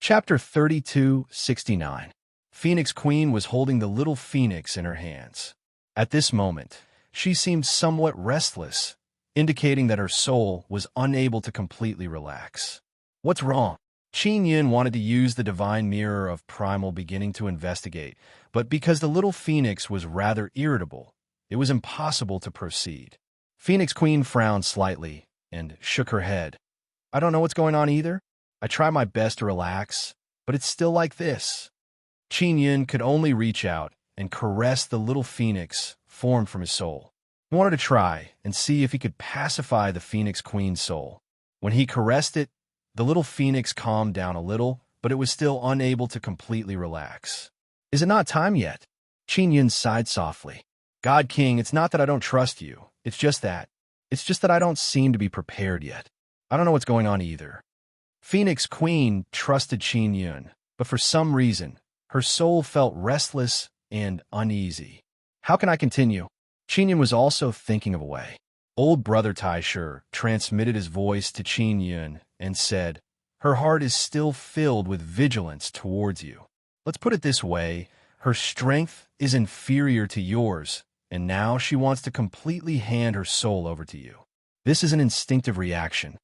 Chapter 32:69. Phoenix Queen was holding the little phoenix in her hands. At this moment, she seemed somewhat restless, indicating that her soul was unable to completely relax. What's wrong? Qin Yun wanted to use the divine mirror of primal beginning to investigate, but because the little phoenix was rather irritable, it was impossible to proceed. Phoenix Queen frowned slightly and shook her head. I don't know what's going on either. I try my best to relax, but it's still like this. Qin Yun could only reach out and caress the little phoenix formed from his soul. He wanted to try and see if he could pacify the Phoenix Queen's soul. When he caressed it, the little phoenix calmed down a little, but it was still unable to completely relax. Is it not time yet? Qin Yun sighed softly. God King, it's not that I don't trust you. It's just that I don't seem to be prepared yet. I don't know what's going on either. Phoenix Queen trusted Qin Yun, but for some reason, her soul felt restless and uneasy. How can I continue? Qin Yun was also thinking of a way. Old brother Taisher transmitted his voice to Qin Yun and said, her heart is still filled with vigilance towards you. Let's put it this way, her strength is inferior to yours, and now she wants to completely hand her soul over to you. This is an instinctive reaction.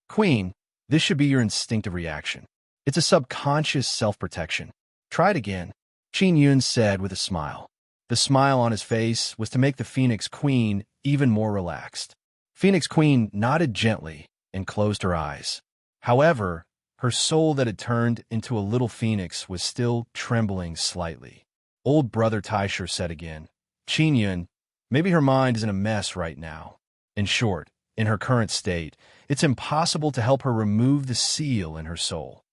Queen, this should be your instinctive reaction. It's a subconscious self-protection. Try it again, Qin Yun said with a smile. The smile on his face was to make the Phoenix Queen even more relaxed. Phoenix Queen nodded gently and closed her eyes. However, her soul that had turned into a little phoenix was still trembling slightly. Old brother Taisher said again, Qin Yun, maybe her mind is in a mess right now. In short, in her current state, it's impossible to help her remove the seal in her soul.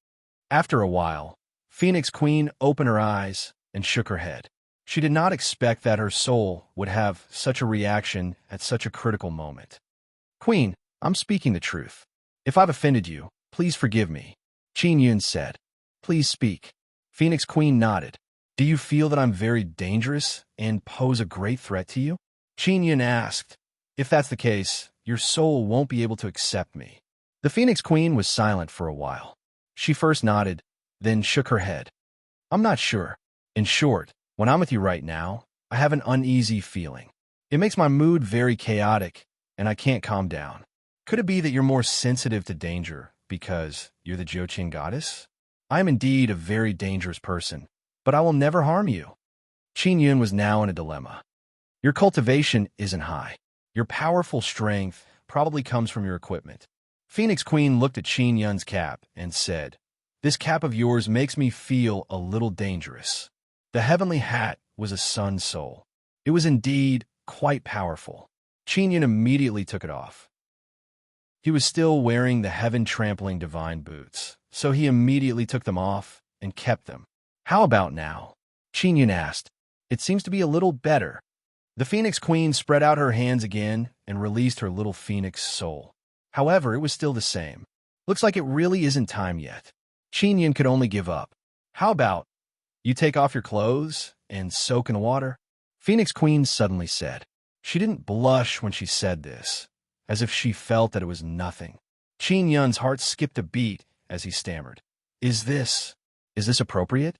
After a while, Phoenix Queen opened her eyes and shook her head. She did not expect that her soul would have such a reaction at such a critical moment. Queen, I'm speaking the truth. If I've offended you, please forgive me, Qin Yun said. Please speak. Phoenix Queen nodded. Do you feel that I'm very dangerous and pose a great threat to you? Qin Yun asked. If that's the case, your soul won't be able to accept me. The Phoenix Queen was silent for a while. She first nodded, then shook her head. I'm not sure. In short, when I'm with you right now, I have an uneasy feeling. It makes my mood very chaotic, and I can't calm down. Could it be that you're more sensitive to danger because you're the Joqing goddess? I am indeed a very dangerous person, but I will never harm you. Qin Yun was now in a dilemma. Your cultivation isn't high. Your powerful strength probably comes from your equipment. Phoenix Queen looked at Qin Yun's cap and said, This cap of yours makes me feel a little dangerous. The heavenly hat was a sun soul. It was indeed quite powerful. Qin Yun immediately took it off. He was still wearing the heaven-trampling divine boots, so he immediately took them off and kept them. How about now? Qin Yun asked. It seems to be a little better. The Phoenix Queen spread out her hands again and released her little phoenix soul. However, it was still the same. Looks like it really isn't time yet. Qin Yun could only give up. How about you take off your clothes and soak in water? Phoenix Queen suddenly said. She didn't blush when she said this, as if she felt that it was nothing. Qin Yun's heart skipped a beat as he stammered. Is this appropriate?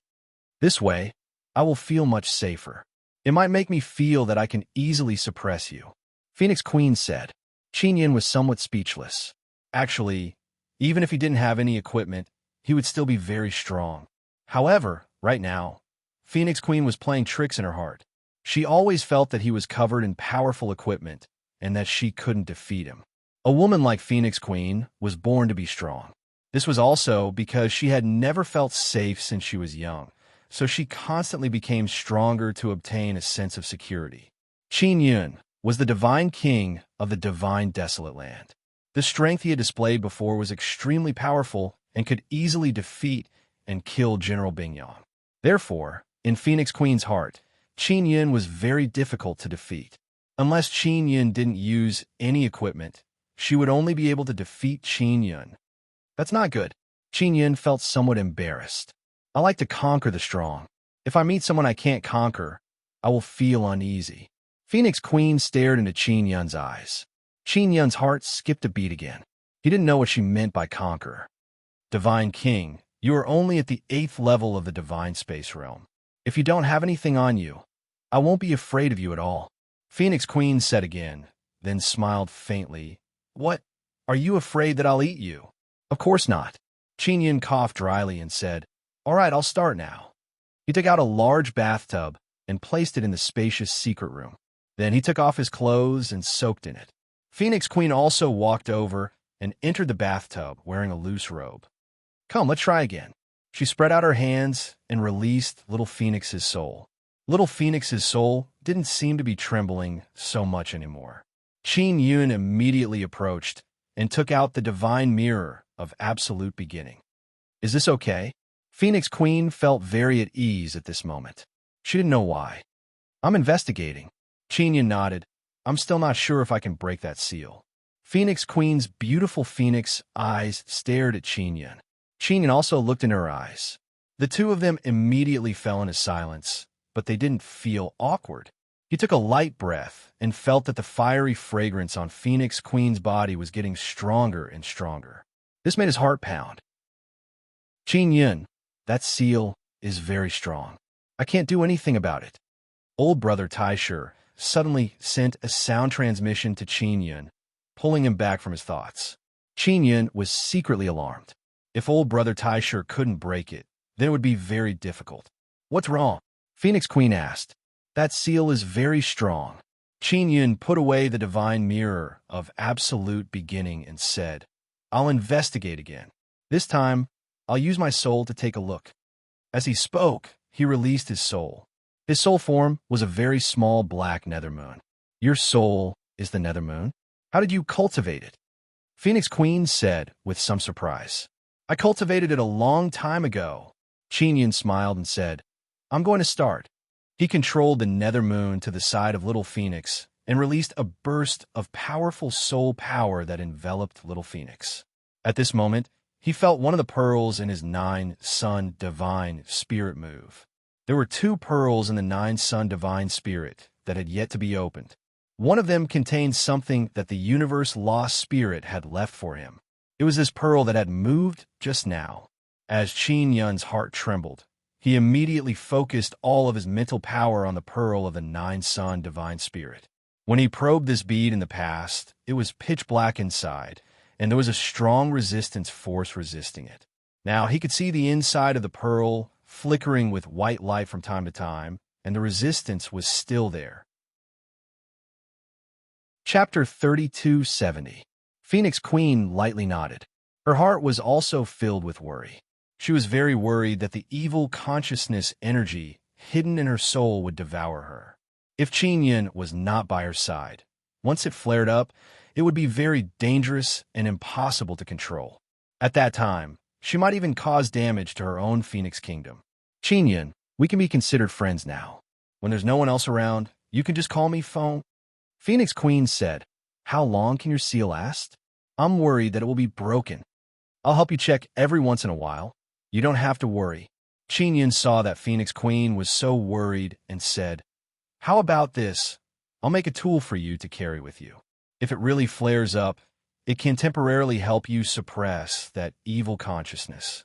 This way, I will feel much safer. It might make me feel that I can easily suppress you. Phoenix Queen said. Qin Yun was somewhat speechless. Actually, even if he didn't have any equipment, he would still be very strong. However, right now, Phoenix Queen was playing tricks in her heart. She always felt that he was covered in powerful equipment and that she couldn't defeat him. A woman like Phoenix Queen was born to be strong. This was also because she had never felt safe since she was young, so she constantly became stronger to obtain a sense of security. Qin Yun was the divine king of the divine desolate land. The strength he had displayed before was extremely powerful and could easily defeat and kill General Bingyang. Therefore, in Phoenix Queen's heart, Qin Yun was very difficult to defeat. Unless Qin Yun didn't use any equipment, she would only be able to defeat Qin Yun. That's not good. Qin Yun felt somewhat embarrassed. I like to conquer the strong. If I meet someone I can't conquer, I will feel uneasy. Phoenix Queen stared into Qin Yun's eyes. Qin Yun's heart skipped a beat again. He didn't know what she meant by conqueror. Divine King, You are only at the 8th level of the divine space realm. If you don't have anything on you, I won't be afraid of you at all. Phoenix Queen said again, then smiled faintly. What? Are you afraid that I'll eat you? Of course not. Qin Yin coughed dryly and said, All right, I'll start now. He took out a large bathtub and placed it in the spacious secret room. Then he took off his clothes and soaked in it. Phoenix Queen also walked over and entered the bathtub wearing a loose robe. Come, let's try again. She spread out her hands and released Little Phoenix's soul. Little Phoenix's soul didn't seem to be trembling so much anymore. Qin Yun immediately approached and took out the divine mirror of absolute beginning. Is this okay? Phoenix Queen felt very at ease at this moment. She didn't know why. I'm investigating. Qin Yun nodded. I'm still not sure if I can break that seal. Phoenix Queen's beautiful phoenix eyes stared at Qin Yun. Qin Yun also looked in her eyes. The two of them immediately fell into silence, but they didn't feel awkward. He took a light breath and felt that the fiery fragrance on Phoenix Queen's body was getting stronger and stronger. This made his heart pound. Qin Yun, that seal is very strong. I can't do anything about it. Old brother Taisher suddenly sent a sound transmission to Qin Yun, pulling him back from his thoughts. Qin Yun was secretly alarmed. If old brother Taisher couldn't break it, then it would be very difficult. What's wrong? Phoenix Queen asked. That seal is very strong. Qin Yun put away the divine mirror of absolute beginning and said, I'll investigate again. This time, I'll use my soul to take a look. As he spoke, he released his soul. His soul form was a very small black nethermoon. Your soul is the nethermoon? How did you cultivate it? Phoenix Queen said with some surprise. I cultivated it a long time ago. Qin Yun smiled and said, I'm going to start. He controlled the nethermoon to the side of Little Phoenix and released a burst of powerful soul power that enveloped Little Phoenix. At this moment, he felt one of the pearls in his 9-sun divine spirit move. There were 2 pearls in the 9-sun divine spirit that had yet to be opened. One of them contained something that the universe lost spirit had left for him. It was this pearl that had moved just now. As Qin Yun's heart trembled, he immediately focused all of his mental power on the pearl of the 9-sun divine spirit. When he probed this bead in the past, it was pitch black inside, and there was a strong resistance force resisting it. Now he could see the inside of the pearl flickering with white light from time to time, and the resistance was still there. Chapter 3270. Phoenix Queen lightly nodded. Her heart was also filled with worry. She was very worried that the evil consciousness energy hidden in her soul would devour her. If Qin Yun was not by her side, once it flared up, it would be very dangerous and impossible to control. At that time, she might even cause damage to her own Phoenix Kingdom. Qin Yun, we can be considered friends now. When there's no one else around, you can just call me phone. Phoenix Queen said, How long can your seal last? I'm worried that it will be broken. I'll help you check every once in a while. You don't have to worry. Qin Yun saw that Phoenix Queen was so worried and said, How about this? I'll make a tool for you to carry with you. If it really flares up, it can temporarily help you suppress that evil consciousness.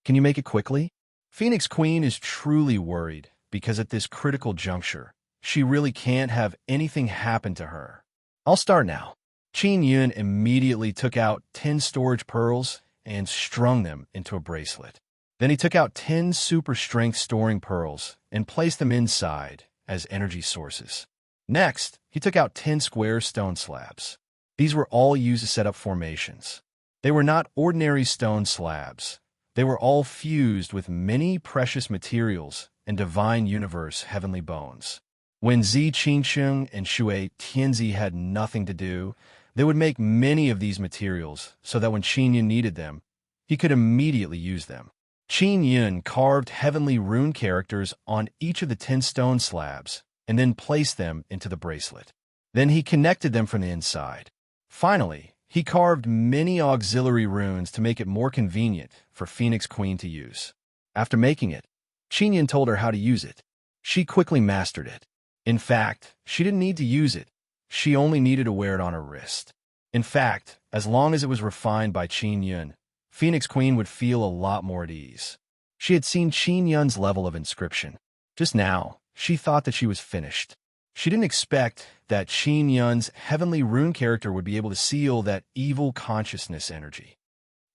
Can you make it quickly? Phoenix Queen is truly worried because at this critical juncture, she really can't have anything happen to her. I'll start now. Qin Yun immediately took out 10 storage pearls and strung them into a bracelet. Then he took out 10 super strength storing pearls and placed them inside as energy sources. Next, he took out 10 square stone slabs. These were all used to set up formations. They were not ordinary stone slabs. They were all fused with many precious materials and divine universe heavenly bones. When Zi Qingsheng and Shui Tianzi had nothing to do, they would make many of these materials so that when Qin Yun needed them, he could immediately use them. Qin Yun carved heavenly rune characters on each of the 10 stone slabs and then placed them into the bracelet. Then he connected them from the inside. Finally, he carved many auxiliary runes to make it more convenient for Phoenix Queen to use. After making it, Qin Yun told her how to use it. She quickly mastered it. In fact, she didn't need to use it. She only needed to wear it on her wrist. In fact, as long as it was refined by Qin Yun, Phoenix Queen would feel a lot more at ease. She had seen Qin Yun's level of inscription. Just now, she thought that she was finished. She didn't expect that Qin Yun's heavenly rune character would be able to seal that evil consciousness energy.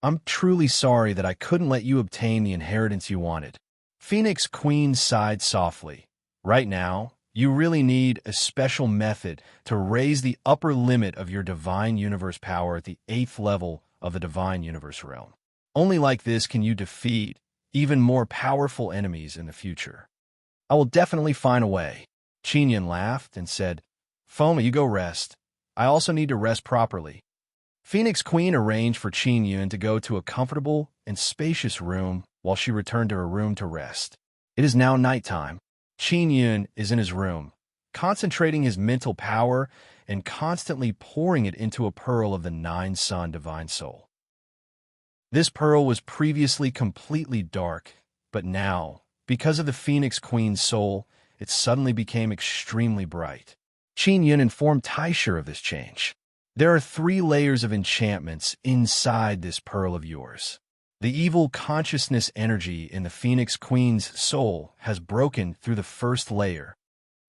I'm truly sorry that I couldn't let you obtain the inheritance you wanted. Phoenix Queen sighed softly. Right now, you really need a special method to raise the upper limit of your divine universe power at the 8th level of the divine universe realm. Only like this can you defeat even more powerful enemies in the future. I will definitely find a way. Qin Yun laughed and said, Foma, you go rest. I also need to rest properly. Phoenix Queen arranged for Qin Yun to go to a comfortable and spacious room while she returned to her room to rest. It is now nighttime. Qin Yun is in his room, concentrating his mental power and constantly pouring it into a pearl of the 9-sun divine soul. This pearl was previously completely dark, but now, because of the Phoenix Queen's soul, it suddenly became extremely bright. Qin Yun informed Taisha of this change. There are 3 layers of enchantments inside this pearl of yours. The evil consciousness energy in the Phoenix Queen's soul has broken through the first layer.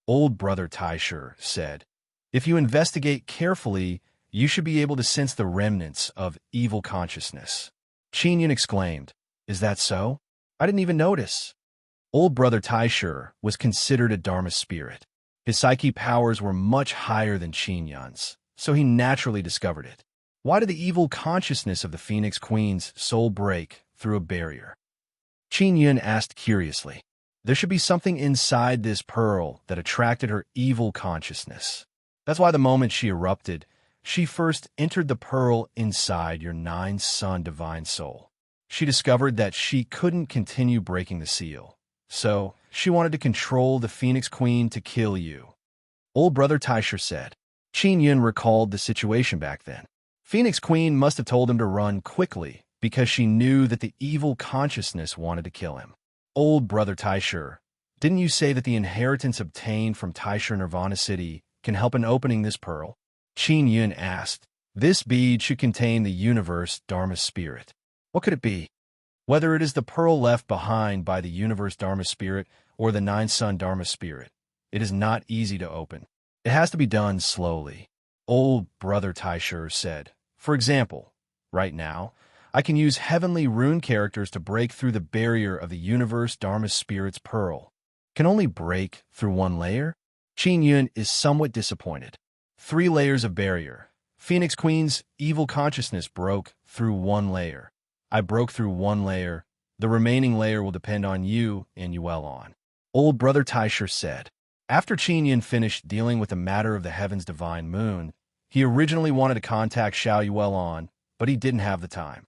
Old brother Taisha said, if you investigate carefully, you should be able to sense the remnants of evil consciousness. Qin Yun exclaimed, is that so? I didn't even notice. Old brother Taisha was considered a Dharma spirit. His psyche powers were much higher than Qin Yun's, so he naturally discovered it. Why did the evil consciousness of the Phoenix Queen's soul break through a barrier? Qin Yun asked curiously. There should be something inside this pearl that attracted her evil consciousness. That's why the moment she erupted, she first entered the pearl inside your 9-sun divine soul. She discovered that she couldn't continue breaking the seal, so she wanted to control the Phoenix Queen to kill you. Old brother Taisha said. Qin Yun recalled the situation back then. Phoenix Queen must have told him to run quickly because she knew that the evil consciousness wanted to kill him. Old brother Taisha, didn't you say that the inheritance obtained from Taisha Nirvana City can help in opening this pearl? Qin Yun asked. This bead should contain the universe Dharma spirit. What could it be? Whether it is the pearl left behind by the universe Dharma spirit or the 9-sun Dharma spirit, it is not easy to open. It has to be done slowly. Old brother Taisha said, for example, right now, I can use heavenly rune characters to break through the barrier of the universe Dharma spirit's pearl. Can only break through 1 layer? Qin Yun is somewhat disappointed. 3 layers of barrier. Phoenix Queen's evil consciousness broke through 1 layer. I broke through 1 layer. The remaining layer will depend on you and Yuelon. Old brother Taisha said. After Qin Yun finished dealing with the matter of the heaven's divine moon, he originally wanted to contact Xiao Yuelon, but he didn't have the time.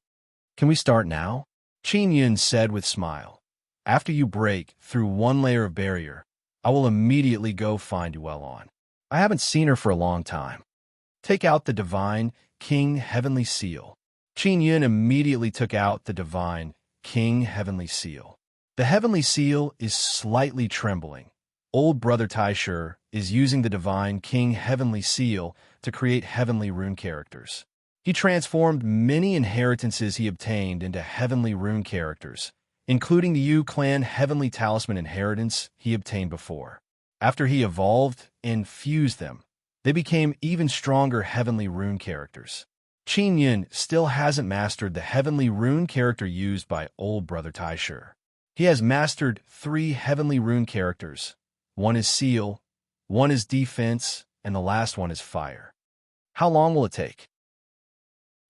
Can we start now? Qin Yun said with smile. After you break through 1 layer of barrier, I will immediately go find Yuelon. I haven't seen her for a long time. Take out the divine King Heavenly Seal. Qin Yun immediately took out the divine King Heavenly Seal. The Heavenly Seal is slightly trembling. Old brother Taisha is using the divine King Heavenly Seal to create heavenly rune characters. He transformed many inheritances he obtained into heavenly rune characters, including the Yu clan heavenly talisman inheritance he obtained before. After he evolved and fused them, they became even stronger heavenly rune characters. Qin Yun still hasn't mastered the heavenly rune character used by old brother Taisha. He has mastered 3 heavenly rune characters. 1 is seal, 1 is defense, and the last one is fire. How long will it take?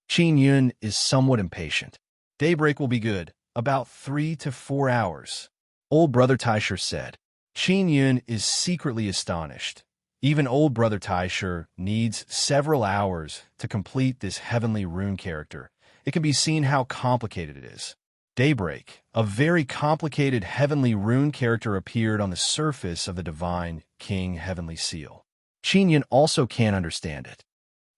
Qin Yun is somewhat impatient. Daybreak will be good, about 3 to 4 hours. Old brother Taisha said. Qin Yun is secretly astonished. Even old brother Taisha needs several hours to complete this heavenly rune character. It can be seen how complicated it is. Daybreak, a very complicated heavenly rune character appeared on the surface of the divine King Heavenly Seal. Qin Yun also can't understand it.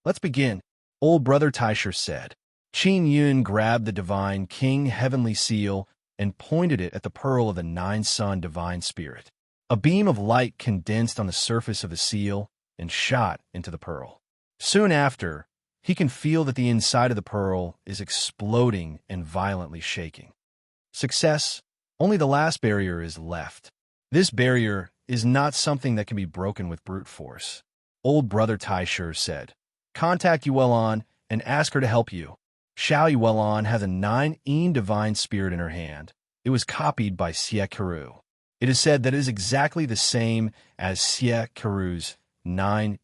Let's begin, old brother Taisha said. Qin Yun grabbed the divine King Heavenly Seal and pointed it at the pearl of the 9-sun divine spirit. A beam of light condensed on the surface of the seal and shot into the pearl. Soon after, He can feel that the inside of the pearl is exploding and violently shaking. Success. Only the last barrier is left. This barrier is not something that can be broken with brute force. Old Brother Taishur said, "Contact Yuelon and ask her to help you." Xiao Yuelon has a 9 divine spirit in her hand. It was copied by Xie Keru. It is said that it is exactly the same as Xie Keru's 9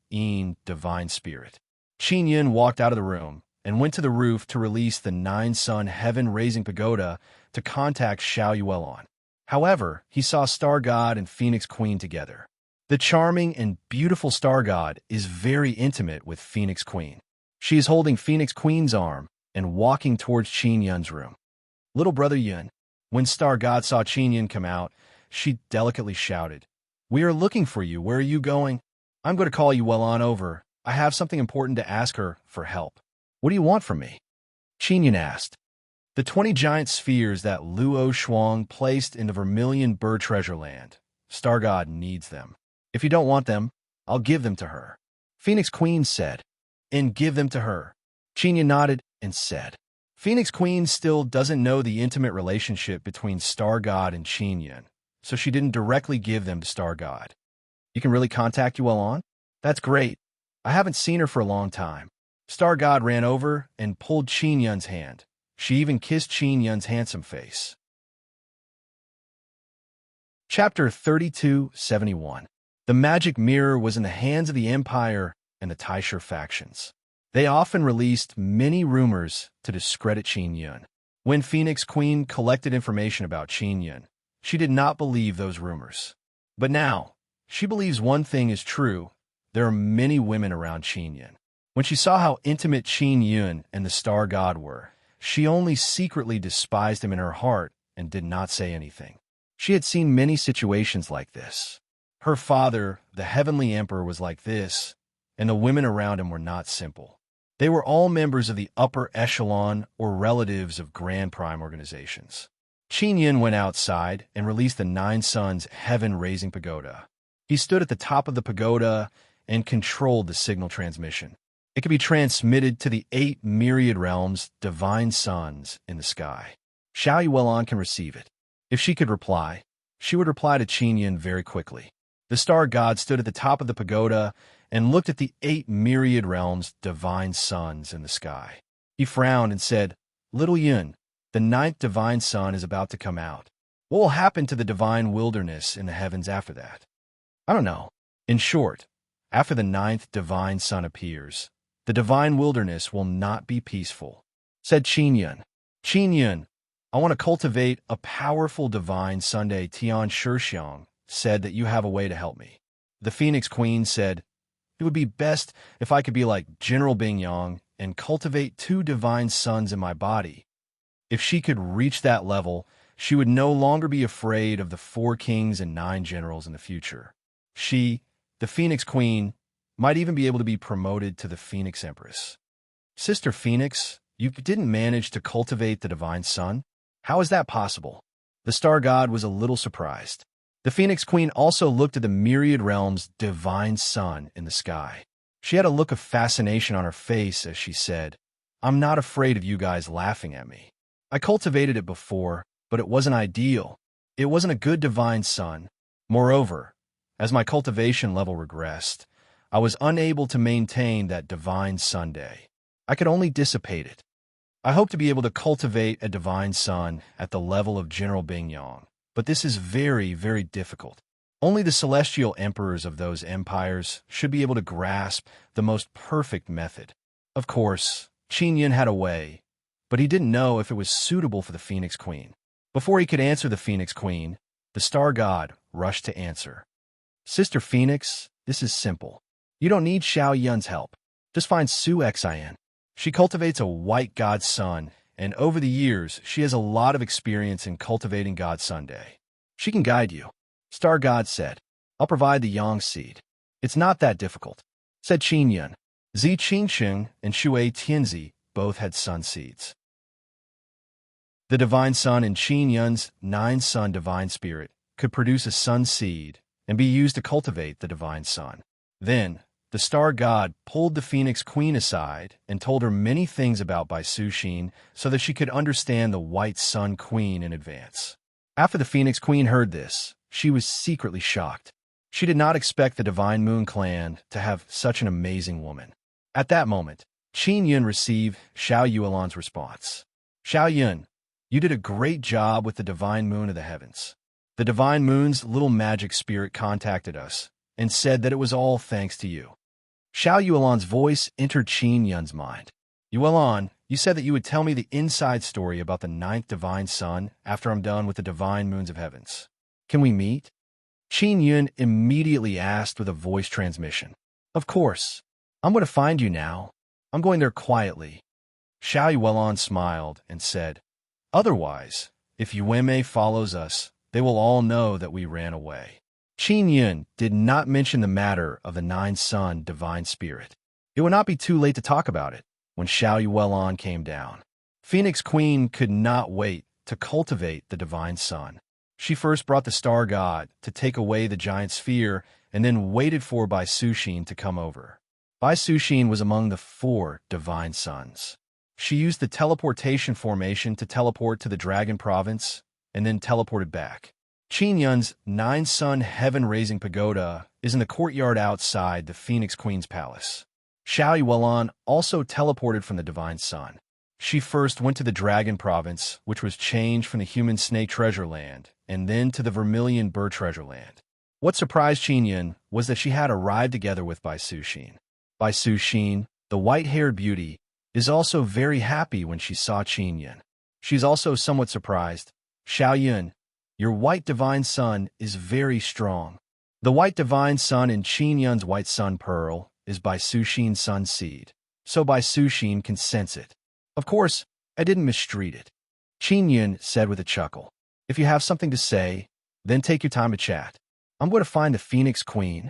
divine spirit. Qin Yun walked out of the room and went to the roof to release the 9-sun heaven-raising pagoda to contact Xiao Yuelon. However, he saw Star God and Phoenix Queen together. The charming and beautiful Star God is very intimate with Phoenix Queen. She is holding Phoenix Queen's arm and walking towards Qin Yun's room. Little brother Yun. When Star God saw Qin Yun come out, she delicately shouted, "We are looking for you. Where are you going?" "I'm going to call Yuelon over. I have something important to ask her for help." "What do you want from me?" Qin Yun asked. "The 20 giant spheres that Luo Shuang placed in the Vermilion Bird Treasure Land. Star God needs them. If you don't want them, I'll give them to her." Phoenix Queen said, "And give them to her." Qin Yun nodded and said, Phoenix Queen still doesn't know the intimate relationship between Star God and Qin Yun, so she didn't directly give them to Star God. "You can really contact Yuelon? That's great. I haven't seen her for a long time." Star God ran over and pulled Qin Yun's hand. She even kissed Qin Yun's handsome face. Chapter 3271. The magic mirror was in the hands of the Empire and the Taishur factions. They often released many rumors to discredit Qin Yun. When Phoenix Queen collected information about Qin Yun, she did not believe those rumors. But now, she believes one thing is true. There are many women around Qin Yun. When she saw how intimate Qin Yun and the Star God were, she only secretly despised him in her heart and did not say anything. She had seen many situations like this. Her father, the Heavenly Emperor, was like this, and the women around him were not simple. They were all members of the upper echelon or relatives of Grand Prime organizations. Qin Yun went outside and released the 9 Suns heaven-raising pagoda. He stood at the top of the pagoda and controlled the signal transmission. It could be transmitted to the 8 myriad realms, divine suns, in the sky. Xiao Yuelon can receive it. If she could reply, she would reply to Qin Yun very quickly. The Star God stood at the top of the pagoda and looked at the 8 myriad realms, divine suns, in the sky. He frowned and said, "Little Yun, the 9th divine sun is about to come out. What will happen to the divine wilderness in the heavens after that?" "I don't know." In short, after the 9th divine sun appears, the divine wilderness will not be peaceful, said Qin Yun. "Qin Yun, I want to cultivate a powerful divine Sunday." Tian Shixiang said that you have a way to help me. The Phoenix Queen said, "It would be best if I could be like General Bingyang and cultivate 2 divine suns in my body. If she could reach that level, she would no longer be afraid of the 4 kings and 9 generals in the future. She, the Phoenix Queen, might even be able to be promoted to the Phoenix Empress." "Sister Phoenix, you didn't manage to cultivate the divine sun? How is that possible?" The Star God was a little surprised. The Phoenix Queen also looked at the myriad realms' divine sun in the sky. She had a look of fascination on her face as she said, "I'm not afraid of you guys laughing at me. I cultivated it before, but it wasn't ideal. It wasn't a good divine sun. Moreover, as my cultivation level regressed, I was unable to maintain that divine Sunday. I could only dissipate it. I hope to be able to cultivate a divine sun at the level of General Bingyang, but this is very, very difficult. Only the celestial emperors of those empires should be able to grasp the most perfect method." Of course, Qin Yun had a way, but he didn't know if it was suitable for the Phoenix Queen. Before he could answer the Phoenix Queen, the Star God rushed to answer. "Sister Phoenix, this is simple. You don't need Xiao Yun's help. Just find Su Xin. She cultivates a white God Sun, and over the years, she has a lot of experience in cultivating God Sunday. She can guide you." Star God said, "I'll provide the Yang seed. It's not that difficult," said Qin Yun. Zi Qingsheng and Shui Tianzi both had sun seeds. The divine sun in Qin Yun's 9-sun divine spirit could produce a sun seed and be used to cultivate the divine sun. Then, The star god pulled the Phoenix Queen aside and told her many things about Baisushin so that she could understand the White Sun Queen in advance. After the Phoenix Queen heard this, she was secretly shocked. She did not expect the Divine Moon clan to have such an amazing woman. At that moment, Qin Yun received Xiao Yuelan's response. Xiao Yun, you did a great job with the Divine Moon of the heavens. The Divine Moon's little magic spirit contacted us and said that it was all thanks to you. Xiao Yuelan's voice entered Qin Yun's mind. Yuelan, you said that you would tell me the inside story about the 9th Divine Sun after I'm done with the Divine Moons of Heavens. Can we meet? Qin Yun immediately asked with a voice transmission. Of course. I'm going to find you now. I'm going there quietly. Xiao Yuelan smiled and said, otherwise, if Yueme follows us, they will all know that we ran away. Qin Yun did not mention the matter of the 9 Sun Divine Spirit. It would not be too late to talk about it when Xiao Yuelan came down. Phoenix Queen could not wait to cultivate the Divine Sun. She first brought the star god to take away the giant sphere and then waited for Baisushin to come over. Baisushin was among the 4 Divine Suns. She used the teleportation formation to teleport to the Dragon Province and then teleported back. Qin Yun's 9 Sun heaven-raising pagoda is in the courtyard outside the Phoenix Queen's palace. Xiao Yuelan also teleported from the Divine Sun. She first went to the Dragon Province, which was changed from the Human Snake Treasure Land, and then to the Vermilion Bird Treasure Land. What surprised Qin Yun was that she had arrived together with Baisushin. Baisushin, the white-haired beauty, is also very happy when she saw Qin Yun. She's also somewhat surprised. Xiao Yun, your White Divine Sun is very strong. The White Divine Sun in Qin Yun's White Sun Pearl is Baisushin's Sun Seed, so Baisushin can sense it. Of course, I didn't mistreat it. Qin Yun said with a chuckle. If you have something to say, then take your time to chat. I'm going to find the Phoenix Queen.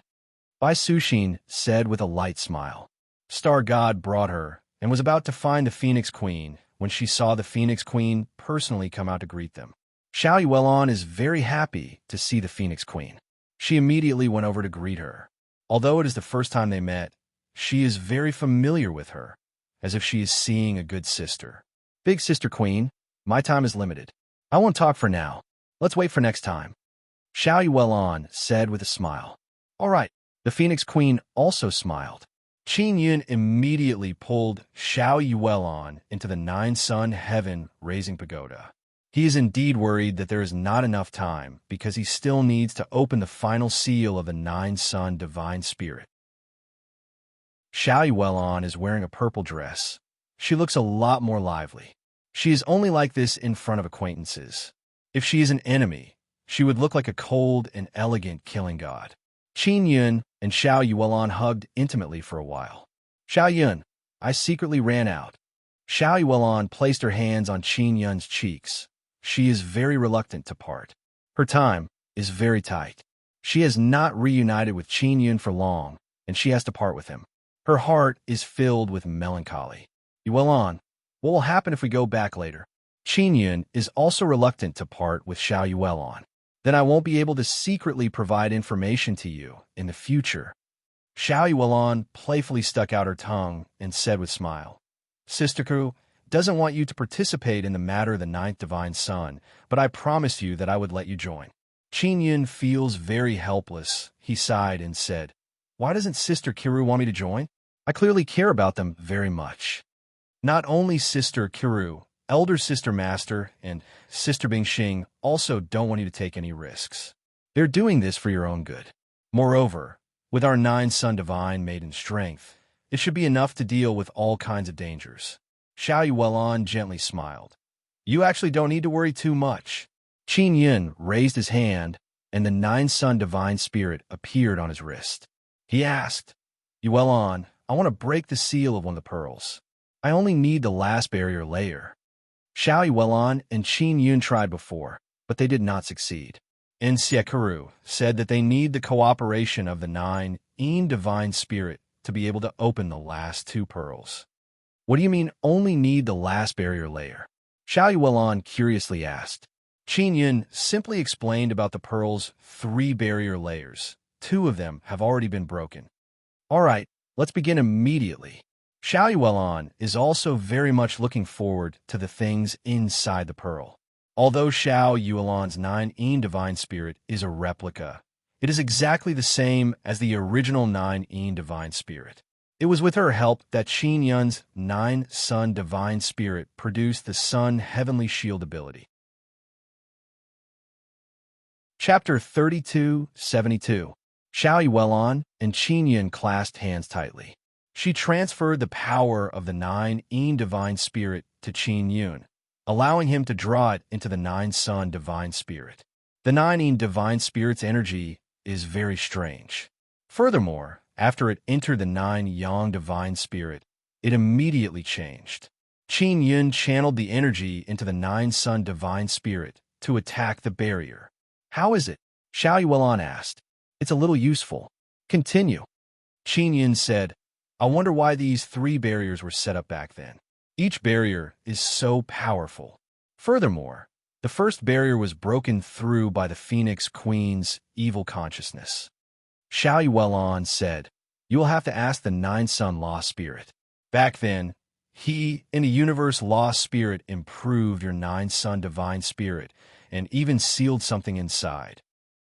Baisushin said with a light smile. Star God brought her and was about to find the Phoenix Queen when she saw the Phoenix Queen personally come out to greet them. Xiao Yuelan is very happy to see the Phoenix Queen. She immediately went over to greet her. Although it is the first time they met, she is very familiar with her, as if she is seeing a good sister. Big Sister Queen, my time is limited. I won't talk for now. Let's wait for next time. Xiao Yuelan said with a smile. All right. The Phoenix Queen also smiled. Qin Yun immediately pulled Xiao Yuelan into the 9 Sun heaven-raising pagoda. He is indeed worried that there is not enough time because he still needs to open the final seal of the 9 Sun Divine Spirit. Xiao Yuelan is wearing a purple dress. She looks a lot more lively. She is only like this in front of acquaintances. If she is an enemy, she would look like a cold and elegant killing god. Qin Yun and Xiao Yuelan hugged intimately for a while. Xiao Yun, I secretly ran out. Xiao Yuelan placed her hands on Qin Yun's cheeks. She is very reluctant to part. Her time is very tight. She has not reunited with Qin Yun for long, and she has to part with him. Her heart is filled with melancholy. Yuelan, what will happen if we go back later? Qin Yun is also reluctant to part with Xiao Yuelan. Then I won't be able to secretly provide information to you in the future. Xiao Yuelan playfully stuck out her tongue and said with smile, Sister Crew doesn't want you to participate in the matter of the 9th Divine Sun, but I promised you that I would let you join. Qin Yun feels very helpless. He sighed and said, Why doesn't Sister Kiru want me to join? I clearly care about them very much. Not only Sister Kiru, Elder Sister Master, and Sister Bingxing also don't want you to take any risks. They're doing this for your own good. Moreover, with our 9 Sun Divine Maiden strength, it should be enough to deal with all kinds of dangers. Xiao Yuelan gently smiled. You actually don't need to worry too much. Qin Yun raised his hand, and the 9 Sun Divine Spirit appeared on his wrist. He asked, Yuelan, I want to break the seal of one of the pearls. I only need the last barrier layer. Xiao Yuelan and Qin Yun tried before, but they did not succeed. Ensiakaru said that they need the cooperation of the 9 Divine Spirit to be able to open the last 2 pearls. What do you mean only need the last barrier layer? Xiao Yuelan curiously asked. Qin Yun simply explained about the pearl's 3 barrier layers. 2 of them have already been broken. All right, Let's begin immediately. Xiao Yuelan is also very much looking forward to the things inside the pearl. Although Xiao Yuelan's 9 divine spirit is a replica, it is exactly the same as the original 9 divine spirit. It was with her help that Qin Yun's 9 sun divine spirit produced the sun heavenly shield ability. Chapter 3272. Xiao Yuelan and Qin Yun clasped hands tightly. She transferred the power of the 9 divine spirit to Qin Yun, allowing him to draw it into the 9 sun divine spirit. The 9 divine spirit's energy is very strange. Furthermore, after it entered the 9 yang divine spirit, it immediately changed. Qin Yun channeled the energy into the 9 sun divine spirit to attack the barrier. How is it? Xiao Yuelan asked. It's a little useful. Continue. Qin Yun said, I wonder why these 3 barriers were set up back then. Each barrier is so powerful. Furthermore, the first barrier was broken through by the Phoenix Queen's evil consciousness. Xiao Yuelan said, You will have to ask the 9 sun lost spirit. Back then, he, in a universe lost spirit, improved your 9 sun divine spirit and even sealed something inside.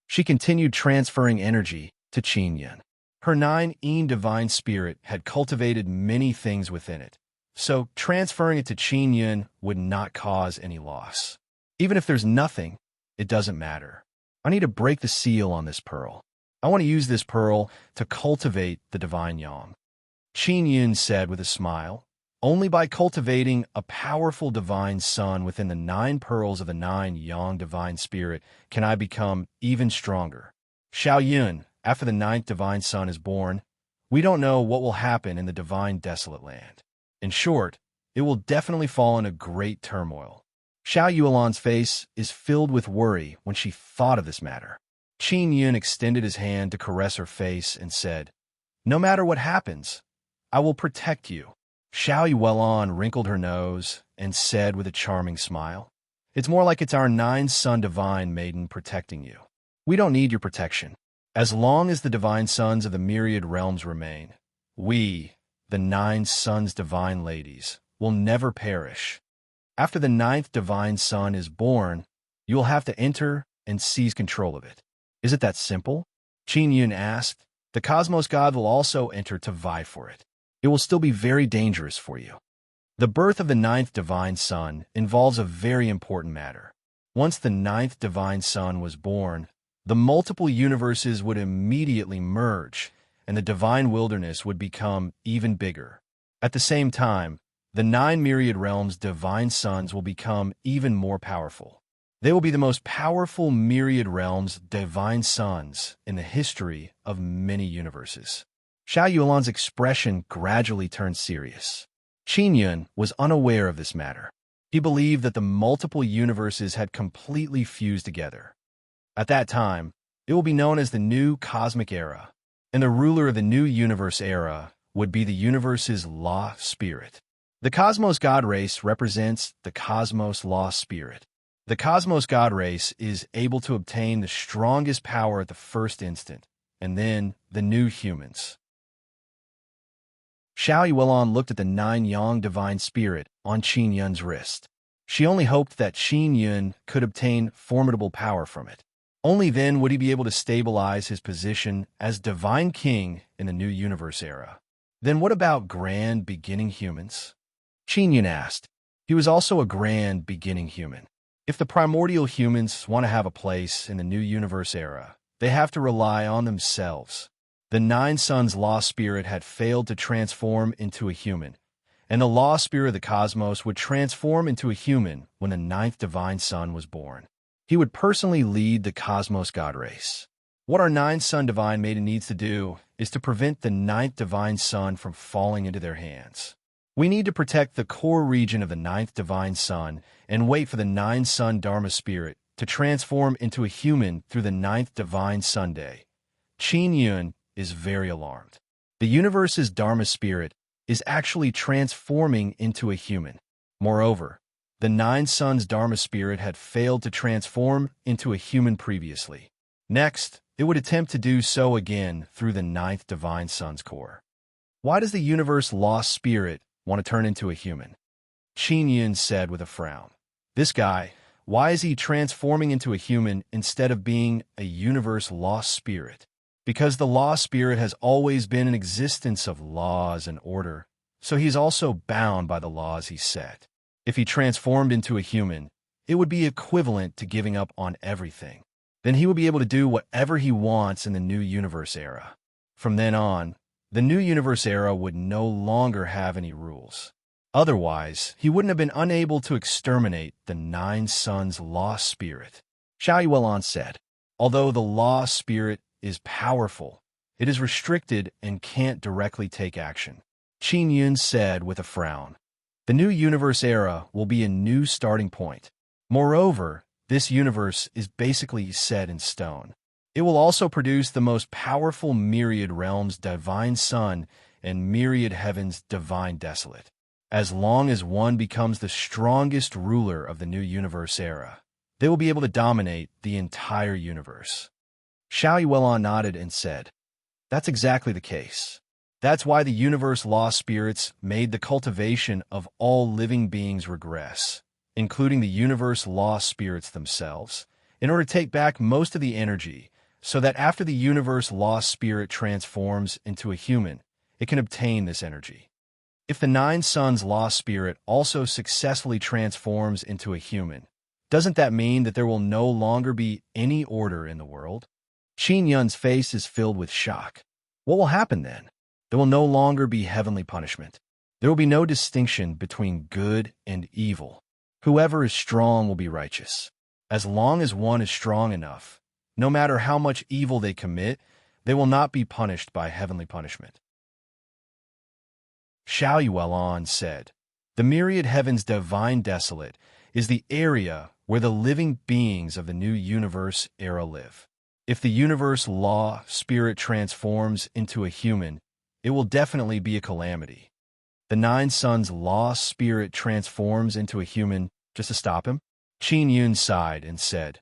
She continued transferring energy to Qin Yun. Her 9 divine spirit had cultivated many things within it, so transferring it to Qin Yun would not cause any loss. Even if there's nothing, it doesn't matter. I need to break the seal on this pearl. I want to use this pearl to cultivate the divine yang. Qin Yun said with a smile, Only by cultivating a powerful divine sun within the 9 pearls of the 9 yang divine spirit can I become even stronger. Xiao Yun, after the 9th divine sun is born, we don't know what will happen in the divine desolate land. In short, it will definitely fall into great turmoil. Xiao Yuelan's face is filled with worry when she thought of this matter. Qin Yun extended his hand to caress her face and said, No matter what happens, I will protect you. Xiao Yuelan wrinkled her nose and said with a charming smile, It's more like it's our 9 sun divine maiden protecting you. We don't need your protection. As long as the divine sons of the myriad realms remain, we, the 9 suns divine ladies, will never perish. After the 9th divine sun is born, you will have to enter and seize control of it. Is it that simple? Qin Yun asked. The cosmos god will also enter to vie for it. It will still be very dangerous for you. The birth of the 9th divine sun involves a very important matter. Once the 9th divine sun was born, the multiple universes would immediately merge, and the divine wilderness would become even bigger. At the same time, the 9 myriad realms' divine sons will become even more powerful. They will be the most powerful myriad realms' divine sons in the history of many universes. Xiao Yuelan's expression gradually turned serious. Qin Yun was unaware of this matter. He believed that the multiple universes had completely fused together. At that time, it will be known as the new cosmic era, and the ruler of the new universe era would be the universe's law spirit. The cosmos god race represents the cosmos law spirit. The cosmos god race is able to obtain the strongest power at the first instant, and then the new humans. Xiao Yuelan looked at the 9 yang divine spirit on Qin Yun's wrist. She only hoped that Qin Yun could obtain formidable power from it. Only then would he be able to stabilize his position as divine king in the new universe era. Then what about grand beginning humans? Qin Yun asked. He was also a grand beginning human. If the primordial humans want to have a place in the new universe era, they have to rely on themselves. The 9 suns law spirit had failed to transform into a human, and the law spirit of the cosmos would transform into a human when the 9th divine sun was born. He would personally lead the cosmos god race. What our 9 sun divine maiden needs to do is to prevent the 9th divine sun from falling into their hands. We need to protect the core region of the 9th divine sun and wait for the 9 sun dharma spirit to transform into a human through the 9th divine sun day. Qin Yun is very alarmed. The universe's dharma spirit is actually transforming into a human. Moreover, the 9 suns dharma spirit had failed to transform into a human previously. Next, it would attempt to do so again through the 9th divine sun's core. Why does the universe lost spirit want to turn into a human? Qin Yun said with a frown. This guy, why is he transforming into a human instead of being a universe lost spirit? Because the lost spirit has always been an existence of laws and order, so he's also bound by the laws he set. If he transformed into a human, it would be equivalent to giving up on everything. Then he would be able to do whatever he wants in the new universe era. From then on, the new universe era would no longer have any rules. Otherwise, he wouldn't have been unable to exterminate the 9 Suns' lost spirit. Xiao Yuelon said, although the lost spirit is powerful, it is restricted and can't directly take action. Qin Yun said with a frown, the new universe era will be a new starting point. Moreover, this universe is basically set in stone. It will also produce the most powerful myriad realms divine sun and myriad heavens divine desolate. As long as one becomes the strongest ruler of the new universe era, they will be able to dominate the entire universe. Xiao Yuelon nodded and said, that's exactly the case. That's why the universe lost spirits made the cultivation of all living beings regress, including the universe lost spirits themselves, in order to take back most of the energy, so that after the universe lost spirit transforms into a human, it can obtain this energy. If the 9 Suns' lost spirit also successfully transforms into a human, doesn't that mean that there will no longer be any order in the world? Qin Yun's face is filled with shock. What will happen then? There will no longer be heavenly punishment. There will be no distinction between good and evil. Whoever is strong will be righteous. As long as one is strong enough, no matter how much evil they commit, they will not be punished by heavenly punishment. Xiao Yuelon said, the myriad heavens divine desolate is the area where the living beings of the new universe era live. If the universe law spirit transforms into a human, it will definitely be a calamity. The 9 Suns' lost spirit transforms into a human just to stop him? Qin Yun sighed and said,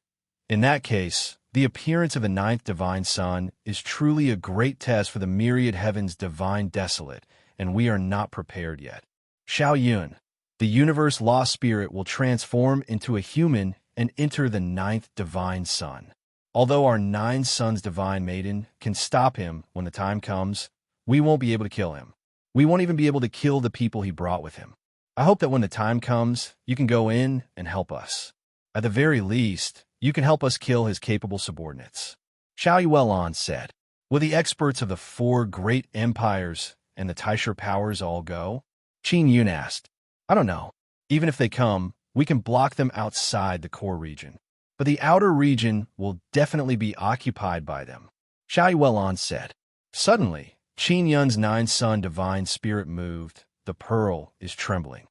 in that case, the appearance of the 9th divine sun is truly a great test for the myriad heavens divine desolate, and we are not prepared yet. Xiao Yun, the universe lost spirit will transform into a human and enter the 9th divine sun. Although our 9 Suns divine maiden can stop him when the time comes, we won't be able to kill him. We won't even be able to kill the people he brought with him. I hope that when the time comes, you can go in and help us. At the very least, you can help us kill his capable subordinates. Xiao Yuelon said, will the experts of the 4 great empires and the Taisher powers all go? Qin Yun asked, I don't know. Even if they come, we can block them outside the core region. But the outer region will definitely be occupied by them. Xiao Yuelon said. Suddenly, Qin Yun's 9 Sun divine spirit moved. The pearl is trembling.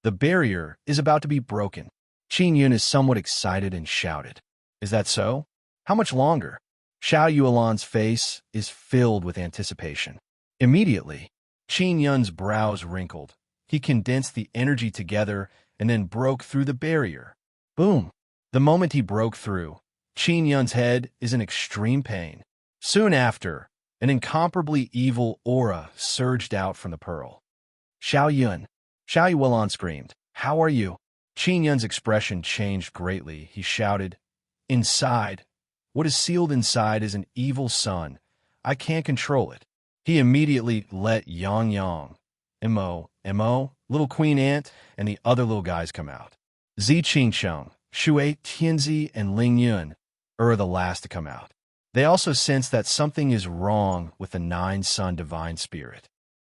The barrier is about to be broken. Qin Yun is somewhat excited and shouted, is that so? How much longer? Xiao Yuelon's face is filled with anticipation. Immediately, Qin Yun's brows wrinkled. He condensed the energy together and then broke through the barrier. Boom! The moment he broke through, Qin Yun's head is in extreme pain. Soon after, an incomparably evil aura surged out from the pearl. Xiao Yun. Xiao Yuelon screamed, how are you? Qin Yun's expression changed greatly. He shouted, inside. What is sealed inside is an evil sun. I can't control it. He immediately let Yang Yang, Mo, Little Queen Ant, and the other little guys come out. Zi Qingsheng, Shui Tianzi, and Ling Yun are the last to come out. They also sense that something is wrong with the 9 Sun divine spirit.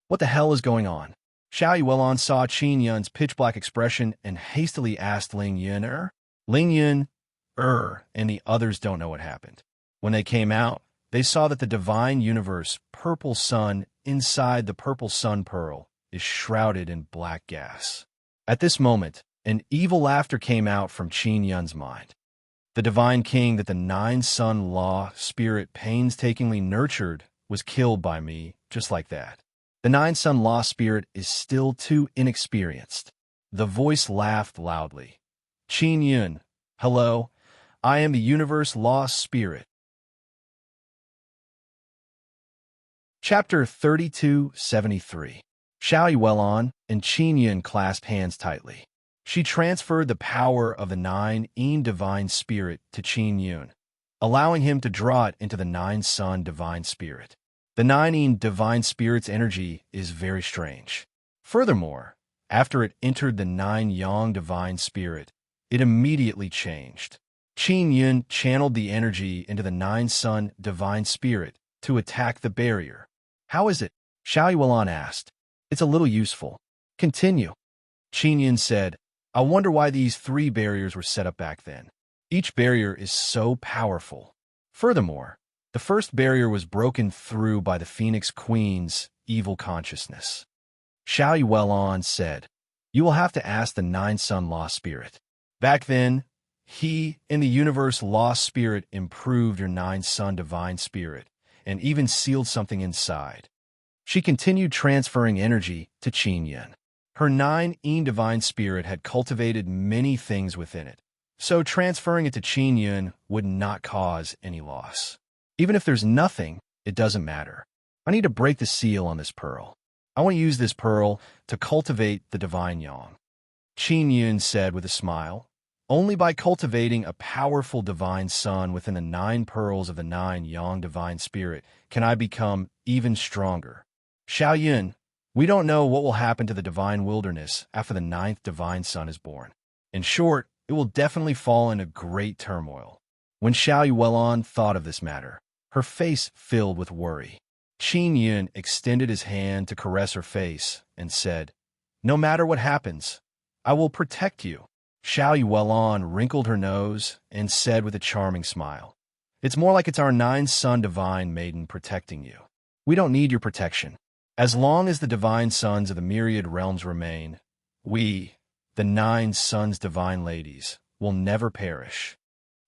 What the hell is going on? Xiao Yuelon saw Qin Yun's pitch-black expression and hastily asked Ling Yun, Ling Yun, and the others don't know what happened. When they came out, they saw that the divine universe, purple sun, inside the purple sun pearl, is shrouded in black gas. At this moment, an evil laughter came out from Qin Yun's mind. The divine king that the 9 Sun law spirit painstakingly nurtured was killed by me, just like that. The 9 Sun law spirit is still too inexperienced. The voice laughed loudly. Qin Yun, hello, I am the universe law spirit. Chapter 3273. Xiao Yuelon and Qin Yun clasped hands tightly. She transferred the power of the Nine Divine Spirit to Qin Yun, allowing him to draw it into the Nine Sun Divine Spirit. The Nine Divine Spirit's energy is very strange. Furthermore, after it entered the Nine Yang Divine Spirit, it immediately changed. Qin Yun channeled the energy into the Nine Sun Divine Spirit to attack the barrier. How is it? Xiao Yuelon asked. It's a little useful. Continue. Qin Yun said, I wonder why these 3 barriers were set up back then. Each barrier is so powerful. Furthermore, the first barrier was broken through by the Phoenix Queen's evil consciousness. Xiao Yuelon said, You will have to ask the Nine Sun Lost Spirit. Back then, he and the universe Lost Spirit improved your Nine Sun Divine Spirit and even sealed something inside. She continued transferring energy to Qin Yun. Her Nine Divine Spirit had cultivated many things within it, so transferring it to Qin Yun would not cause any loss. Even if there's nothing, it doesn't matter. I need to break the seal on this pearl. I want to use this pearl to cultivate the Divine Yang. Qin Yun said with a smile, Only by cultivating a powerful Divine Sun within the 9 pearls of the Nine Yang Divine Spirit can I become even stronger. Xiao Yun, we don't know what will happen to the Divine Wilderness after the 9th Divine Sun is born. In short, it will definitely fall into great turmoil. When Xiao Yuelon thought of this matter, her face filled with worry. Qin Yun extended his hand to caress her face and said, No matter what happens, I will protect you. Xiao Yuelon wrinkled her nose and said with a charming smile, It's more like it's our 9 Sun Divine Maiden protecting you. We don't need your protection. As long as the divine sons of the myriad realms remain, we, the 9 Suns Divine Ladies, will never perish.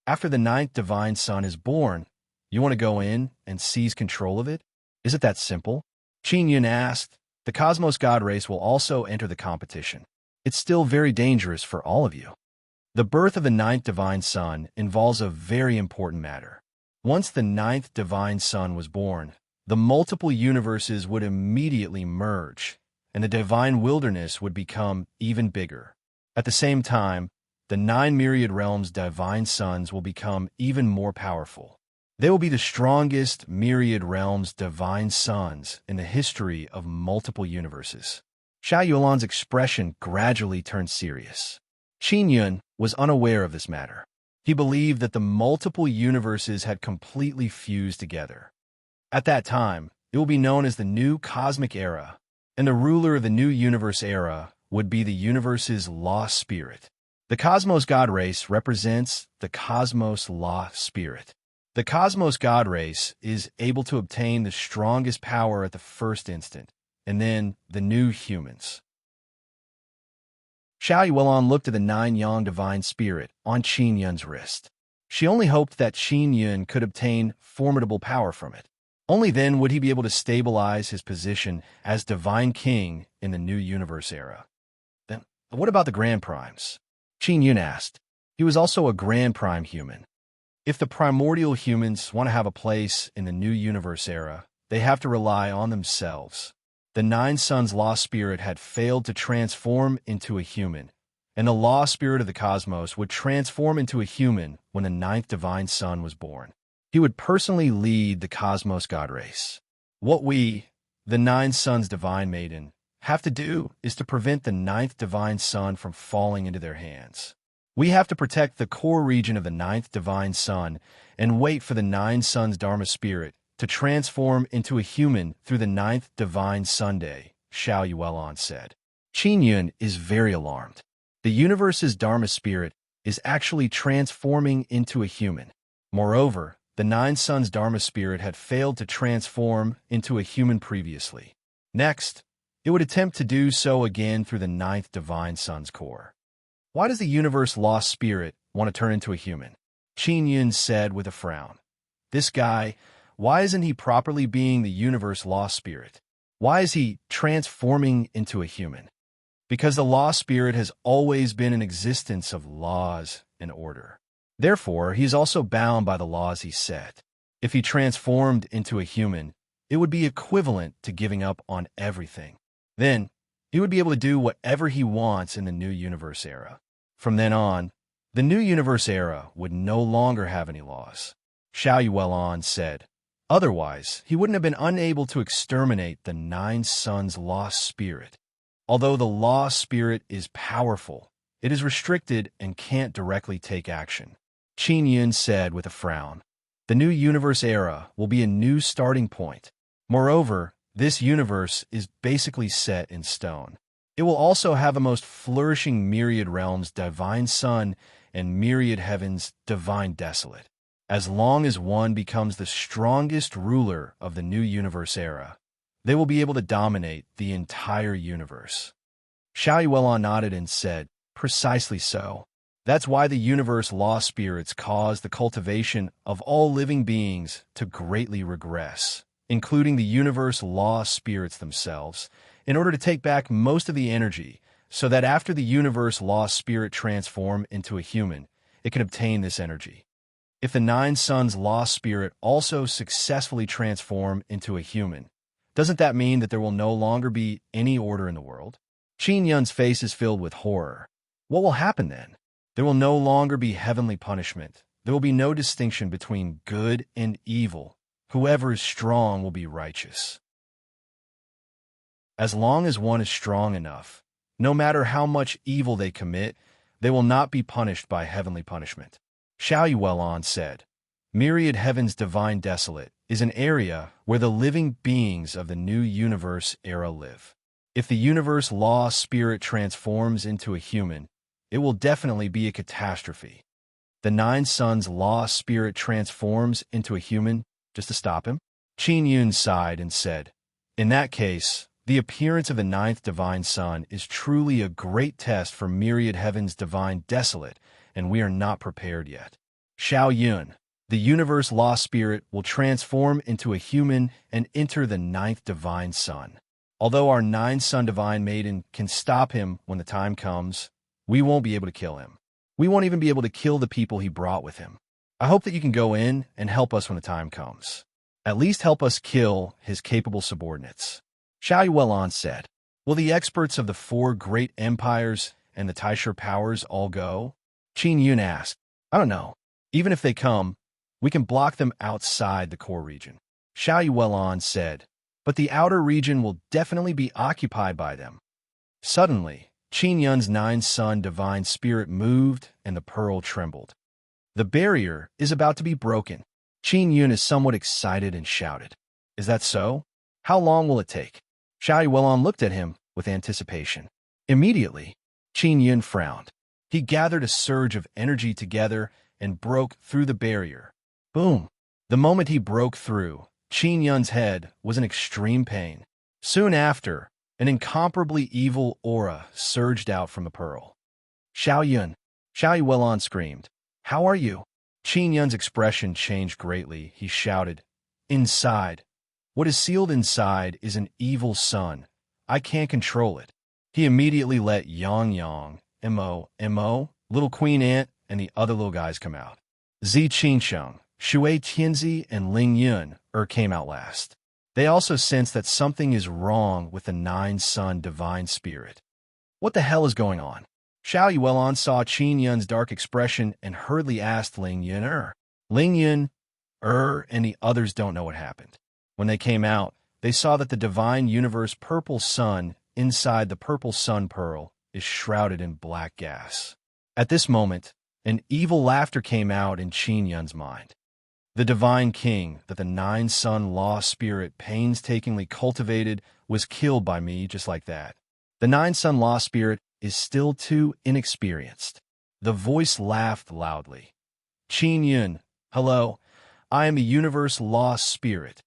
After the 9th Divine Sun is born, you want to go in and seize control of it? Is it that simple? Qin Yun asked. The Cosmos God race will also enter the competition. It's still very dangerous for all of you. The birth of the 9th Divine Sun involves a very important matter. Once the 9th Divine Sun was born, the multiple universes would immediately merge, and the divine wilderness would become even bigger. At the same time, the 9 myriad realms' divine sons will become even more powerful. They will be the strongest myriad realms' divine sons in the history of multiple universes. Xiao Yuelon's expression gradually turned serious. Qin Yun was unaware of this matter. He believed that the multiple universes had completely fused together. At that time, it will be known as the New Cosmic Era, and the ruler of the New Universe Era would be the universe's Lost Spirit. The Cosmos God race represents the Cosmos Lost Spirit. The Cosmos God race is able to obtain the strongest power at the first instant, and then the new humans. Xiao Yuelon looked at the 9 Yang Divine Spirit on Qin Yun's wrist. She only hoped that Qin Yun could obtain formidable power from it. Only then would he be able to stabilize his position as Divine King in the New Universe Era. Then, what about the Grand Primes? Qin Yun asked. He was also a Grand Prime human. If the primordial humans want to have a place in the New Universe Era, they have to rely on themselves. The 9 Suns Lost Spirit had failed to transform into a human, and the Lost Spirit of the Cosmos would transform into a human when the 9th Divine Sun was born. He would personally lead the Cosmos God race. What we, the 9 Suns Divine Maiden, have to do is to prevent the 9th Divine Sun from falling into their hands. We have to protect the core region of the 9th Divine Sun and wait for the 9 Suns Dharma Spirit to transform into a human through the 9th Divine Sunday, Xiao Yuelon said. Qin Yun is very alarmed. The universe's Dharma Spirit is actually transforming into a human. Moreover, the 9 Suns Dharma Spirit had failed to transform into a human previously. Next, it would attempt to do so again through the 9th Divine Sun's core. Why does the universe Lost Spirit want to turn into a human? Qin Yun said with a frown. This guy, why isn't he properly being the universe Lost Spirit? Why is he transforming into a human? Because the Lost Spirit has always been an existence of laws and order. Therefore, he is also bound by the laws he set. If he transformed into a human, it would be equivalent to giving up on everything. Then, he would be able to do whatever he wants in the New Universe era. From then on, the New Universe era would no longer have any laws. Xiao Yuelon said. Otherwise, he wouldn't have been unable to exterminate the Nine Suns' lost spirit. Although the lost spirit is powerful, it is restricted and can't directly take action. Qin Yun said with a frown. The New Universe era will be a new starting point. Moreover, this universe is basically set in stone. It will also have a most flourishing myriad realms, divine sun, and myriad heavens, divine desolate. As long as one becomes the strongest ruler of the New Universe era, they will be able to dominate the entire universe. Xiao Yuelon nodded and said, Precisely so. That's why the universe law spirits cause the cultivation of all living beings to greatly regress, including the universe law spirits themselves, in order to take back most of the energy, so that after the universe law spirit transform into a human, it can obtain this energy. If the Nine Suns lost spirit also successfully transform into a human, doesn't that mean that there will no longer be any order in the world? Qin Yun's face is filled with horror. What will happen then? There will no longer be heavenly punishment. There will be no distinction between good and evil. Whoever is strong will be righteous. As long as one is strong enough, no matter how much evil they commit, they will not be punished by heavenly punishment. Xiao Yuelon said, Myriad Heavens Divine Desolate is an area where the living beings of the New Universe era live. If the universe law spirit transforms into a human, it will definitely be a catastrophe. The Nine Suns law spirit transforms into a human just to stop him? Qin Yun sighed and said, In that case, the appearance of the ninth divine sun is truly a great test for Myriad Heavens Divine Desolate, and we are not prepared yet. Xiao Yun, the universe law spirit will transform into a human and enter the ninth divine sun. Although our nine sun divine maiden can stop him when the time comes, we won't be able to kill him. We won't even be able to kill the people he brought with him. I hope that you can go in and help us when the time comes. At least help us kill his capable subordinates. Xiao Yuelon said, Will the experts of the four great empires and the Taisher powers all go? Qin Yun asked, I don't know. Even if they come, we can block them outside the core region. Xiao Yuelon said, But the outer region will definitely be occupied by them. Suddenly, Qin Yun's nine sun divine spirit moved and the pearl trembled. The barrier is about to be broken. Qin Yun is somewhat excited and shouted, Is that so? How long will it take? Xiao Yuelon looked at him with anticipation. Immediately, Qin Yun frowned. He gathered a surge of energy together and broke through the barrier. Boom! The moment he broke through, Qin Yun's head was in extreme pain. Soon after, an incomparably evil aura surged out from the pearl. Xiao Yun! Xiao Yuelon screamed. How are you? Qin Yun's expression changed greatly. He shouted, Inside. What is sealed inside is an evil sun. I can't control it. He immediately let Yang Yang, Mo, Little Queen Ant, and the other little guys come out. Zi Qingsheng, Shui Tianzi, and Ling Yun came out last. They also sensed that something is wrong with the Nine Sun Divine Spirit. What the hell is going on? Xiao Yuelon saw Qin Yun's dark expression and hurriedly asked Ling Yun, Ling Yun, and the others don't know what happened. When they came out, they saw that the divine universe purple sun inside the purple sun pearl is shrouded in black gas. At this moment, an evil laughter came out in Qin Yun's mind. The divine king that the Nine Sun Law Spirit painstakingly cultivated was killed by me just like that. The Nine Sun Law Spirit is still too inexperienced. The voice laughed loudly. Qin Yun, hello, I am the Universe Law Spirit.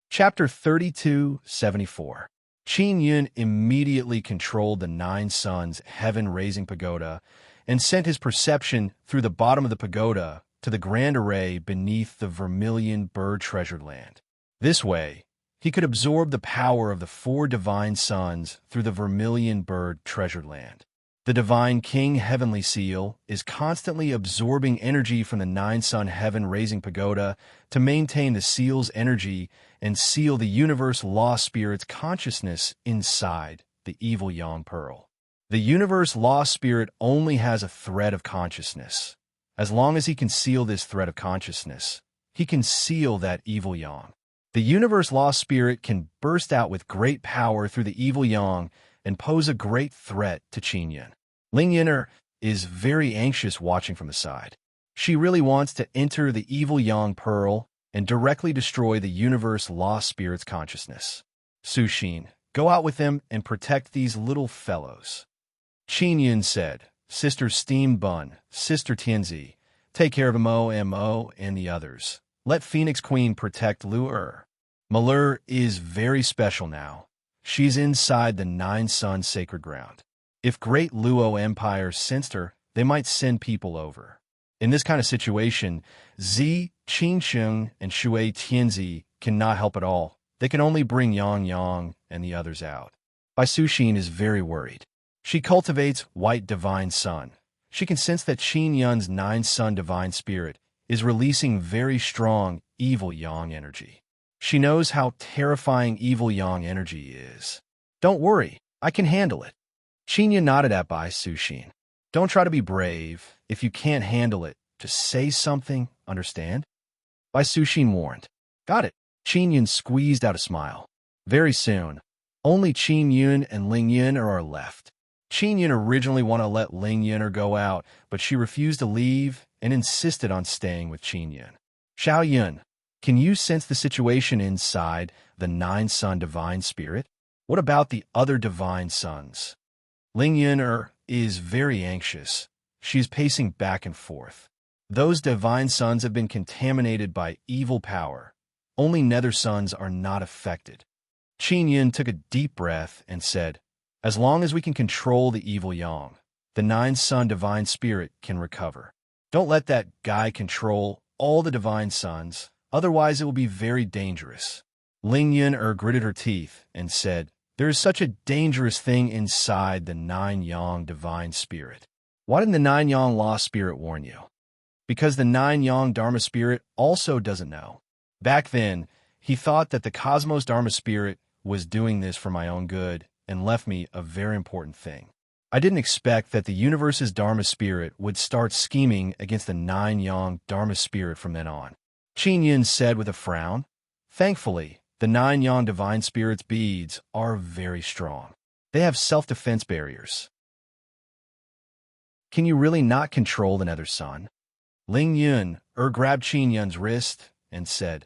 Chapter 3274. Qin Yun immediately controlled the Nine Suns heaven-raising pagoda and sent his perception through the bottom of the pagoda to the grand array beneath the vermilion bird-treasured land. This way, he could absorb the power of the four divine suns through the vermilion bird-treasured land. The divine king heavenly seal is constantly absorbing energy from the nine-sun heaven-raising pagoda to maintain the seal's energy and seal the universe law spirit's consciousness inside the evil yang pearl. The universe law spirit only has a thread of consciousness. As long as he can seal this thread of consciousness, he can seal that evil yang. The universe law spirit can burst out with great power through the evil yang and pose a great threat to Qin Yun. Ling Yun'er is very anxious watching from the side. She really wants to enter the evil yang pearl and directly destroy the universe law spirit's consciousness. Su Xin, go out with them and protect these little fellows. Qin Yun said, Sister Steam Bun, Sister Tianzi, take care of Mo and the others. Let Phoenix Queen protect Lu'er. Malur is very special now. She's inside the nine-sun sacred ground. If Great Luo Empire sensed her, they might send people over. In this kind of situation, Zi, Qinsheng, and Shui Tianzi cannot help at all. They can only bring Yang and the others out. Bai Suxin is very worried. She cultivates white divine sun. She can sense that Qin Yun's nine-sun divine spirit is releasing very strong evil yang energy. She knows how terrifying evil yang energy is. Don't worry, I can handle it. Qin Yun nodded at Bai Suxin. Don't try to be brave. If you can't handle it, just say something, understand? Bai Suxin warned. Got it. Qin Yun squeezed out a smile. Very soon, only Qin Yun and Ling Yun'er are left. Qin Yun originally wanted to let Ling Yun'er go out, but she refused to leave and insisted on staying with Qin Yun. Xiao Yun, can you sense the situation inside the nine-sun divine spirit? What about the other divine sons? Ling Yun'er is very anxious. She's pacing back and forth. Those divine sons have been contaminated by evil power. Only nether sons are not affected. Qin Yun took a deep breath and said, as long as we can control the evil yang, the nine-sun divine spirit can recover. Don't let that guy control all the divine sons, otherwise it will be very dangerous. Ling Yun'er gritted her teeth and said, there is such a dangerous thing inside the nine-yang divine spirit. Why didn't the nine-yang law spirit warn you? Because the nine-yang dharma spirit also doesn't know. Back then, he thought that the cosmos dharma spirit was doing this for my own good and left me a very important thing. I didn't expect that the universe's dharma spirit would start scheming against the nine-yang dharma spirit from then on. Qin Yun said with a frown, thankfully, the nine-yang divine spirit's beads are very strong. They have self-defense barriers. Can you really not control the nether sun? Ling Yun'er grabbed Qin Yun's wrist and said,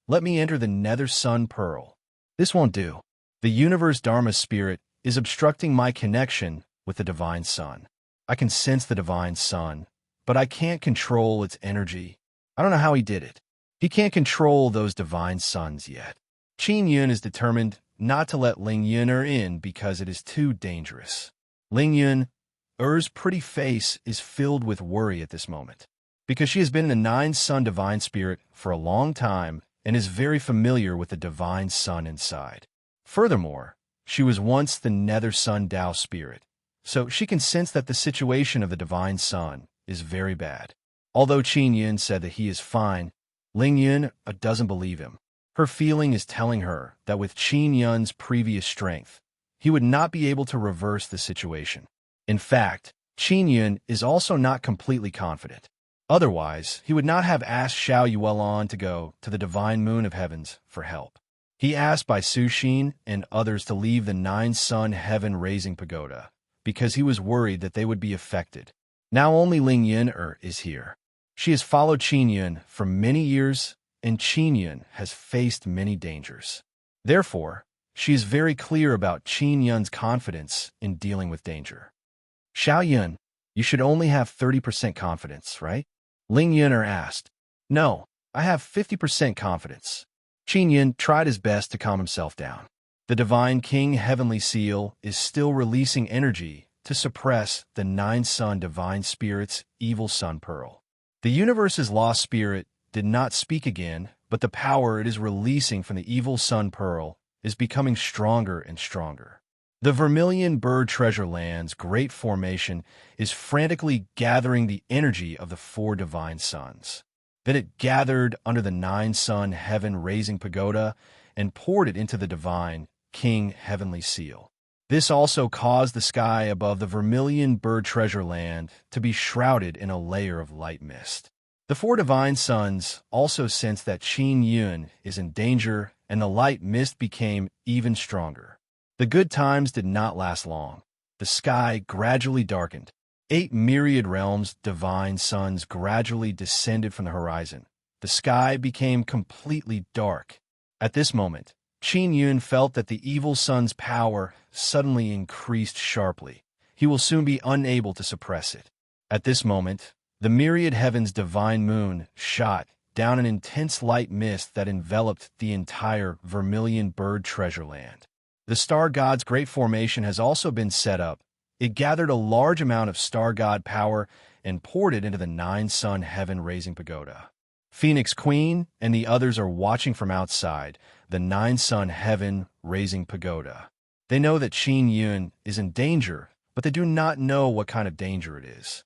let me enter the nether sun pearl. This won't do. The universe dharma spirit is obstructing my connection with the divine sun. I can sense the divine sun, but I can't control its energy. I don't know how he did it. He can't control those divine suns yet. Qin Yun is determined not to let Ling Yun'er in because it is too dangerous. Ling Yun'er's pretty face is filled with worry at this moment, because she has been in the nine-sun divine spirit for a long time and is very familiar with the divine sun inside. Furthermore, she was once the nether sun Tao spirit, so she can sense that the situation of the divine sun is very bad. Although Qin Yun said that he is fine, Ling Yun doesn't believe him. Her feeling is telling her that with Qin Yun's previous strength, he would not be able to reverse the situation. In fact, Qin Yun is also not completely confident. Otherwise, he would not have asked Xiao Yuelon to go to the divine moon of heavens for help. He asked Bai Suxin and others to leave the nine-sun heaven-raising pagoda because he was worried that they would be affected. Now only Ling Yun'er is here. She has followed Qin Yun for many years, and Qin Yun has faced many dangers. Therefore, she is very clear about Qin Yun's confidence in dealing with danger. Xiao Yun, you should only have 30% confidence, right? Ling Yun'er asked. No, I have 50% confidence. Qin Yun tried his best to calm himself down. The Divine King Heavenly Seal is still releasing energy to suppress the nine-sun divine spirit's evil sun pearl. The universe's lost spirit did not speak again, but the power it is releasing from the evil sun pearl is becoming stronger and stronger. The Vermilion Bird Treasure Land's great formation is frantically gathering the energy of the four divine suns. Then it gathered under the nine-sun heaven-raising pagoda and poured it into the divine King Heavenly Seal. This also caused the sky above the Vermilion Bird Treasure Land to be shrouded in a layer of light mist. The four divine suns also sensed that Qin Yun is in danger, and the light mist became even stronger. The good times did not last long. The sky gradually darkened. 8 myriad realms, divine suns, gradually descended from the horizon. The sky became completely dark. At this moment, Qin Yun felt that the evil sun's power suddenly increased sharply. He will soon be unable to suppress it. At this moment, the myriad heaven's divine moon shot down an intense light mist that enveloped the entire Vermilion Bird Treasure Land. The star god's great formation has also been set up. It gathered a large amount of star god power and poured it into the nine-sun heaven-raising pagoda. Phoenix Queen and the others are watching from outside the nine-sun heaven-raising pagoda. They know that Qin Yun is in danger, but they do not know what kind of danger it is.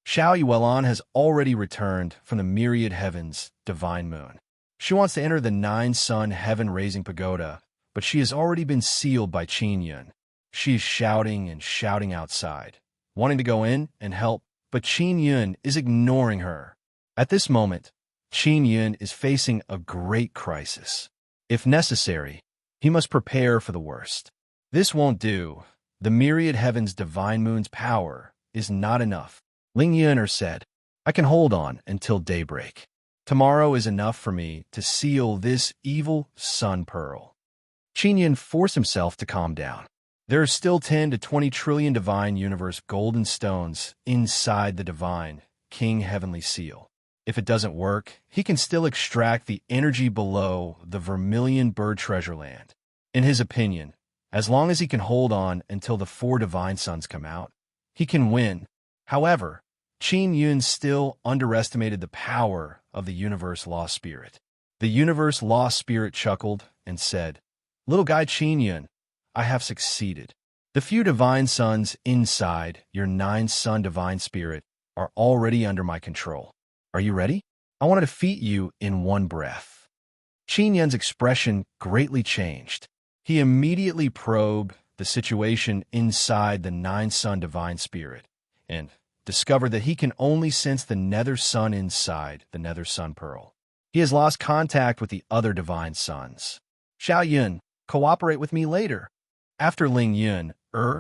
Xiao Yuelan has already returned from the myriad heaven's divine moon. She wants to enter the nine-sun heaven-raising pagoda, but she has already been sealed by Qin Yun. She is shouting and shouting outside, wanting to go in and help, but Qin Yun is ignoring her. At this moment, Qin Yun is facing a great crisis. If necessary, he must prepare for the worst. This won't do. The myriad heaven's divine moon's power is not enough. Ling Yuner said, I can hold on until daybreak. Tomorrow is enough for me to seal this evil sun pearl. Qin Yun forced himself to calm down. There are still 10 to 20 trillion divine universe golden stones inside the divine King Heavenly Seal. If it doesn't work, he can still extract the energy below the Vermilion Bird Treasure Land. In his opinion, as long as he can hold on until the 4 divine suns come out, he can win. However, Qin Yun still underestimated the power of the universe lost spirit. The universe lost spirit chuckled and said, Little guy Qin Yun, I have succeeded. The few divine suns inside your 9-sun divine spirit are already under my control. Are you ready? I want to defeat you in one breath. Qin Yun's expression greatly changed. He immediately probed the situation inside the 9-sun divine spirit and discovered that he can only sense the nether sun inside the nether sun pearl. He has lost contact with the other divine suns. Xiao Yun, cooperate with me later. After Ling Yun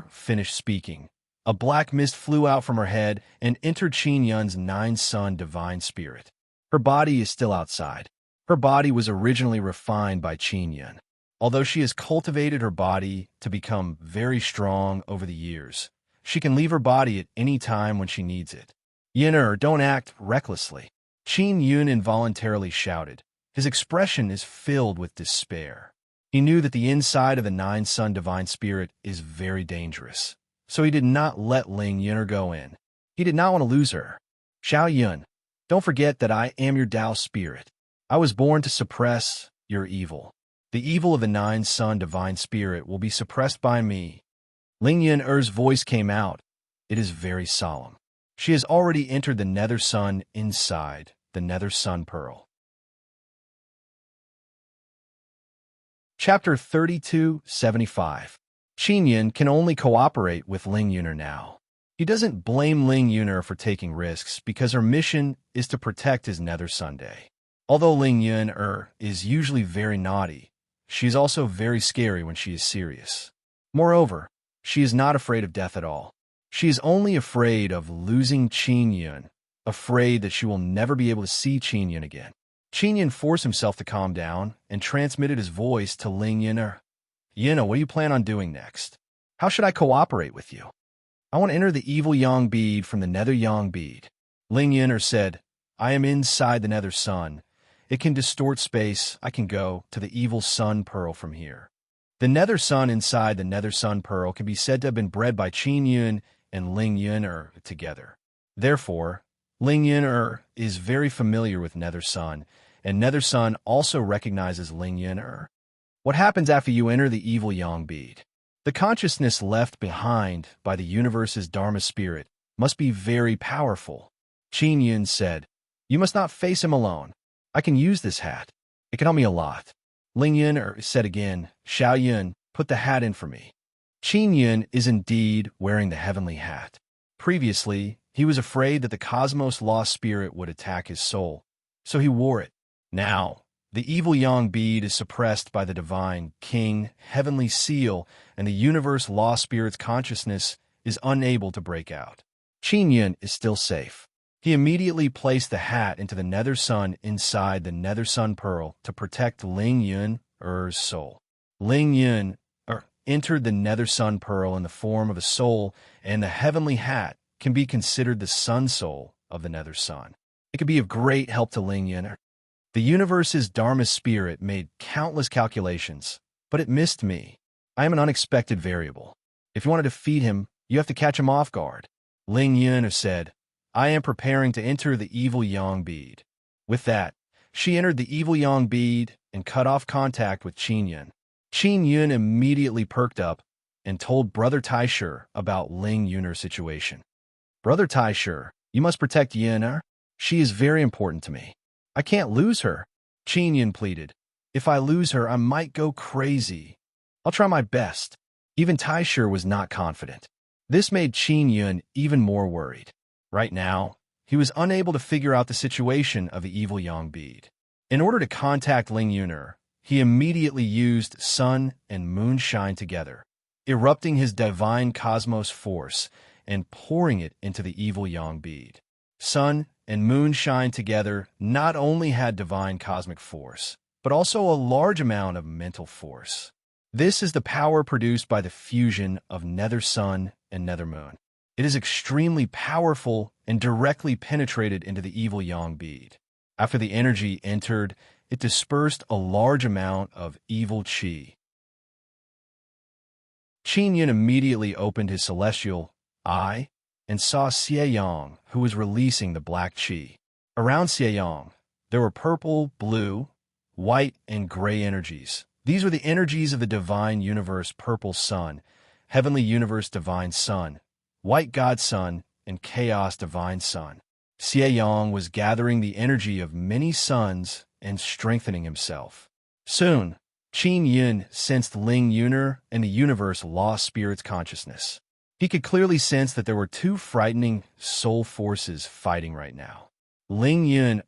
finished speaking, a black mist flew out from her head and entered Qin Yun's 9-sun divine spirit. Her body is still outside. Her body was originally refined by Qin Yun. Although she has cultivated her body to become very strong over the years, she can leave her body at any time when she needs it. Yun'er, don't act recklessly. Qin Yun involuntarily shouted. His expression is filled with despair. He knew that the inside of the 9-sun divine spirit is very dangerous, so he did not let Ling Yun'er go in. He did not want to lose her. Xiao Yun, don't forget that I am your Tao spirit. I was born to suppress your evil. The evil of the 9-sun divine spirit will be suppressed by me. Ling Yun'er's voice came out. It is very solemn. She has already entered the nether sun inside the nether sun pearl. Chapter 3275. Qin Yun can only cooperate with Ling Yun'er now. He doesn't blame Ling Yun'er for taking risks because her mission is to protect his nether Sunday. Although Ling Yun'er is usually very naughty, she is also very scary when she is serious. Moreover, she is not afraid of death at all. She is only afraid of losing Qin Yun, afraid that she will never be able to see Qin Yun again. Qin Yun forced himself to calm down and transmitted his voice to Ling Yun'er. Yun'er, what do you plan on doing next? How should I cooperate with you? I want to enter the evil yang bead from the nether yang bead. Ling Yun'er said, I am inside the nether sun. It can distort space. I can go to the evil sun pearl from here. The nether sun inside the nether sun pearl can be said to have been bred by Qin Yun and Ling Yun'er together. Therefore, Ling Yun'er is very familiar with nether sun, and nether sun also recognizes Ling Yun'er. What happens after you enter the evil yang bead? The consciousness left behind by the universe's Dharma spirit must be very powerful. Qin Yun said, "You must not face him alone. I can use this hat. It can help me a lot." Ling Yun said again, "Xiao Yun, put the hat in for me." Qin Yun is indeed wearing the heavenly hat. Previously, he was afraid that the cosmos lost spirit would attack his soul, so he wore it. Now, the evil yang bead is suppressed by the divine king heavenly seal, and the universe lost spirit's consciousness is unable to break out. Qin Yun is still safe. He immediately placed the hat into the nether sun inside the nether sun pearl to protect Ling Yun's soul. Ling Yun entered the nether sun pearl in the form of a soul, and the heavenly hat can be considered the sun soul of the nether sun. It could be of great help to Ling Yun. The universe's Dharma spirit made countless calculations, but it missed me. I am an unexpected variable. If you want to defeat him, you have to catch him off guard. Ling Yun said, "I am preparing to enter the evil yang bead." With that, she entered the evil yang bead and cut off contact with Qin Yun. Qin Yun immediately perked up and told Brother Taisher about Ling Yun's situation. "Brother Taisher, you must protect Yun. She is very important to me. I can't lose her," Qin Yun pleaded. "If I lose her, I might go crazy. I'll try my best." Even Taisher was not confident. This made Qin Yun even more worried. Right now, he was unable to figure out the situation of the evil yang bead. In order to contact Ling Yun, he immediately used sun and moon shine together, erupting his divine cosmos force and pouring it into the evil yang bead. Sun and moon shine together not only had divine cosmic force, but also a large amount of mental force. This is the power produced by the fusion of nether sun and nether moon. It is extremely powerful and directly penetrated into the evil yang bead. After the energy entered, it dispersed a large amount of evil qi. Qin Yun immediately opened his celestial eye and saw Xie Yang, who was releasing the black qi. Around Xie Yang, there were purple, blue, white, and gray energies. These were the energies of the divine universe purple sun, heavenly universe divine sun, white god sun, and chaos divine sun. Xie Yang was gathering the energy of many suns and strengthening himself. Soon, Qin Yun sensed Ling Yun and the universe lost spirit's consciousness. He could clearly sense that there were two frightening soul forces fighting right now. Ling Yun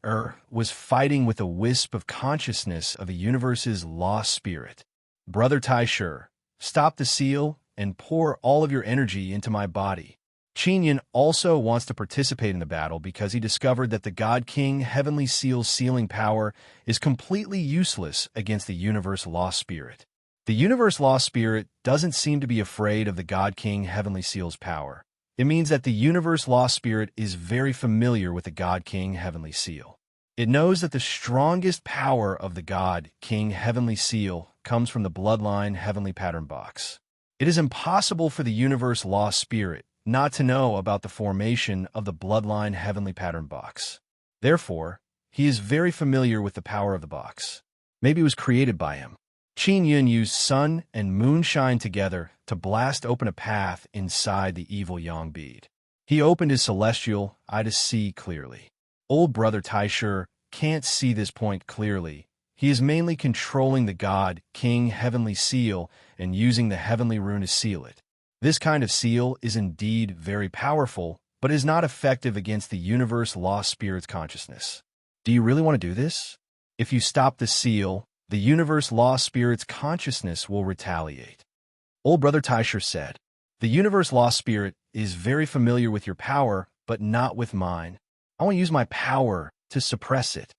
was fighting with a wisp of consciousness of the universe's lost spirit. "Brother Taisher, stop the seal and pour all of your energy into my body." Qin Yun also wants to participate in the battle because he discovered that the God King Heavenly Seal's sealing power is completely useless against the universe lost spirit. The universe lost spirit doesn't seem to be afraid of the God King Heavenly Seal's power. It means that the universe lost spirit is very familiar with the God King Heavenly Seal. It knows that the strongest power of the God King Heavenly Seal comes from the bloodline Heavenly Pattern Box. It is impossible for the universe lost spirit not to know about the formation of the bloodline Heavenly Pattern Box. Therefore, he is very familiar with the power of the box. Maybe it was created by him. Qin Yun used sun and moonshine together to blast open a path inside the evil yang bead. He opened his celestial eye to see clearly. Old Brother Taisher can't see this point clearly. He is mainly controlling the God King Heavenly Seal and using the heavenly rune to seal it. This kind of seal is indeed very powerful, but is not effective against the universe lost spirit's consciousness. Do you really want to do this? If you stop the seal, the universe lost spirit's consciousness will retaliate. Old Brother Taisher said, "The universe lost spirit is very familiar with your power, but not with mine. I want to use my power to suppress it."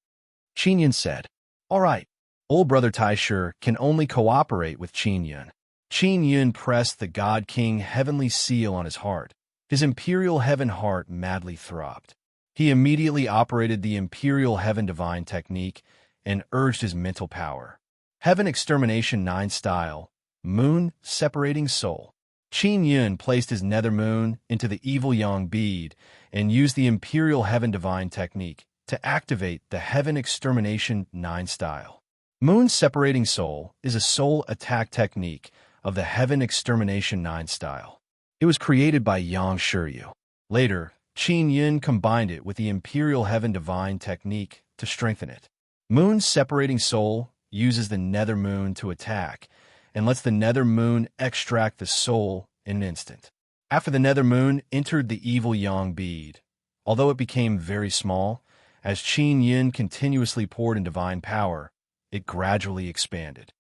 Qin Yun said, "All right." Old Brother Taisher can only cooperate with Qin Yun. Qin Yun pressed the God King Heavenly Seal on his heart. His Imperial Heaven heart madly throbbed. He immediately operated the Imperial Heaven Divine technique and urged his mental power. Heaven Extermination 9 style, Moon Separating Soul. Qin Yun placed his nether moon into the evil yang bead and used the Imperial Heaven Divine technique to activate the Heaven Extermination 9 style. Moon separating soul is a soul attack technique of the Heaven Extermination 9 style. It was created by Yang Shiryu. Later, Qin Yin combined it with the Imperial Heaven Divine technique to strengthen it. Moon separating soul uses the nether moon to attack and lets the nether moon extract the soul in an instant. After the nether moon entered the evil yang bead, although it became very small, as Qin Yin continuously poured in divine power, it gradually expanded.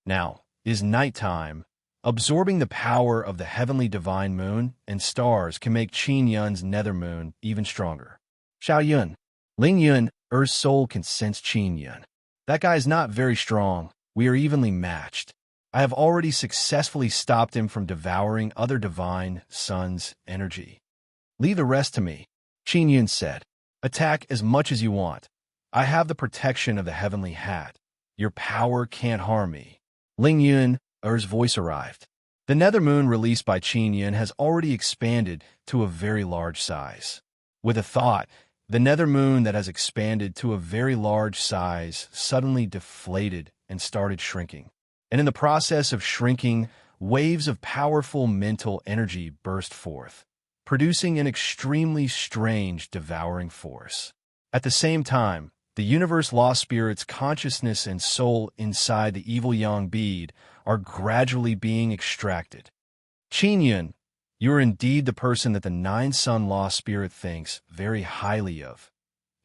Now, is nighttime. Absorbing the power of the heavenly divine moon and stars can make Qin Yun's nether moon even stronger. Xiao Yun, Ling Yun, Er's soul can sense Qin Yun. That guy is not very strong. We are evenly matched. I have already successfully stopped him from devouring other divine sun's energy. Leave the rest to me, Qin Yun said. Attack as much as you want. I have the protection of the heavenly hat. Your power can't harm me. Ling Yun, Er's voice arrived. The nether moon released by Qin Yun has already expanded to a very large size. With a thought, the nether moon that has expanded to a very large size suddenly deflated and started shrinking. And in the process of shrinking, waves of powerful mental energy burst forth, producing an extremely strange devouring force. At the same time, the universe law spirit's consciousness and soul inside the evil yang bead are gradually being extracted. Qin Yun, you are indeed the person that the Nine Sun Law Spirit thinks very highly of.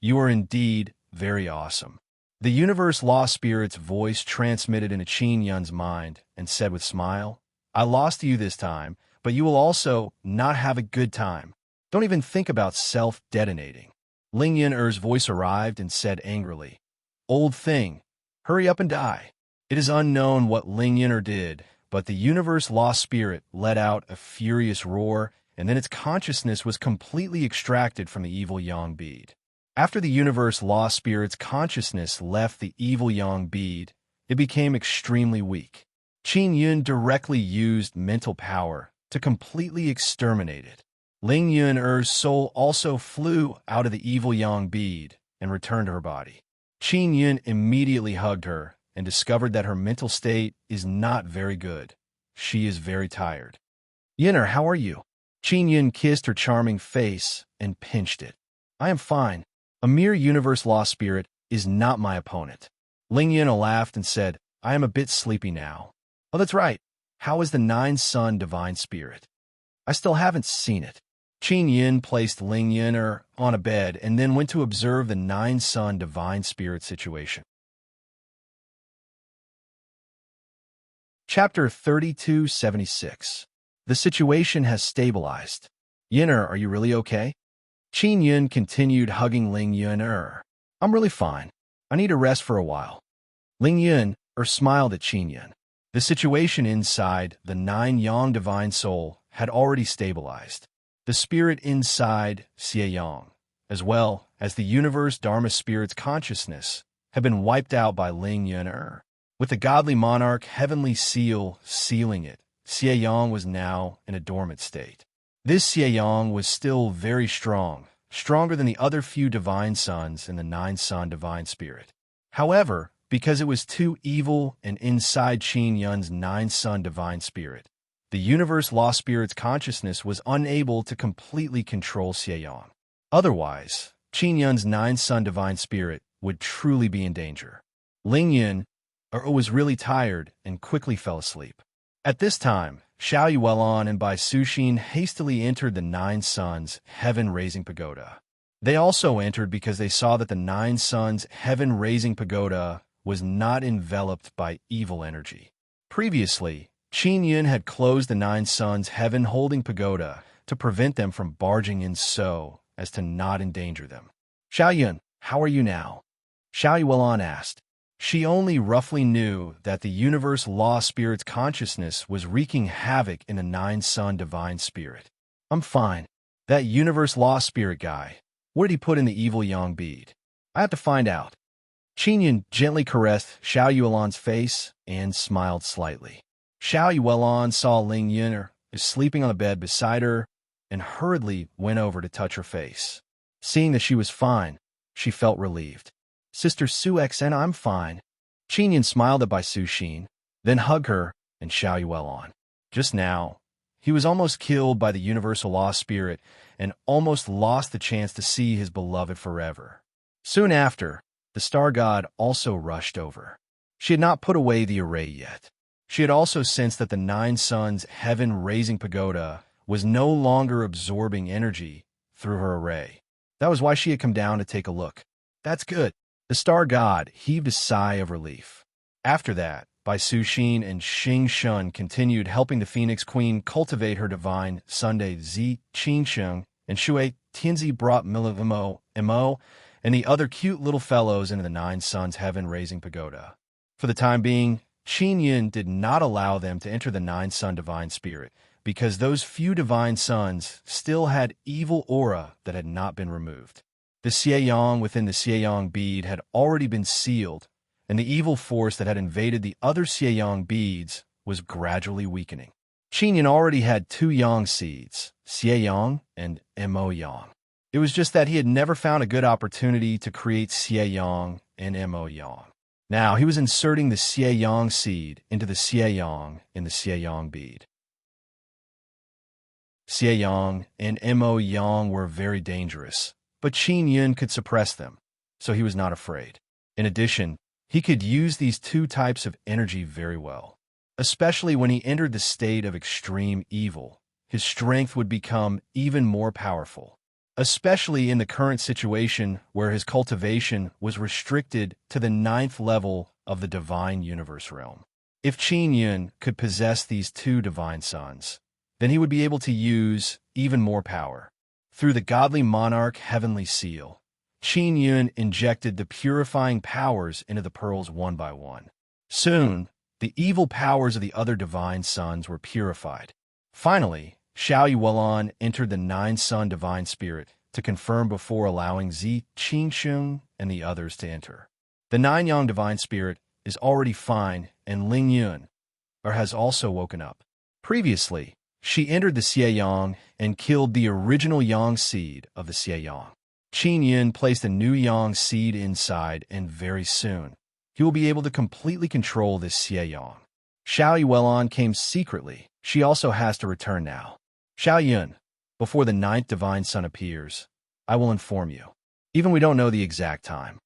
You are indeed very awesome. The universe law spirit's voice transmitted into Qin Yun's mind and said with smile, I lost you this time, but you will also not have a good time. Don't even think about self-detonating. Ling Yun Er's voice arrived and said angrily, Old thing, hurry up and die. It is unknown what Ling Yun did, but the universe law spirit let out a furious roar, and then its consciousness was completely extracted from the evil yang bead. After the universe law spirit's consciousness left the evil yang bead, it became extremely weak. Qin Yun directly used mental power to completely exterminate it. Ling Yun Er's soul also flew out of the evil yang bead and returned to her body. Qin Yun immediately hugged her and discovered that her mental state is not very good. She is very tired. Yin'er, how are you? Qin Yun kissed her charming face and pinched it. I am fine. A mere universe law spirit is not my opponent. Ling Yun laughed and said, I am a bit sleepy now. Oh, that's right. How is the Nine Sun Divine Spirit? I still haven't seen it. Qin Yun placed Ling Yun on a bed and then went to observe the Nine Sun Divine Spirit situation. Chapter 3276. The situation has stabilized. Yin'er, are you really okay? Qin Yun continued hugging Ling Yun. I'm really fine. I need to rest for a while. Ling Yun smiled at Qin Yun. The situation inside the Nine Yang Divine Soul had already stabilized. The spirit inside Xie Yang, as well as the universe Dharma spirit's consciousness, had been wiped out by Ling Yun. With the godly monarch heavenly seal sealing it, Xie Yang was now in a dormant state. This Xie Yang was still very strong, stronger than the other few divine sons in the Nine Sun Divine Spirit. However, because it was too evil and inside Qin Yun's Nine Sun Divine Spirit, the universe law spirit's consciousness was unable to completely control Xie Yang. Otherwise, Qin Yun's Nine Sun Divine Spirit would truly be in danger. Ling Yun was really tired and quickly fell asleep. At this time, Xiao Yuelon and Bai Suxin hastily entered the Nine Suns' heaven-raising pagoda. They also entered because they saw that the Nine Suns' heaven-raising pagoda was not enveloped by evil energy. Previously, Qin Yun had closed the Nine Suns' heaven-holding pagoda to prevent them from barging in so as to not endanger them. Xiao Yun, how are you now? Xiao Yuelon asked. She only roughly knew that the universe law spirit's consciousness was wreaking havoc in the Nine Sun Divine Spirit. I'm fine. That universe law spirit guy, what did he put in the evil yang bead? I have to find out. Qin Yun gently caressed Xiao Yuelon's face and smiled slightly. Xiao Yuelon saw Ling Yun sleeping on the bed beside her and hurriedly went over to touch her face. Seeing that she was fine, she felt relieved. Sister Su-Xen, I'm fine. Qinyan smiled at Bai Su-Xin, then hugged her and Xiao Yuel on. Just now, he was almost killed by the universal law spirit and almost lost the chance to see his beloved forever. Soon after, the star god also rushed over. She had not put away the array yet. She had also sensed that the Nine Suns heaven-raising pagoda was no longer absorbing energy through her array. That was why she had come down to take a look. That's good. The star god heaved a sigh of relief. After that, Bai Su-Xin and Xing Shun continued helping the Phoenix Queen cultivate her divine Sunday Zi Qingsheng, and Shui Tianzi brought Mo, and the other cute little fellows into the Nine Suns heaven-raising pagoda. For the time being, Qin Yin did not allow them to enter the Nine Sun divine spirit, because those few divine suns still had evil aura that had not been removed. The Xieyang within the Xieyang bead had already been sealed, and the evil force that had invaded the other Xieyang beads was gradually weakening. Qin Yin already had 2 Yang seeds, Xieyang and Mo Yang. It was just that he had never found a good opportunity to create Xieyang and Mo Yang. Now he was inserting the Xieyang seed into the Xieyang in the Xieyang bead. Xieyang and Mo Yang were very dangerous, but Qin Yin could suppress them, so he was not afraid. In addition, he could use these 2 types of energy very well. Especially when he entered the state of extreme evil, his strength would become even more powerful. Especially in the current situation where his cultivation was restricted to the 9th level of the divine universe realm. If Qin Yin could possess these 2 divine suns, then he would be able to use even more power. Through the godly monarch heavenly seal, Qin Yin injected the purifying powers into the pearls one by one. Soon, the evil powers of the other divine suns were purified. Finally, Xiao Yuelan entered the Nine Sun divine spirit to confirm before allowing Zi Qingsheng and the others to enter. The Nine Yang divine spirit is already fine, and Ling Yun has also woken up. Previously, she entered the Xieyang and killed the original Yang seed of the Xieyang. Qin Yin placed a new Yang seed inside, and very soon, he will be able to completely control this Xieyang. Xiao Yuelan came secretly. She also has to return now. Xiao Yun, before the 9th divine sun appears, I will inform you. Even we don't know the exact time.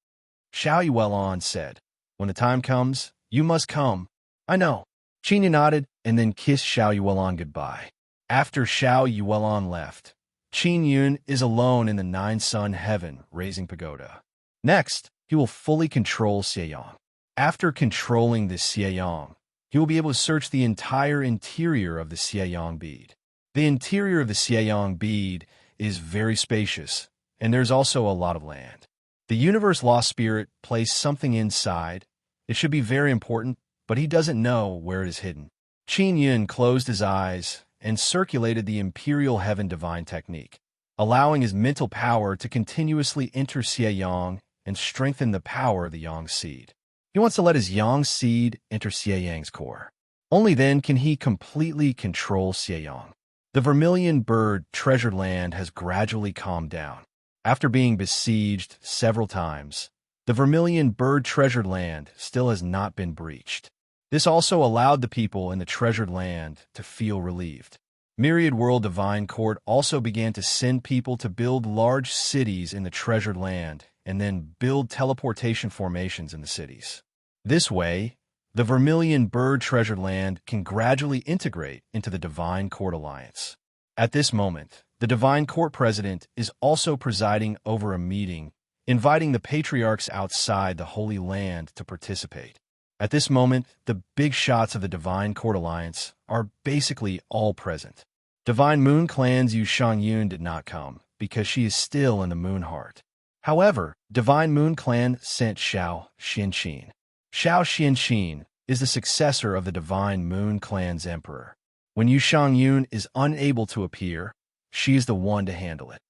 Xiao Yuelan said, when the time comes, you must come. I know. Qin Yin nodded and then kissed Xiao Yuelan goodbye. After Xiao Yuelan left, Qin Yun is alone in the Nine Sun heaven raising pagoda. Next, he will fully control Xieyang. After controlling the Xieyang, he will be able to search the entire interior of the Xieyang bead. The interior of the Xieyang bead is very spacious, and there's also a lot of land. The universe law spirit placed something inside. It should be very important, but he doesn't know where it is hidden. Qin Yin closed his eyes and circulated the Imperial Heaven Divine Technique, allowing his mental power to continuously enter Xieyang and strengthen the power of the Yang seed. He wants to let his Yang seed enter Xieyang's core. Only then can he completely control Xieyang. The vermilion bird treasured land has gradually calmed down. After being besieged several times, the vermilion bird treasured land still has not been breached. This also allowed the people in the treasured land to feel relieved. Myriad World Divine Court also began to send people to build large cities in the treasured land and then build teleportation formations in the cities. This way, the vermilion bird treasured land can gradually integrate into the Divine Court Alliance. At this moment, the Divine Court President is also presiding over a meeting, inviting the patriarchs outside the Holy Land to participate. At this moment, the big shots of the Divine Court Alliance are basically all present. Divine Moon Clan's Yu Shangyun did not come, because she is still in the Moon Heart. However, Divine Moon Clan sent Xiao Xianqin. Xiao Xianqin is the successor of the Divine Moon Clan's emperor. When Yu Shangyun is unable to appear, she is the one to handle it.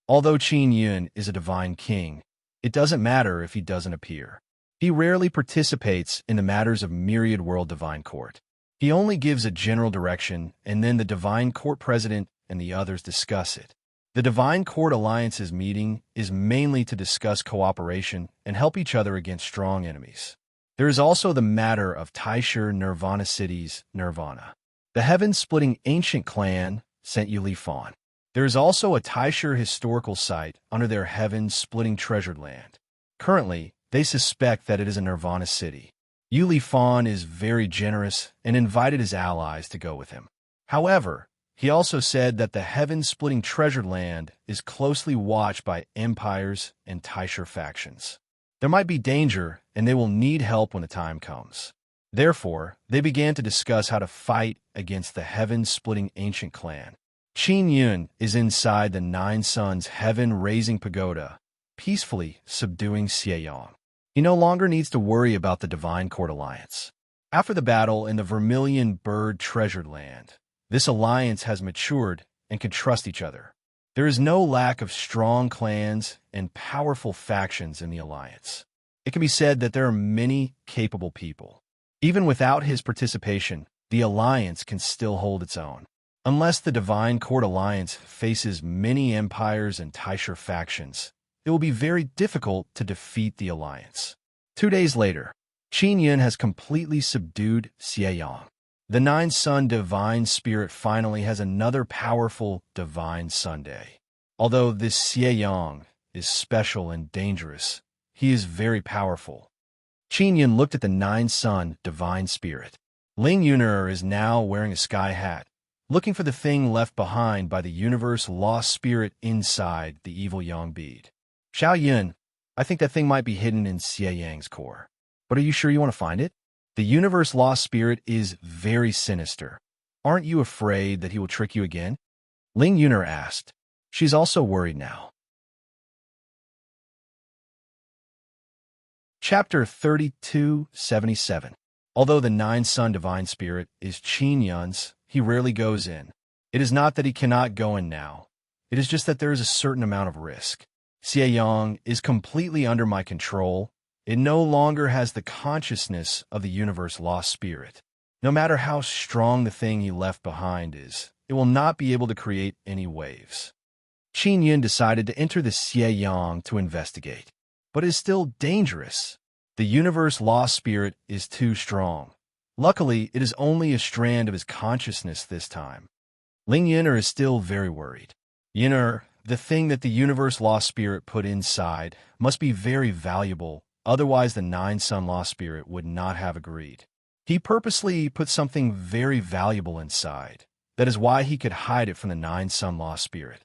Although Qin Yun is a divine king, it doesn't matter if he doesn't appear. He rarely participates in the matters of Myriad World Divine Court. He only gives a general direction, and then the Divine Court President and the others discuss it. The Divine Court Alliance's meeting is mainly to discuss cooperation and help each other against strong enemies. There is also the matter of Taishur Nirvana City's Nirvana. The heaven-splitting ancient clan sent Yuli Fawn. There is also a Taishur historical site under their heaven-splitting treasured land. Currently, they suspect that it is a Nirvana city. Yuli Fawn is very generous and invited his allies to go with him. However, he also said that the heaven-splitting treasured land is closely watched by empires and Taishur factions. There might be danger, and they will need help when the time comes. Therefore, they began to discuss how to fight against the heaven-splitting ancient clan. Qin Yun is inside the Nine Suns heaven-raising pagoda, peacefully subduing Xieyang. He no longer needs to worry about the Divine Court Alliance. After the battle in the Vermilion Bird treasured land, this alliance has matured and can trust each other. There is no lack of strong clans and powerful factions in the alliance. It can be said that there are many capable people. Even without his participation, the alliance can still hold its own. Unless the Divine Court Alliance faces many empires and Taishur factions, it will be very difficult to defeat the alliance. 2 days later, Qin Yun has completely subdued Xieyang. The Nine Sun Divine Spirit finally has another powerful Divine Sunday. Although this Xieyang is special and dangerous, he is very powerful. Qin Yun looked at the Nine Sun Divine Spirit. Ling Yuner is now wearing a sky hat, looking for the thing left behind by the universe lost spirit inside the evil yang bead. Xiao Yun, I think that thing might be hidden in Xieyang's core. But are you sure you want to find it? The universe lost spirit is very sinister. Aren't you afraid that he will trick you again? Ling Yuner asked. She's also worried now. Chapter 3277. Although the Nine Sun Divine Spirit is Qin Yun's, he rarely goes in. It is not that he cannot go in now. It is just that there is a certain amount of risk. Xieyang is completely under my control. It no longer has the consciousness of the universe lost spirit. No matter how strong the thing he left behind is, it will not be able to create any waves. Qin Yun decided to enter the Xieyang to investigate. But it is still dangerous. The universe lost spirit is too strong. Luckily, it is only a strand of his consciousness this time. Ling Yuner is still very worried. Yuner, the thing that the universe lost spirit put inside must be very valuable, otherwise the Nine Sun lost spirit would not have agreed. He purposely put something very valuable inside. That is why he could hide it from the Nine Sun lost spirit.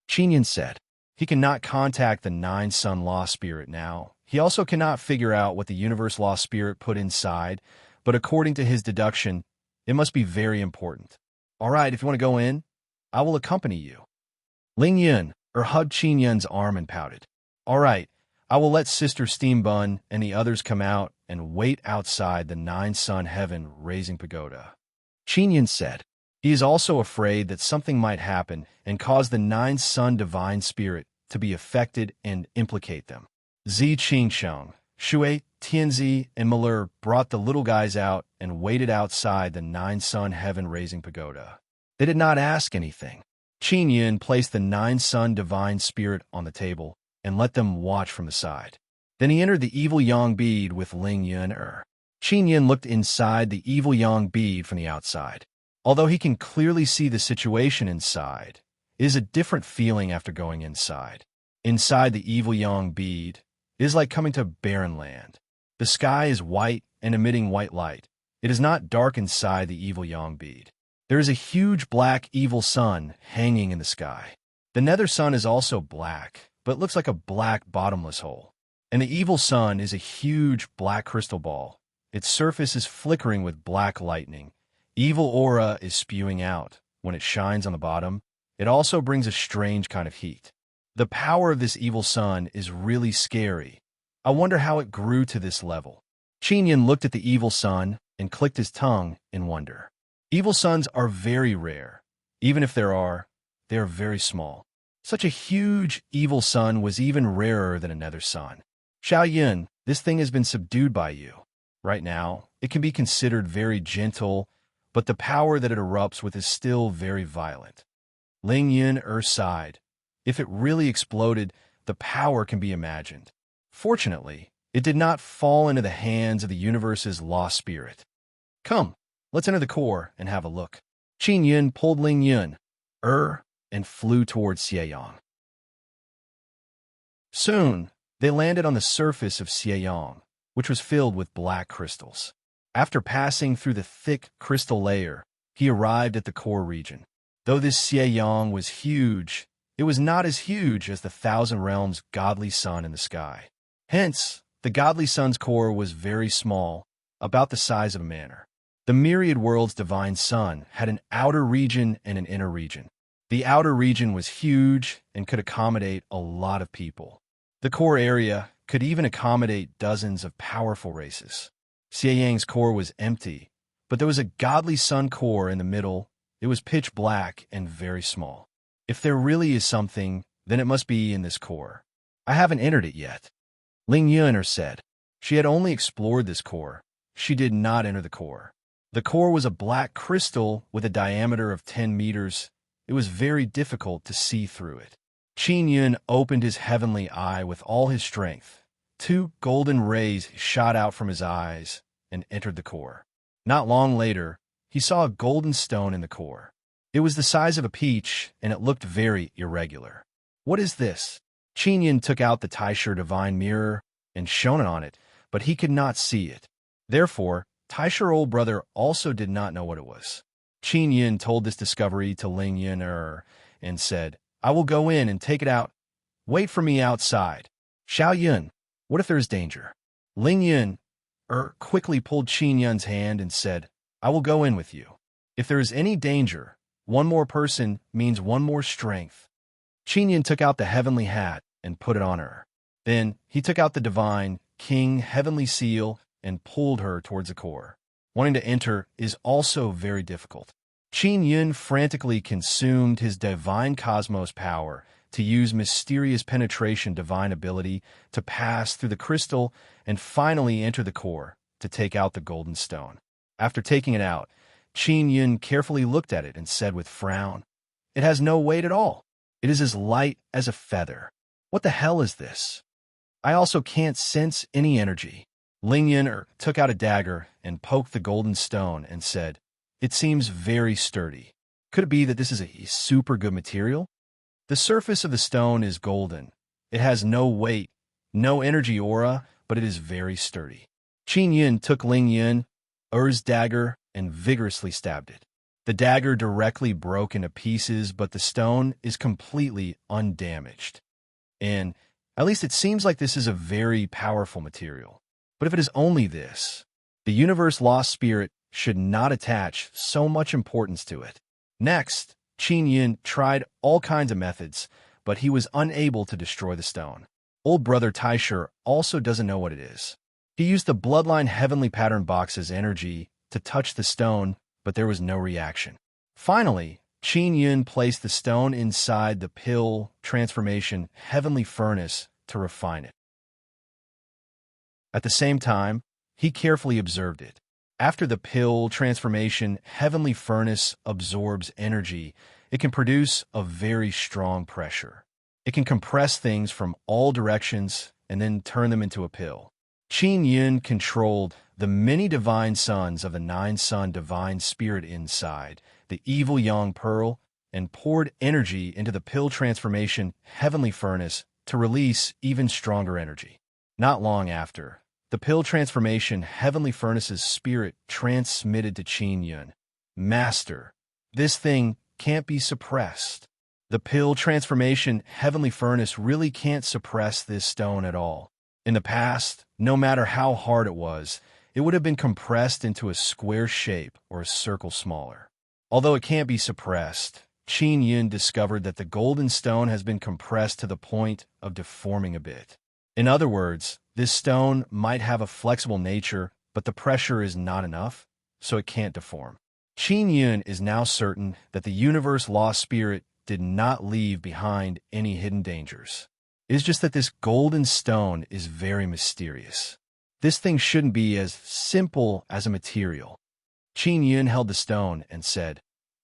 Qin Yun said, he cannot contact the Nine Sun lost spirit now. He also cannot figure out what the universe lost spirit put inside, but according to his deduction, it must be very important. All right, if you want to go in, I will accompany you. Ling Yun hugged Qin Yun's arm and pouted. All right, I will let Sister Steam Bun and the others come out and wait outside the Nine Sun Heaven Raising Pagoda. Qin Yun said. He is also afraid that something might happen and cause the Nine Sun Divine Spirit to be affected and implicate them. Zi Qingsheng, Shui, Tianzi, and Malur brought the little guys out and waited outside the Nine Sun Heaven Raising Pagoda. They did not ask anything. Qin Yun placed the Nine Sun Divine Spirit on the table and let them watch from the side. Then he entered the evil yang bead with Ling Yuner. Qin Yun looked inside the evil yang bead from the outside. Although he can clearly see the situation inside, it is a different feeling after going inside. Inside the evil yang bead, it is like coming to barren land. The sky is white and emitting white light. It is not dark inside the evil yang bead. There is a huge black evil sun hanging in the sky. The nether sun is also black, but looks like a black bottomless hole. And the evil sun is a huge black crystal ball. Its surface is flickering with black lightning. Evil aura is spewing out. When it shines on the bottom, it also brings a strange kind of heat. The power of this evil sun is really scary. I wonder how it grew to this level. Qin Yun looked at the evil sun and clicked his tongue in wonder. Evil suns are very rare. Even if there are, they are very small. Such a huge evil sun was even rarer than another sun. Xiao Yun, this thing has been subdued by you. Right now, it can be considered very gentle, but the power that it erupts with is still very violent. Ling Yun sighed. If it really exploded, the power can be imagined. Fortunately, it did not fall into the hands of the universe's lost spirit. Come, let's enter the core and have a look. Qin Yun pulled Ling Yun, and flew towards Xieyang. Soon, they landed on the surface of Xieyang, which was filled with black crystals. After passing through the thick crystal layer, he arrived at the core region. Though this Xieyang was huge, it was not as huge as the Thousand Realms' godly sun in the sky. Hence, the godly sun's core was very small, about the size of a manor. The myriad world's divine sun had an outer region and an inner region. The outer region was huge and could accommodate a lot of people. The core area could even accommodate dozens of powerful races. Xieyang's core was empty, but there was a godly sun core in the middle. It was pitch black and very small. If there really is something, then it must be in this core. I haven't entered it yet. Ling Yun said. She had only explored this core. She did not enter the core. The core was a black crystal with a diameter of 10 meters. It was very difficult to see through it. Qin Yun opened his heavenly eye with all his strength. 2 golden rays shot out from his eyes and entered the core. Not long later, he saw a golden stone in the core. It was the size of a peach, and it looked very irregular. What is this? Qin Yun took out the Taisher divine mirror and shone it on it, but he could not see it. Therefore, Taisher old brother also did not know what it was. Qin Yun told this discovery to Ling Yun and said, I will go in and take it out. Wait for me outside. Xiao Yun, what if there is danger? Ling Yun quickly pulled Qin Yun's hand and said, I will go in with you. If there is any danger, one more person means one more strength. Qin Yun took out the heavenly hat and put it on her. Then he took out the divine king heavenly seal and pulled her towards the core. Wanting to enter is also very difficult. Qin Yun frantically consumed his divine cosmos power to use mysterious penetration divine ability to pass through the crystal and finally enter the core to take out the golden stone. After taking it out, Qin Yun carefully looked at it and said with frown, It has no weight at all. It is as light as a feather. What the hell is this? I also can't sense any energy. Ling Yun took out a dagger and poked the golden stone and said, It seems very sturdy. Could it be that this is a super good material? The surface of the stone is golden. It has no weight, no energy aura, but it is very sturdy. Qin Yun took Ling Yun's dagger and vigorously stabbed it. The dagger directly broke into pieces, but the stone is completely undamaged. And at least it seems like this is a very powerful material. But if it is only this, the universe lost spirit should not attach so much importance to it. Next, Qin Yun tried all kinds of methods, but he was unable to destroy the stone. Old brother Taisher also doesn't know what it is. He used the bloodline heavenly pattern box's energy to touch the stone, but there was no reaction. Finally, Qin Yun placed the stone inside the pill transformation heavenly furnace to refine it. At the same time, he carefully observed it. After the pill transformation heavenly furnace absorbs energy, it can produce a very strong pressure. It can compress things from all directions and then turn them into a pill. Qin Yun controlled the many divine sons of the 9-sun divine spirit inside the evil yang pearl and poured energy into the pill transformation heavenly furnace to release even stronger energy. Not long after, the pill transformation heavenly furnace's spirit transmitted to Qin Yun. Master, this thing can't be suppressed. The pill transformation heavenly furnace really can't suppress this stone at all. In the past, no matter how hard it would have been compressed into a square shape or a circle smaller. Although it can't be suppressed, Qin Yun discovered that the golden stone has been compressed to the point of deforming a bit. In other words, this stone might have a flexible nature, but the pressure is not enough, so it can't deform. Qin Yun is now certain that the universe lost spirit did not leave behind any hidden dangers. It's just that this golden stone is very mysterious. This thing shouldn't be as simple as a material. Qin Yun held the stone and said,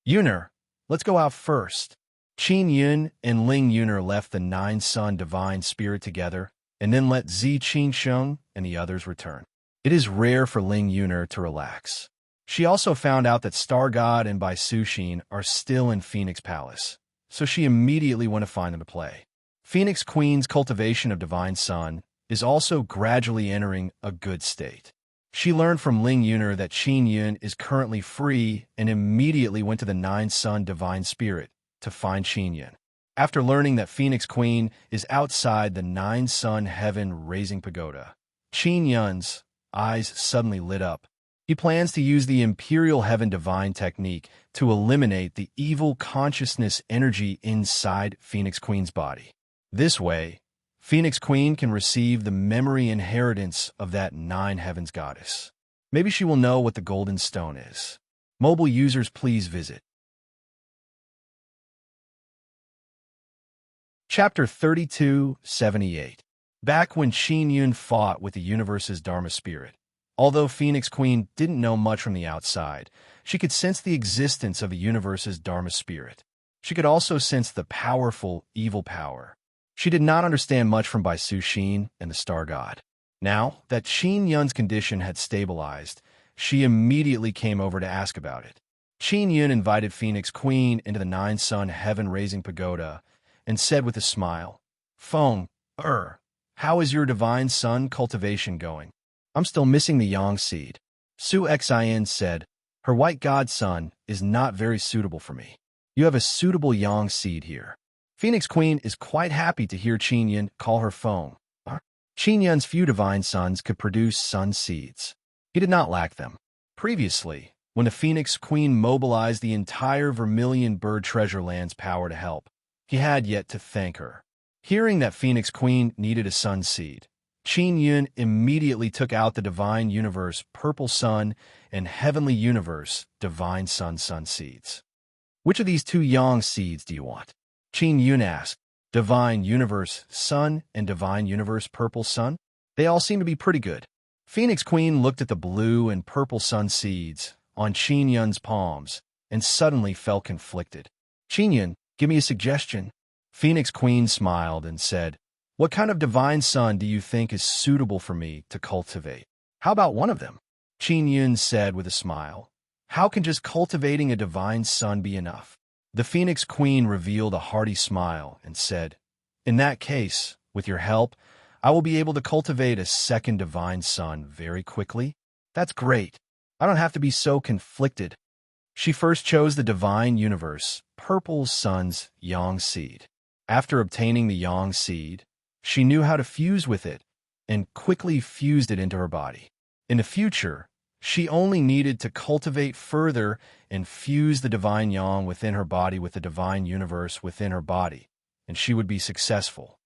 Yuner, let's go out first. Qin Yun and Ling Yuner left the nine-sun divine spirit together, and then let Zi Qingsheng and the others return. It is rare for Ling Yuner to relax. She also found out that Star God and Bai Suxin are still in Phoenix Palace, so she immediately went to find them to play. Phoenix Queen's cultivation of Divine Sun is also gradually entering a good state. She learned from Ling Yuner that Qin Yun is currently free and immediately went to the Nine-Sun Divine Spirit to find Qin Yun. After learning that Phoenix Queen is outside the Nine-Sun Heaven-Raising Pagoda, Qin Yun's eyes suddenly lit up. He plans to use the Imperial Heaven Divine technique to eliminate the evil consciousness energy inside Phoenix Queen's body. This way, Phoenix Queen can receive the memory inheritance of that Nine Heavens goddess. Maybe she will know what the Golden Stone is. Mobile users, please visit Chapter 3278. Back when Qin Yun fought with the universe's Dharma spirit. Although Phoenix Queen didn't know much from the outside, she could sense the existence of the universe's Dharma spirit. She could also sense the powerful evil power. She did not understand much from Bai Suxin and the Star God. Now that Qin Yun's condition had stabilized, she immediately came over to ask about it. Qin Yun invited Phoenix Queen into the Nine-Sun Heaven-Raising Pagoda and said with a smile, "Feng, how is your Divine Sun cultivation going? I'm still missing the Yang seed." Su Xin said, "Her white godson is not very suitable for me. You have a suitable Yang seed here." Phoenix Queen is quite happy to hear Qin Yun call her Feng. Qin Yun's few divine sons could produce sun seeds. He did not lack them. Previously, when the Phoenix Queen mobilized the entire Vermilion Bird Treasure Land's power to help, he had yet to thank her. Hearing that Phoenix Queen needed a sun seed, Qin Yun immediately took out the Divine Universe Purple Sun and Heavenly Universe Divine Sun seeds. "Which of these two Yang seeds do you want?" Qin Yun asked. "Divine Universe Sun and Divine Universe Purple Sun? They all seem to be pretty good." Phoenix Queen looked at the blue and purple sun seeds on Qin Yun's palms and suddenly felt conflicted. "Qin Yun, give me a suggestion." Phoenix Queen smiled and said, "What kind of divine sun do you think is suitable for me to cultivate? How about one of them?" Qin Yun said with a smile, "How can just cultivating a divine sun be enough?" The Phoenix Queen revealed a hearty smile and said, "In that case, with your help, I will be able to cultivate a second divine sun very quickly." "That's great. I don't have to be so conflicted." She first chose the Divine Universe Purple Sun's Yang seed. After obtaining the Yang seed, she knew how to fuse with it and quickly fused it into her body. In the future, she only needed to cultivate further and fuse the Divine Yang within her body with the Divine Universe within her body, and she would be successful.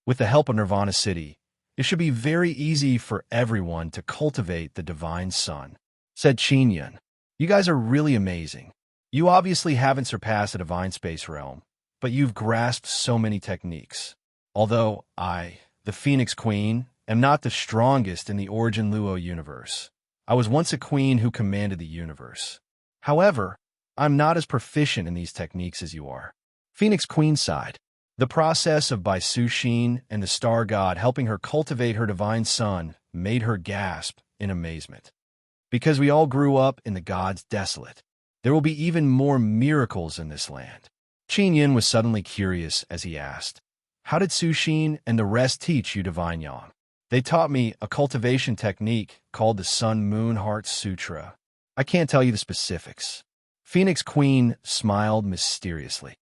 With the help of Nirvana City, it should be very easy for everyone to cultivate the Divine Sun, said Qin Yun. "You guys are really amazing. You obviously haven't surpassed the Divine Space Realm, but you've grasped so many techniques. Although I, the Phoenix Queen, am not the strongest in the Origin Luo universe. I was once a queen who commanded the universe. However, I'm not as proficient in these techniques as you are." Phoenix Queen sighed. The process of Bai Suxin and the Star God helping her cultivate her Divine Sun made her gasp in amazement. "Because we all grew up in the gods desolate. There will be even more miracles in this land." Qin Yun was suddenly curious as he asked, "How did Suxin and the rest teach you Divine Yang?" "They taught me a cultivation technique called the Sun-Moon Heart Sutra. I can't tell you the specifics." Phoenix Queen smiled mysteriously.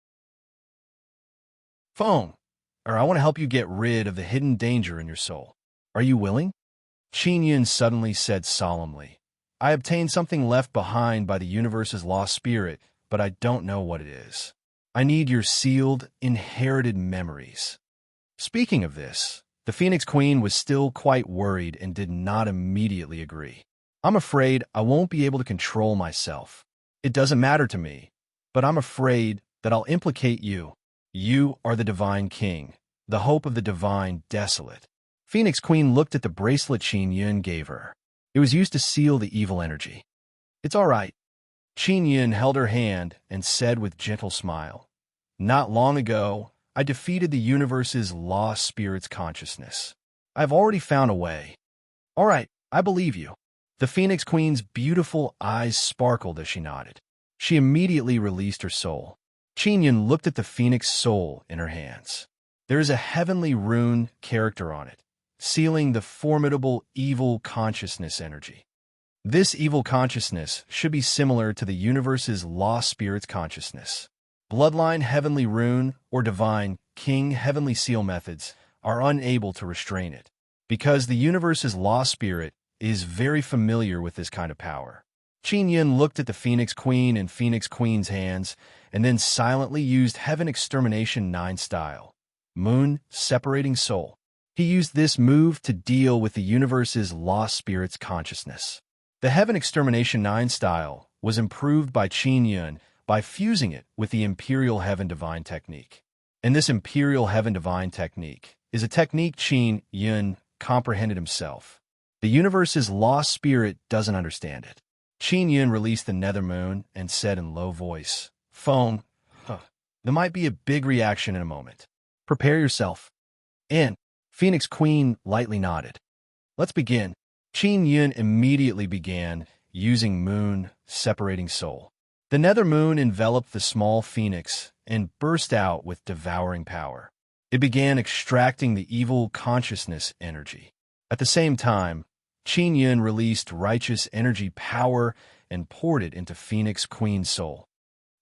"Feng, I want to help you get rid of the hidden danger in your soul. Are you willing?" Qin Yun suddenly said solemnly, "I obtained something left behind by the universe's lost spirit, but I don't know what it is. I need your sealed, inherited memories." Speaking of this, the Phoenix Queen was still quite worried and did not immediately agree. "I'm afraid I won't be able to control myself. It doesn't matter to me, but I'm afraid that I'll implicate you. You are the Divine King, the hope of the Divine Desolate." Phoenix Queen looked at the bracelet Qin Yun gave her. It was used to seal the evil energy. "It's all right." Qin Yun held her hand and said with gentle smile, Not long ago, I defeated the universe's lost spirit's consciousness. I've already found a way. All right, I believe you. The Phoenix Queen's beautiful eyes sparkled as she nodded. She immediately released her soul. Qin Yun looked at the phoenix soul in her hands. There is a heavenly rune character on it, sealing the formidable evil consciousness energy. This evil consciousness should be similar to the universe's lost spirit's consciousness. Bloodline heavenly rune or divine king heavenly seal methods are unable to restrain it, because the universe's lost spirit is very familiar with this kind of power. Qin Yun looked at the Phoenix Queen and Phoenix Queen's hands, and then silently used Heaven Extermination 9 style. Moon, separating soul. He used this move to deal with the universe's lost spirit's consciousness. The Heaven Extermination 9 style was improved by Qin Yun by fusing it with the Imperial Heaven Divine technique. And this Imperial Heaven Divine technique is a technique Qin Yun comprehended himself. The universe's lost spirit doesn't understand it. Qin Yun released the nether moon and said in low voice, "Phone, there might be a big reaction in a moment. Prepare yourself." And Phoenix Queen lightly nodded. "Let's begin." Qin Yun immediately began using moon, separating soul. The nether moon enveloped the small phoenix and burst out with devouring power. It began extracting the evil consciousness energy. At the same time, Qin Yun released righteous energy power and poured it into Phoenix Queen's soul.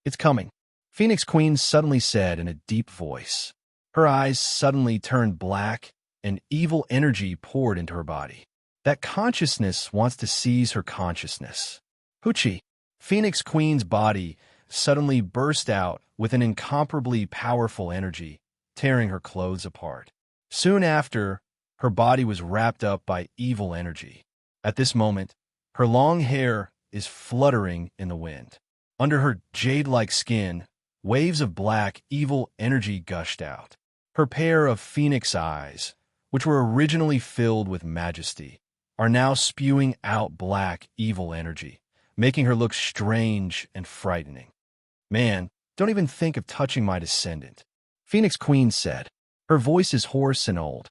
"It's coming," Phoenix Queen suddenly said in a deep voice. Her eyes suddenly turned black, and evil energy poured into her body. That consciousness wants to seize her consciousness. Hoochie! Phoenix Queen's body suddenly burst out with an incomparably powerful energy, tearing her clothes apart. Soon after, her body was wrapped up by evil energy. At this moment, her long hair is fluttering in the wind. Under her jade-like skin, waves of black, evil energy gushed out. Her pair of phoenix eyes, which were originally filled with majesty, are now spewing out black, evil energy, making her look strange and frightening. "Man, don't even think of touching my descendant," Phoenix Queen said. Her voice is hoarse and old.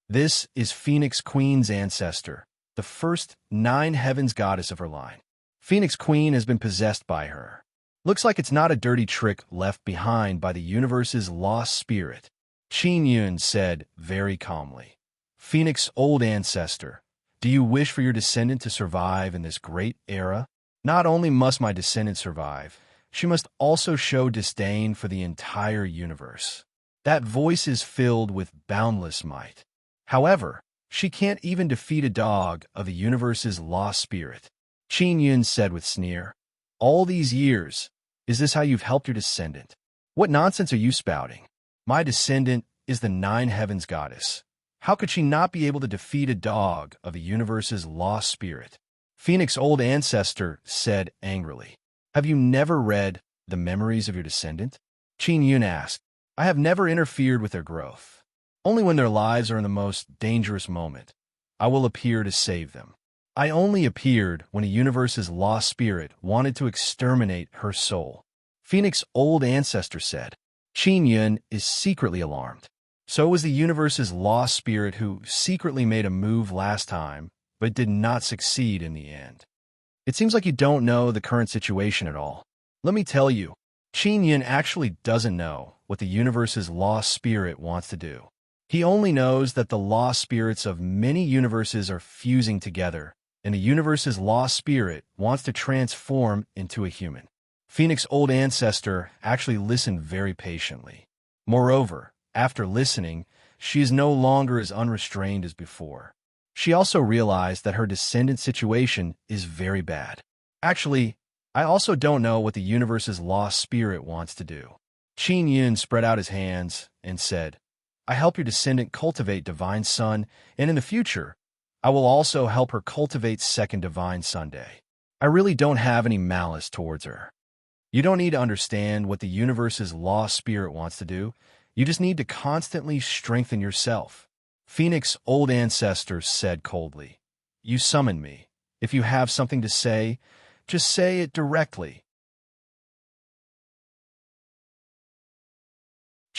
This is Phoenix Queen's ancestor, the first 9 heavens goddess of her line. Phoenix Queen has been possessed by her. Looks like it's not a dirty trick left behind by the universe's lost spirit, Qin Yun said very calmly. "Phoenix old ancestor, do you wish for your descendant to survive in this great era? Not only must my descendant survive, she must also show disdain for the entire universe." That voice is filled with boundless might. However, she can't even defeat a dog of the universe's lost spirit, Qin Yun said with sneer. "All these years, is this how you've helped your descendant? What nonsense are you spouting? My descendant is the 9 heavens goddess. How could she not be able to defeat a dog of the universe's lost spirit?" Phoenix old ancestor said angrily. "Have you never read the memories of your descendant?" Qin Yun asked. "I have never interfered with their growth. Only when their lives are in the most dangerous moment, I will appear to save them. I only appeared when a universe's lost spirit wanted to exterminate her soul," Phoenix old ancestor said. Qin Yun is secretly alarmed. So was the universe's lost spirit who secretly made a move last time, but did not succeed in the end. "It seems like you don't know the current situation at all. Let me tell you, Qin Yun actually doesn't know what the universe's lost spirit wants to do. He only knows that the lost spirits of many universes are fusing together, and the universe's lost spirit wants to transform into a human. Phoenix old ancestor actually listened very patiently. Moreover, after listening, she is no longer as unrestrained as before. She also realized that her descendant situation is very bad. "Actually, I also don't know what the universe's lost spirit wants to do." Qin Yun spread out his hands and said, "I help your descendant cultivate Divine Sun, and in the future, I will also help her cultivate Second Divine Sunday. I really don't have any malice towards her. You don't need to understand what the universe's lost spirit wants to do. You just need to constantly strengthen yourself." Phoenix old ancestor said coldly, "You summon me. If you have something to say, just say it directly."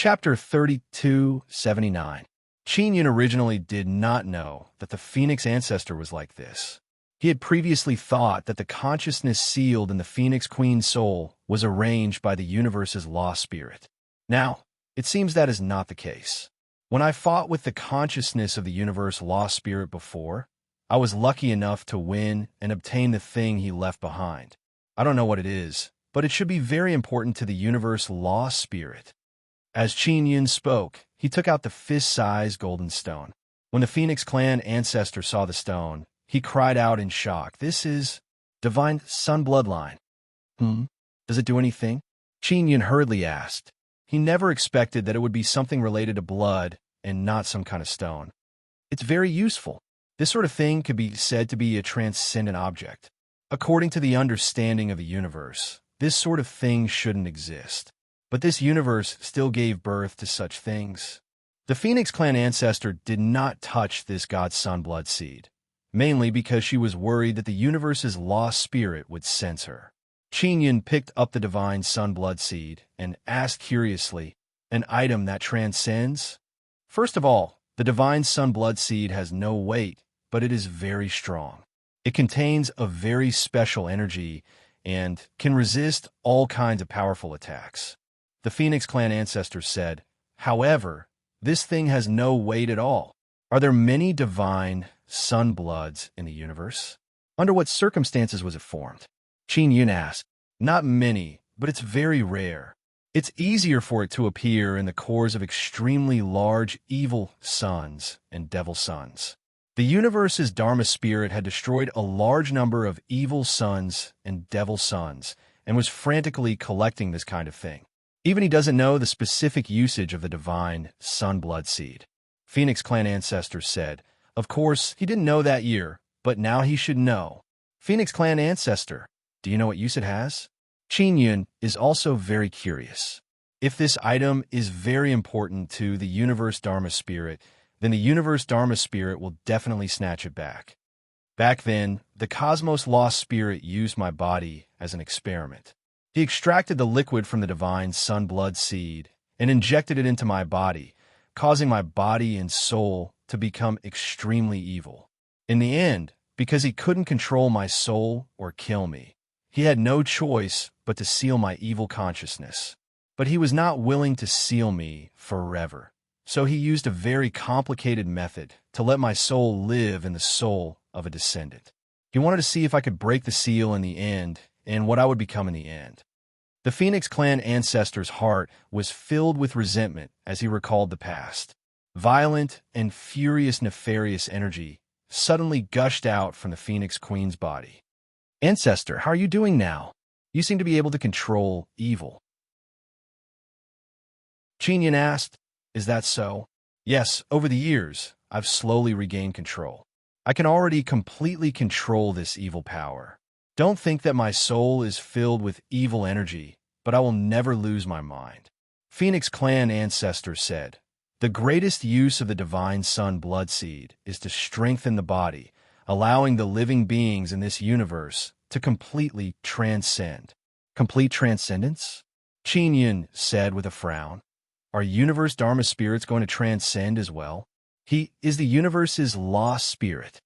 Chapter 3279. Qin Yun originally did not know that the Phoenix ancestor was like this. He had previously thought that the consciousness sealed in the Phoenix Queen's soul was arranged by the universe's lost spirit. Now, it seems that is not the case. When I fought with the consciousness of the universe lost spirit before, I was lucky enough to win and obtain the thing he left behind. I don't know what it is, but it should be very important to the universe lost spirit. As Qin Yun spoke, he took out the fist-sized golden stone. When the Phoenix clan ancestor saw the stone, he cried out in shock, "This is divine sun bloodline." Does it do anything? Qin Yun hurriedly asked. He never expected that it would be something related to blood and not some kind of stone. It's very useful. This sort of thing could be said to be a transcendent object. According to the understanding of the universe, this sort of thing shouldn't exist. But this universe still gave birth to such things. The Phoenix clan ancestor did not touch this god's sun blood seed, mainly because she was worried that the universe's lost spirit would sense her. Qin Yun picked up the divine sun blood seed and asked curiously, "An item that transcends?" First of all, the divine sun blood seed has no weight, but it is very strong. It contains a very special energy and can resist all kinds of powerful attacks. The Phoenix clan ancestor said, "However, this thing has no weight at all. Are there many divine sun bloods in the universe? Under what circumstances was it formed?" Qin Yun asked. "Not many, but it's very rare. It's easier for it to appear in the cores of extremely large evil suns and devil suns. The universe's Dharma spirit had destroyed a large number of evil suns and devil suns and was frantically collecting this kind of thing. Even he doesn't know the specific usage of the divine sun blood seed." Phoenix clan ancestor said. Of course, he didn't know that year, but now he should know. Phoenix clan ancestor, do you know what use it has? Qin Yun is also very curious. If this item is very important to the universe Dharma spirit, then the universe Dharma spirit will definitely snatch it back. Back then, the cosmos lost spirit used my body as an experiment. He extracted the liquid from the divine sun blood seed and injected it into my body, causing my body and soul to become extremely evil. In the end, because he couldn't control my soul or kill me, he had no choice but to seal my evil consciousness. But he was not willing to seal me forever. So he used a very complicated method to let my soul live in the soul of a descendant. He wanted to see if I could break the seal in the end and what I would become in the end. The Phoenix clan ancestor's heart was filled with resentment as he recalled the past. Violent and furious nefarious energy suddenly gushed out from the Phoenix Queen's body. "Ancestor, how are you doing now? You seem to be able to control evil." Qin Yun asked, "Is that so?" "Yes, over the years, I've slowly regained control. I can already completely control this evil power. Don't think that my soul is filled with evil energy, but I will never lose my mind." Phoenix clan ancestor said, "The greatest use of the divine sun blood seed is to strengthen the body, allowing the living beings in this universe to completely transcend." "Complete transcendence?" Qin Yun said with a frown. "Are universe Dharma spirits going to transcend as well?" "He is the universe's lost spirit.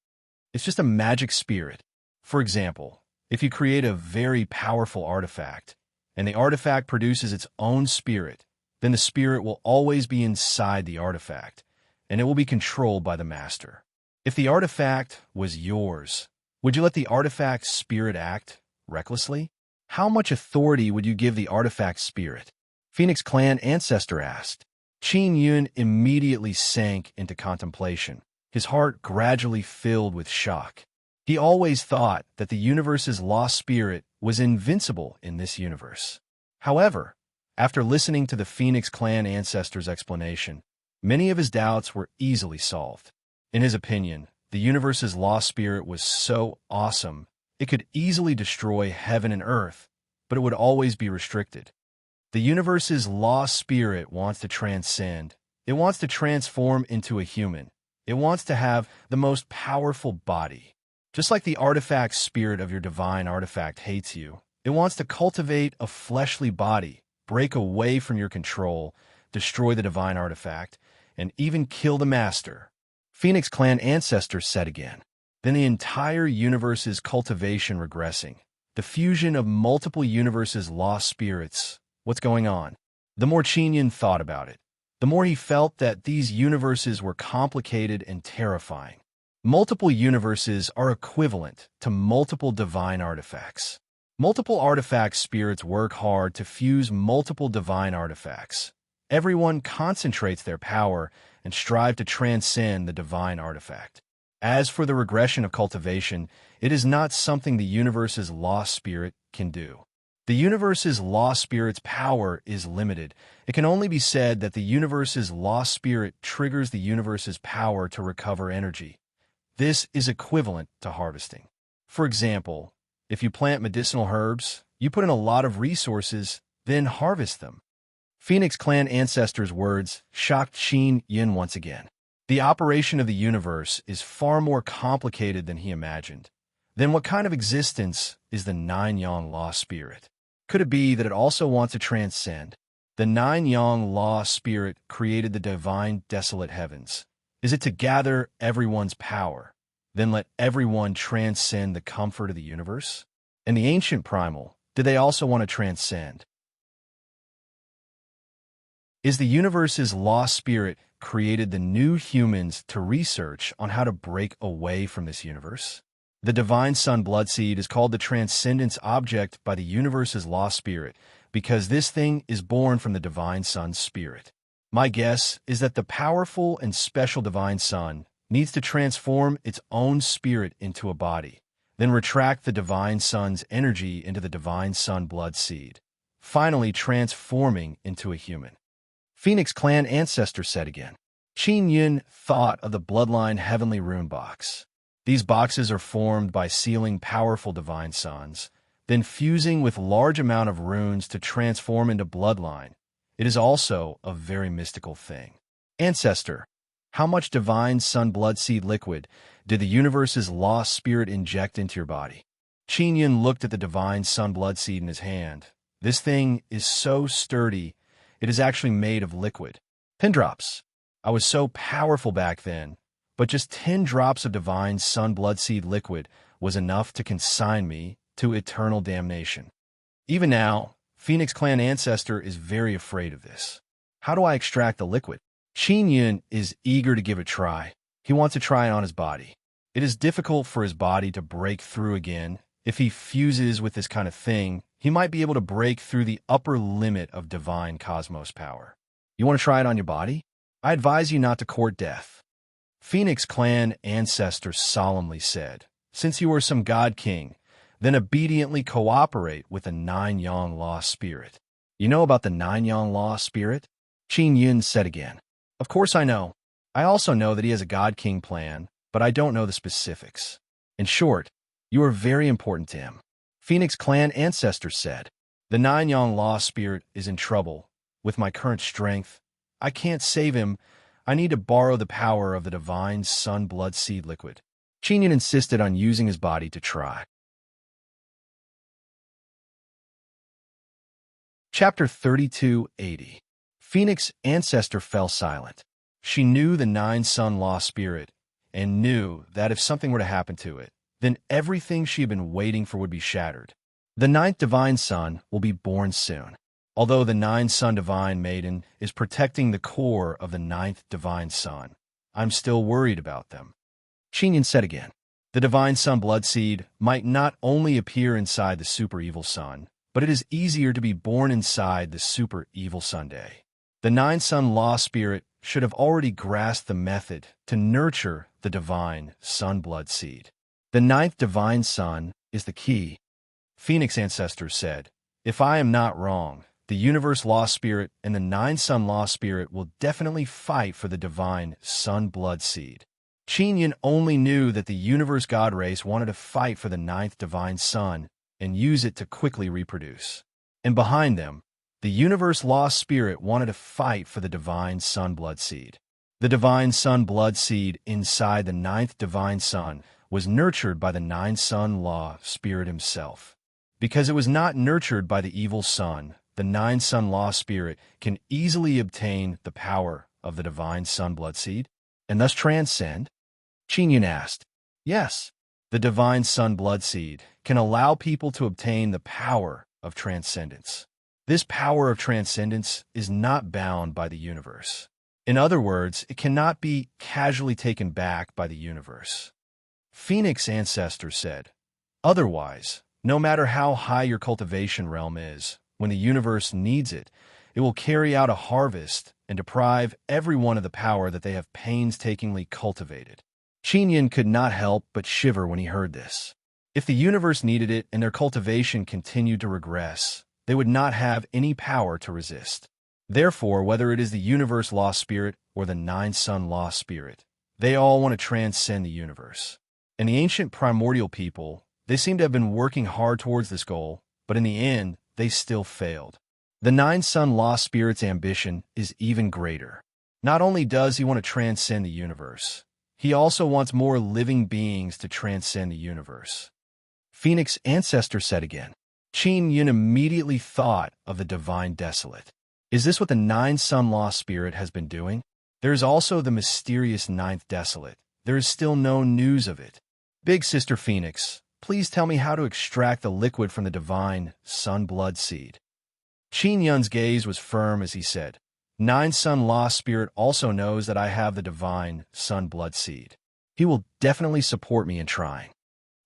It's just a magic spirit. For example, if you create a very powerful artifact, and the artifact produces its own spirit, then the spirit will always be inside the artifact, and it will be controlled by the master. If the artifact was yours, would you let the artifact's spirit act recklessly? How much authority would you give the artifact's spirit?" Phoenix clan ancestor asked. Qin Yun immediately sank into contemplation, his heart gradually filled with shock. He always thought that the universe's lost spirit was invincible in this universe. However, after listening to the Phoenix clan ancestor's explanation, many of his doubts were easily solved. In his opinion, the universe's lost spirit was so awesome, it could easily destroy heaven and earth, but it would always be restricted. The universe's lost spirit wants to transcend. It wants to transform into a human. It wants to have the most powerful body. Just like the artifact spirit of your divine artifact hates you, it wants to cultivate a fleshly body, break away from your control, destroy the divine artifact, and even kill the master. Phoenix clan ancestors said again. Then the entire universe's cultivation regressing. The fusion of multiple universes' lost spirits. What's going on? The more Qin thought about it, the more he felt that these universes were complicated and terrifying. Multiple universes are equivalent to multiple divine artifacts. Multiple artifact spirits work hard to fuse multiple divine artifacts. Everyone concentrates their power and strive to transcend the divine artifact. As for the regression of cultivation, it is not something the universe's lost spirit can do. The universe's lost spirit's power is limited. It can only be said that the universe's lost spirit triggers the universe's power to recover energy. This is equivalent to harvesting. For example, if you plant medicinal herbs, you put in a lot of resources, then harvest them. Phoenix clan ancestors' words shocked Qin once again. The operation of the universe is far more complicated than he imagined. Then what kind of existence is the Nine-Yang lost spirit? Could it be that it also wants to transcend? The Nine-Yang lost spirit created the divine desolate heavens. Is it to gather everyone's power, then let everyone transcend the comfort of the universe? And the ancient primal, did they also want to transcend? Is the universe's lost spirit created the new humans to research on how to break away from this universe? The divine sun bloodseed is called the transcendence object by the universe's lost spirit because this thing is born from the divine sun's spirit. My guess is that the powerful and special divine sun needs to transform its own spirit into a body, then retract the divine sun's energy into the divine sun bloodseed, finally transforming into a human. Phoenix clan ancestor said again. Qin thought of the bloodline heavenly rune box. These boxes are formed by sealing powerful divine suns, then fusing with large amount of runes to transform into bloodline. It is also a very mystical thing. Ancestor, how much divine sun bloodseed liquid did the universe's lost spirit inject into your body? Qin looked at the divine sun bloodseed in his hand. This thing is so sturdy, it is actually made of liquid. 10 drops. I was so powerful back then, but just 10 drops of divine sun bloodseed liquid was enough to consign me to eternal damnation. Even now, Phoenix clan ancestor is very afraid of this. How do I extract the liquid? Qin is eager to give it a try. He wants to try it on his body. It is difficult for his body to break through again. If he fuses with this kind of thing, he might be able to break through the upper limit of divine cosmos power. You want to try it on your body? I advise you not to court death. Phoenix clan ancestor solemnly said, since you are some god king, then obediently cooperate with the Nine-Yang lost spirit. You know about the Nine-Yang lost spirit? Qin said again. Of course I know. I also know that he has a god king plan, but I don't know the specifics. In short, you are very important to him. Phoenix clan ancestor said, the Nine-Yang lost spirit is in trouble. With my current strength, I can't save him. I need to borrow the power of the divine sun blood seed liquid. Qin insisted on using his body to try. Chapter 3280. Phoenix ancestor fell silent. She knew the Nine Sun lost spirit, and knew that if something were to happen to it, then everything she had been waiting for would be shattered. The ninth divine sun will be born soon. Although the Nine Sun divine maiden is protecting the core of the ninth divine sun, I'm still worried about them. Qin said again, the divine sun bloodseed might not only appear inside the super evil sun, but it is easier to be born inside the super evil Sunday. The Nine Sun lost spirit should have already grasped the method to nurture the divine sun blood seed. The ninth divine sun is the key. Phoenix ancestors said, if I am not wrong, the universe lost spirit and the Nine Sun lost spirit will definitely fight for the divine sun blood seed. Qin only knew that the universe god race wanted to fight for the ninth divine sun and use it to quickly reproduce. And behind them, the universe lost spirit wanted to fight for the divine sun blood seed. The divine sun blood seed inside the ninth divine sun was nurtured by the Nine Sun law spirit himself. Because it was not nurtured by the evil sun, the Nine Sun Law Spirit can easily obtain the power of the divine Sun Blood Seed, and thus transcend? Qin asked. Yes, the divine Sun Blood Seed can allow people to obtain the power of transcendence. This power of transcendence is not bound by the universe. In other words, it cannot be casually taken back by the universe. Phoenix Ancestor said, otherwise, no matter how high your cultivation realm is, when the universe needs it, it will carry out a harvest and deprive everyone of the power that they have painstakingly cultivated. Qin could not help but shiver when he heard this. If the universe needed it and their cultivation continued to regress, they would not have any power to resist. Therefore, whether it is the universe law spirit or the Nine Sun Law Spirit, they all want to transcend the universe. And the ancient primordial people, they seem to have been working hard towards this goal, but in the end, they still failed. The Nine Sun Law Spirit's ambition is even greater. Not only does he want to transcend the universe, he also wants more living beings to transcend the universe. Phoenix Ancestor said again. Qin immediately thought of the Divine Desolate. Is this what the Nine Sun Law Spirit has been doing? There is also the mysterious Ninth Desolate. There is still no news of it. Big Sister Phoenix, please tell me how to extract the liquid from the divine Sun Blood Seed. Qin Yun's gaze was firm as he said, Nine Sun Law Spirit also knows that I have the divine Sun Blood Seed. He will definitely support me in trying.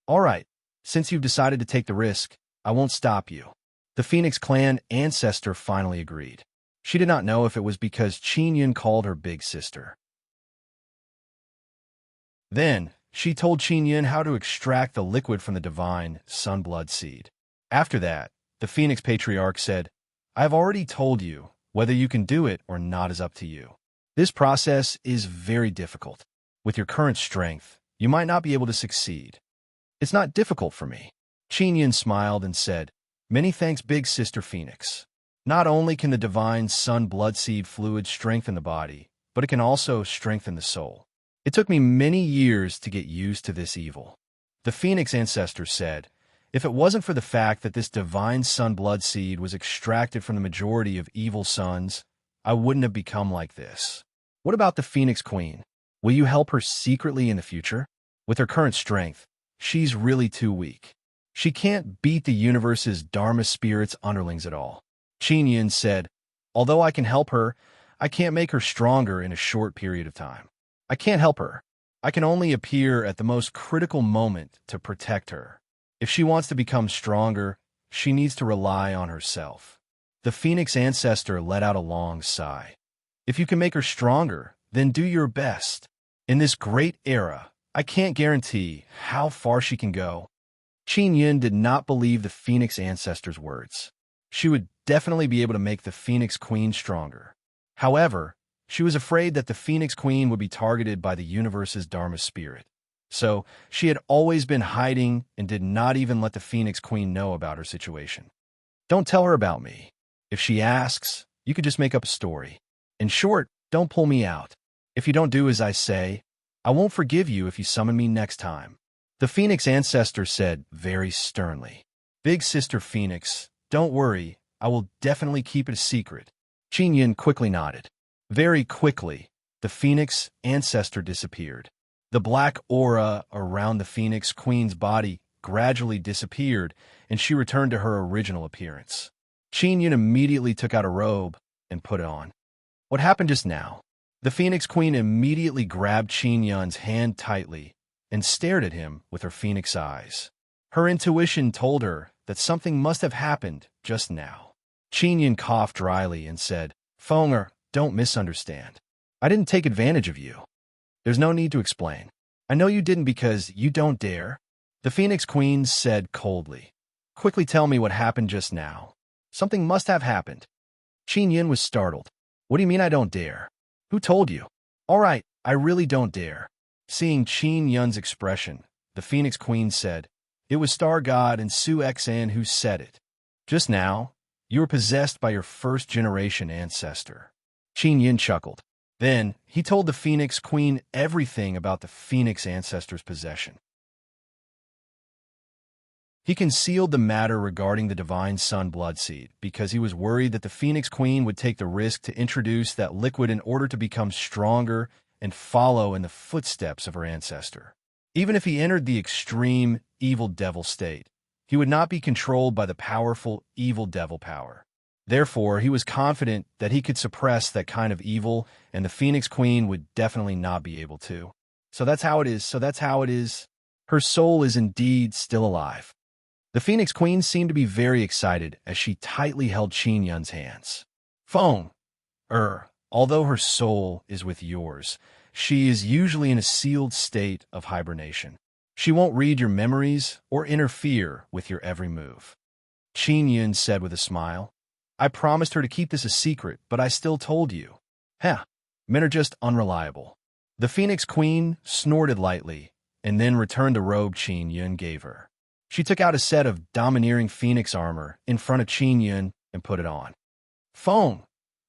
All right, since you've decided to take the risk, I won't stop you. The Phoenix Clan Ancestor finally agreed. She did not know if it was because Qin Yun called her Big Sister. Then, she told Qin Yun how to extract the liquid from the divine Sun Blood Seed. After that, the Phoenix Patriarch said, I have already told you, whether you can do it or not is up to you. This process is very difficult. With your current strength, you might not be able to succeed. It's not difficult for me. Qin Yun smiled and said, Many thanks, Big Sister Phoenix. Not only can the divine Sun Blood Seed fluid strengthen the body, but it can also strengthen the soul. It took me many years to get used to this evil. The Phoenix Ancestor said, if it wasn't for the fact that this divine Sun Blood Seed was extracted from the majority of evil suns, I wouldn't have become like this. What about the Phoenix Queen? Will you help her secretly in the future? With her current strength, she's really too weak. She can't beat the universe's Dharma Spirit's underlings at all. Qin Yun said, although I can help her, I can't make her stronger in a short period of time. I can't help her. I can only appear at the most critical moment to protect her. If she wants to become stronger, she needs to rely on herself. The Phoenix Ancestor let out a long sigh. If you can make her stronger, then do your best. In this great era, I can't guarantee how far she can go. Qin Yun did not believe the Phoenix Ancestor's words. She would definitely be able to make the Phoenix Queen stronger. However, she was afraid that the Phoenix Queen would be targeted by the universe's Dharma Spirit. So, she had always been hiding and did not even let the Phoenix Queen know about her situation. Don't tell her about me. If she asks, you could just make up a story. In short, don't pull me out. If you don't do as I say, I won't forgive you if you summon me next time. The Phoenix Ancestor said very sternly. Big Sister Phoenix, don't worry, I will definitely keep it a secret. Qin Yun quickly nodded. Very quickly, the Phoenix Ancestor disappeared. The black aura around the Phoenix Queen's body gradually disappeared, and she returned to her original appearance. Qin Yun immediately took out a robe and put it on. What happened just now? The Phoenix Queen immediately grabbed Qin Yun's hand tightly and stared at him with her phoenix eyes. Her intuition told her that something must have happened just now. Qin Yun coughed dryly and said, Fenger, don't misunderstand. I didn't take advantage of you. There's no need to explain. I know you didn't because you don't dare. The Phoenix Queen said coldly. Quickly tell me what happened just now. Something must have happened. Qin Yun was startled. What do you mean I don't dare? Who told you? All right, I really don't dare. Seeing Qin Yun's expression, the Phoenix Queen said, It was Star God and Su Xan who said it. Just now, you were possessed by your first-generation ancestor. Qin Yun chuckled. Then, he told the Phoenix Queen everything about the Phoenix Ancestor's possession. He concealed the matter regarding the divine sun bloodseed because he was worried that the Phoenix Queen would take the risk to introduce that liquid in order to become stronger and follow in the footsteps of her ancestor. Even if he entered the extreme evil devil state, he would not be controlled by the powerful evil devil power. Therefore, he was confident that he could suppress that kind of evil, and the Phoenix Queen would definitely not be able to. So that's how it is. Her soul is indeed still alive. The Phoenix Queen seemed to be very excited as she tightly held Qin Yun's hands. Phone. Although her soul is with yours, she is usually in a sealed state of hibernation. She won't read your memories or interfere with your every move. Qin Yun said with a smile. I promised her to keep this a secret, but I still told you. Men are just unreliable. The Phoenix Queen snorted lightly and then returned the robe Qin Yun gave her. She took out a set of domineering phoenix armor in front of Qin Yun and put it on. Phone.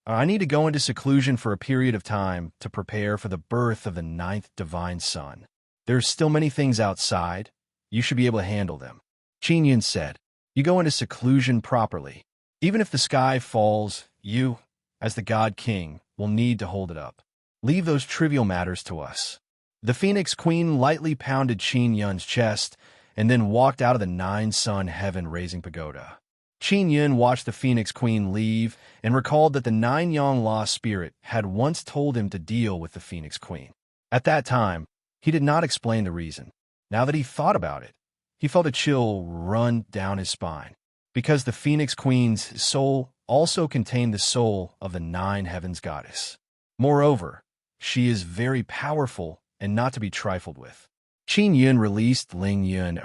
I need to go into seclusion for a period of time to prepare for the birth of the 9th divine sun. There's still many things outside. You should be able to handle them. Qin Yun said, you go into seclusion properly. Even if the sky falls, you, as the God King, will need to hold it up. Leave those trivial matters to us. The Phoenix Queen lightly pounded Qin Yun's chest and then walked out of the 9-sun heaven-raising pagoda. Qin Yun watched the Phoenix Queen leave and recalled that the 9-yang lost spirit had once told him to deal with the Phoenix Queen. At that time, he did not explain the reason. Now that he thought about it, he felt a chill run down his spine, because the Phoenix Queen's soul also contained the soul of the 9 heavens goddess. Moreover, she is very powerful and not to be trifled with. Qin Yun released Ling Yun.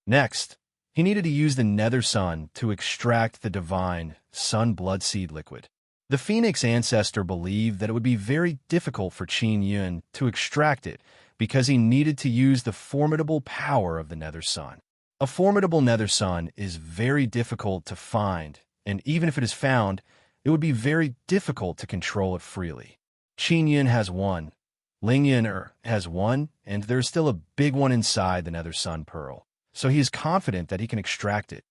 Next, he needed to use the nether sun to extract the divine sun blood seed liquid. The Phoenix ancestor believed that it would be very difficult for Qin Yun to extract it because he needed to use the formidable power of the nether sun. A formidable nether sun is very difficult to find, and even if it is found, it would be very difficult to control it freely. Qin Yun has one, Ling Yun has one, and there's still a big one inside the nether sun pearl, so he is confident that he can extract it.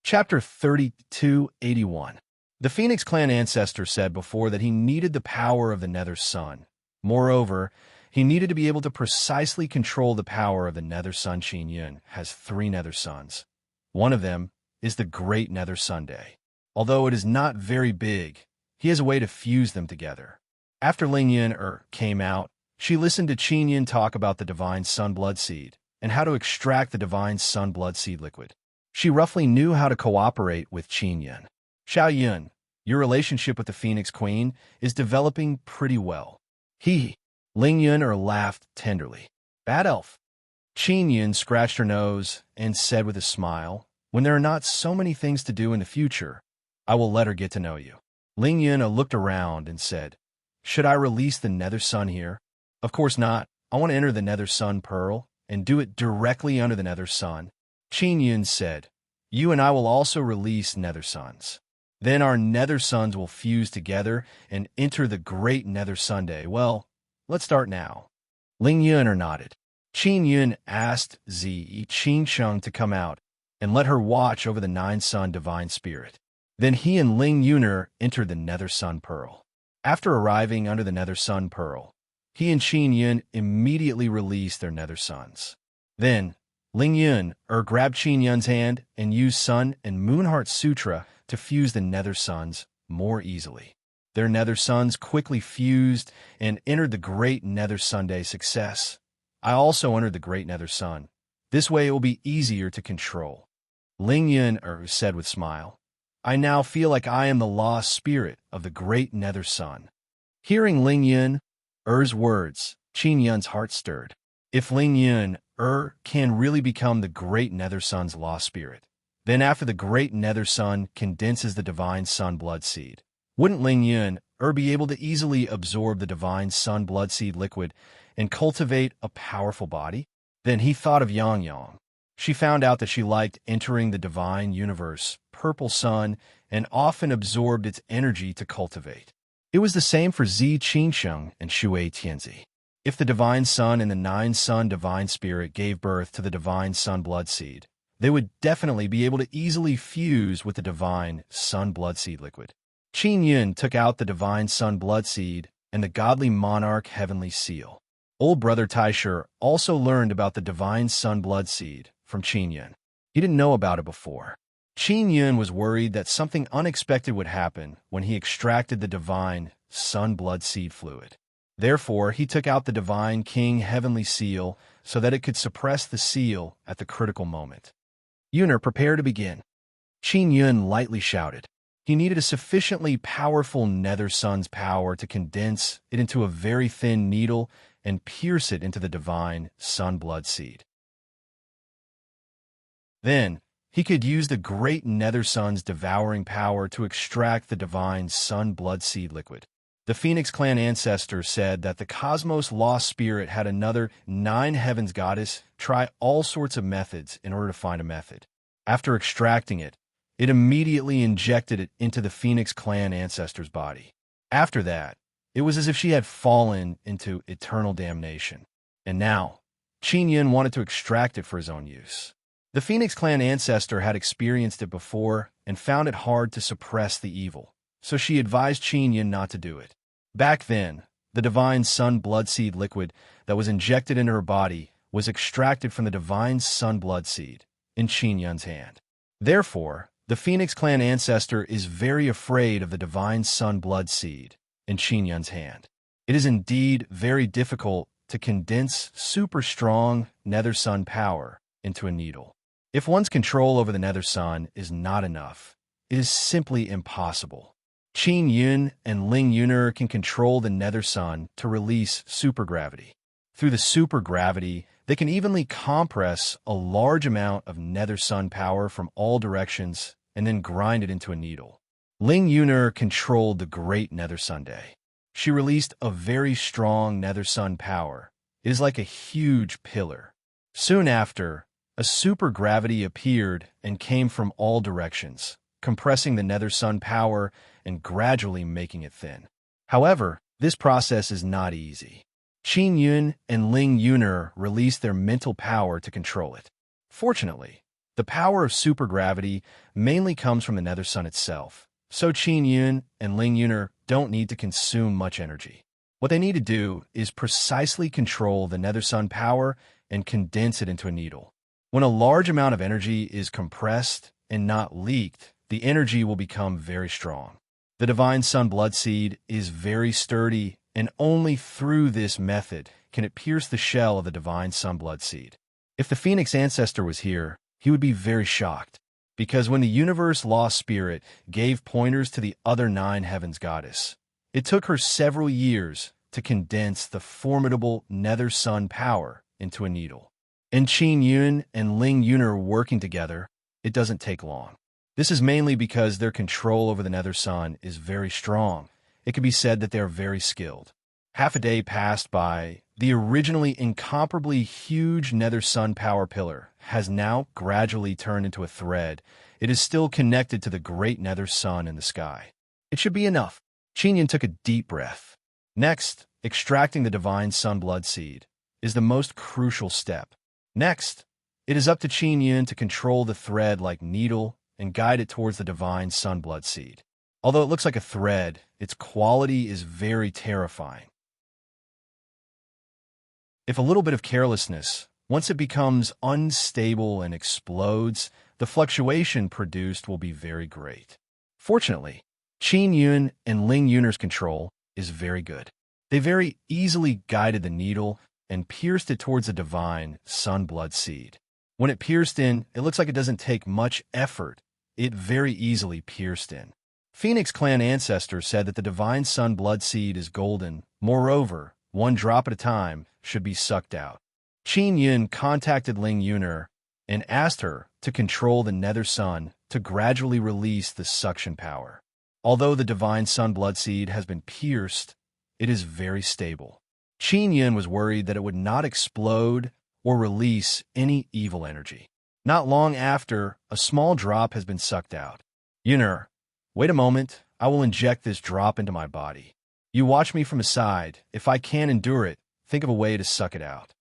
Chapter 3281. The Phoenix Clan ancestor said before that he needed the power of the nether sun. Moreover, he needed to be able to precisely control the power of the nether sun. Qin Yun has 3 nether suns. One of them is the Great Nether Sunday. Although it is not very big, he has a way to fuse them together. After Ling Yun came out, she listened to Qin Yun talk about the divine sun blood seed and how to extract the divine sun blood seed liquid. She roughly knew how to cooperate with Qin Yun. Xiao Yun, your relationship with the Phoenix Queen is developing pretty well. Ling Yun laughed tenderly. Bad elf. Qin Yun scratched her nose and said with a smile, when there are not so many things to do in the future, I will let her get to know you. Ling Yun looked around and said, should I release the nether sun here? Of course not. I want to enter the nether sun pearl and do it directly under the nether sun. Qin Yun said, you and I will also release nether suns. Then our nether suns will fuse together and enter the great nether Sunday. Well, let's start now. Ling Yun nodded. Qin Yun asked Zi Qingsheng to come out and let her watch over the 9-sun divine spirit. Then he and Ling Yun entered the nether sun pearl. After arriving under the nether sun pearl, he and Qin Yun immediately released their nether suns. Then, Ling Yun grabbed Qin Yun's hand and used Sun and Moonheart Sutra to fuse the nether suns more easily. Their nether suns quickly fused and entered the great nether Sunday. Success. I also entered the great nether sun. This way it will be easier to control. Ling Yun said with a smile. I now feel like I am the lost spirit of the great nether sun. Hearing Ling Yun's words, Qin Yun's heart stirred. If Ling Yun can really become the great nether sun's lost spirit, then after the great nether sun condenses the divine sun blood seed, wouldn't Ling Yun be able to easily absorb the divine sun blood seed liquid and cultivate a powerful body? Then he thought of Yang Yang. She found out that she liked entering the divine universe, purple sun, and often absorbed its energy to cultivate. It was the same for Zi Qingsheng and Shui Tianzi. If the divine sun and the nine-sun divine spirit gave birth to the divine sun blood seed, they would definitely be able to easily fuse with the divine sun blood seed liquid. Qin Yun took out the divine sun blood seed and the godly monarch heavenly seal. Old brother Taisher also learned about the divine sun blood seed from Qin Yun. He didn't know about it before. Qin Yun was worried that something unexpected would happen when he extracted the divine sun blood seed fluid. Therefore, he took out the divine king heavenly seal so that it could suppress the seal at the critical moment. Yuner, prepare to begin. Qin Yun lightly shouted. He needed a sufficiently powerful nether sun's power to condense it into a very thin needle and pierce it into the divine sun blood seed. Then, he could use the great nether sun's devouring power to extract the divine sun blood seed liquid. The Phoenix clan ancestor said that the cosmos lost spirit had another 9 heavens goddess try all sorts of methods in order to find a method. After extracting it, it immediately injected it into the Phoenix clan ancestor's body. After that, it was as if she had fallen into eternal damnation. And now, Qin Yun wanted to extract it for his own use. The Phoenix clan ancestor had experienced it before and found it hard to suppress the evil, so she advised Qin Yun not to do it. Back then, the divine sun blood seed liquid that was injected into her body was extracted from the divine sun blood seed in Qin Yun's hand. Therefore, the Phoenix clan ancestor is very afraid of the divine sun blood seed in Qin Yun's hand. It is indeed very difficult to condense super strong nether sun power into a needle. If one's control over the nether sun is not enough, it is simply impossible. Qin Yun and Ling Yuner can control the nether sun to release supergravity. Through the supergravity, they can evenly compress a large amount of nether sun power from all directions and then grind it into a needle. Ling Yuner controlled the great nether sun day. She released a very strong nether sun power. It is like a huge pillar. Soon after, a supergravity appeared and came from all directions, compressing the nether sun power and gradually making it thin. However, this process is not easy. Qin Yun and Ling Yuner released their mental power to control it. Fortunately, the power of supergravity mainly comes from the nether sun itself, so Qin Yun and Ling Yuner don't need to consume much energy. What they need to do is precisely control the nether sun power and condense it into a needle. When a large amount of energy is compressed and not leaked, the energy will become very strong. The divine sun blood seed is very sturdy, and only through this method can it pierce the shell of the divine sun blood seed. If the Phoenix ancestor was here, he would be very shocked, because when the universe lost spirit gave pointers to the other 9 heavens goddess, it took her several years to condense the formidable nether sun power into a needle. And Qin Yun and Ling Yuner working together, it doesn't take long. This is mainly because their control over the nether sun is very strong. It can be said that they are very skilled. Half a day passed by. The originally incomparably huge nether sun power pillar has now gradually turned into a thread. It is still connected to the great nether sun in the sky. It should be enough. Qin Yun took a deep breath. Next, extracting the divine sun blood seed is the most crucial step. Next, it is up to Qin Yun to control the thread like needle and guide it towards the divine sun blood seed. Although it looks like a thread, its quality is very terrifying. If a little bit of carelessness, once it becomes unstable and explodes, the fluctuation produced will be very great. Fortunately, Qin Yun and Ling Yuner's control is very good. They very easily guided the needle and pierced it towards the divine sun blood seed. When it pierced in, it looks like it doesn't take much effort. It very easily pierced in. Phoenix clan ancestor said that the divine sun blood seed is golden. Moreover, 1 drop at a time should be sucked out. Qin Yun contacted Ling Yuner and asked her to control the nether sun to gradually release the suction power. Although the divine sun blood seed has been pierced, it is very stable. Qin Yun was worried that it would not explode or release any evil energy. Not long after, a small drop has been sucked out. Yuner, wait a moment, I will inject this drop into my body. You watch me from the side. If I can endure it, think of a way to suck it out.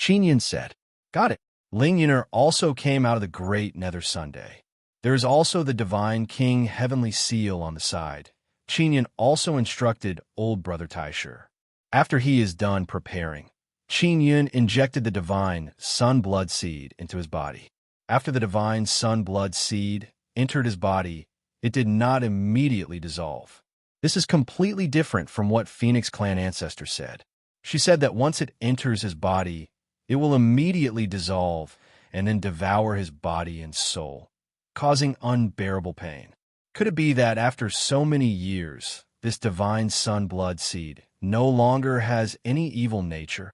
Qin Yin said, "Got it." Ling Yin'er also came out of the great nether Sunday. There is also the divine king heavenly seal on the side. Qin Yin also instructed old brother Taishu. After he is done preparing, Qin Yin injected the divine sun blood seed into his body. After the divine sun blood seed entered his body, it did not immediately dissolve. This is completely different from what Phoenix Clan ancestor said. She said that once it enters his body, it will immediately dissolve and then devour his body and soul, causing unbearable pain. Could it be that after so many years, this divine sun blood seed no longer has any evil nature?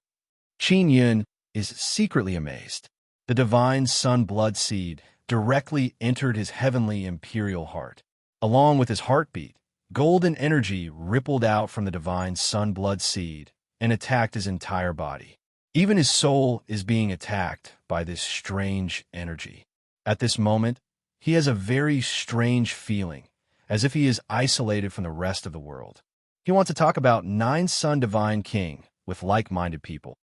Qin Yin is secretly amazed. The divine sun blood seed directly entered his heavenly imperial heart. Along with his heartbeat, golden energy rippled out from the divine sun blood seed and attacked his entire body. Even his soul is being attacked by this strange energy. At this moment, he has a very strange feeling, as if he is isolated from the rest of the world. He wants to talk about 9 Sun Divine King with like-minded people.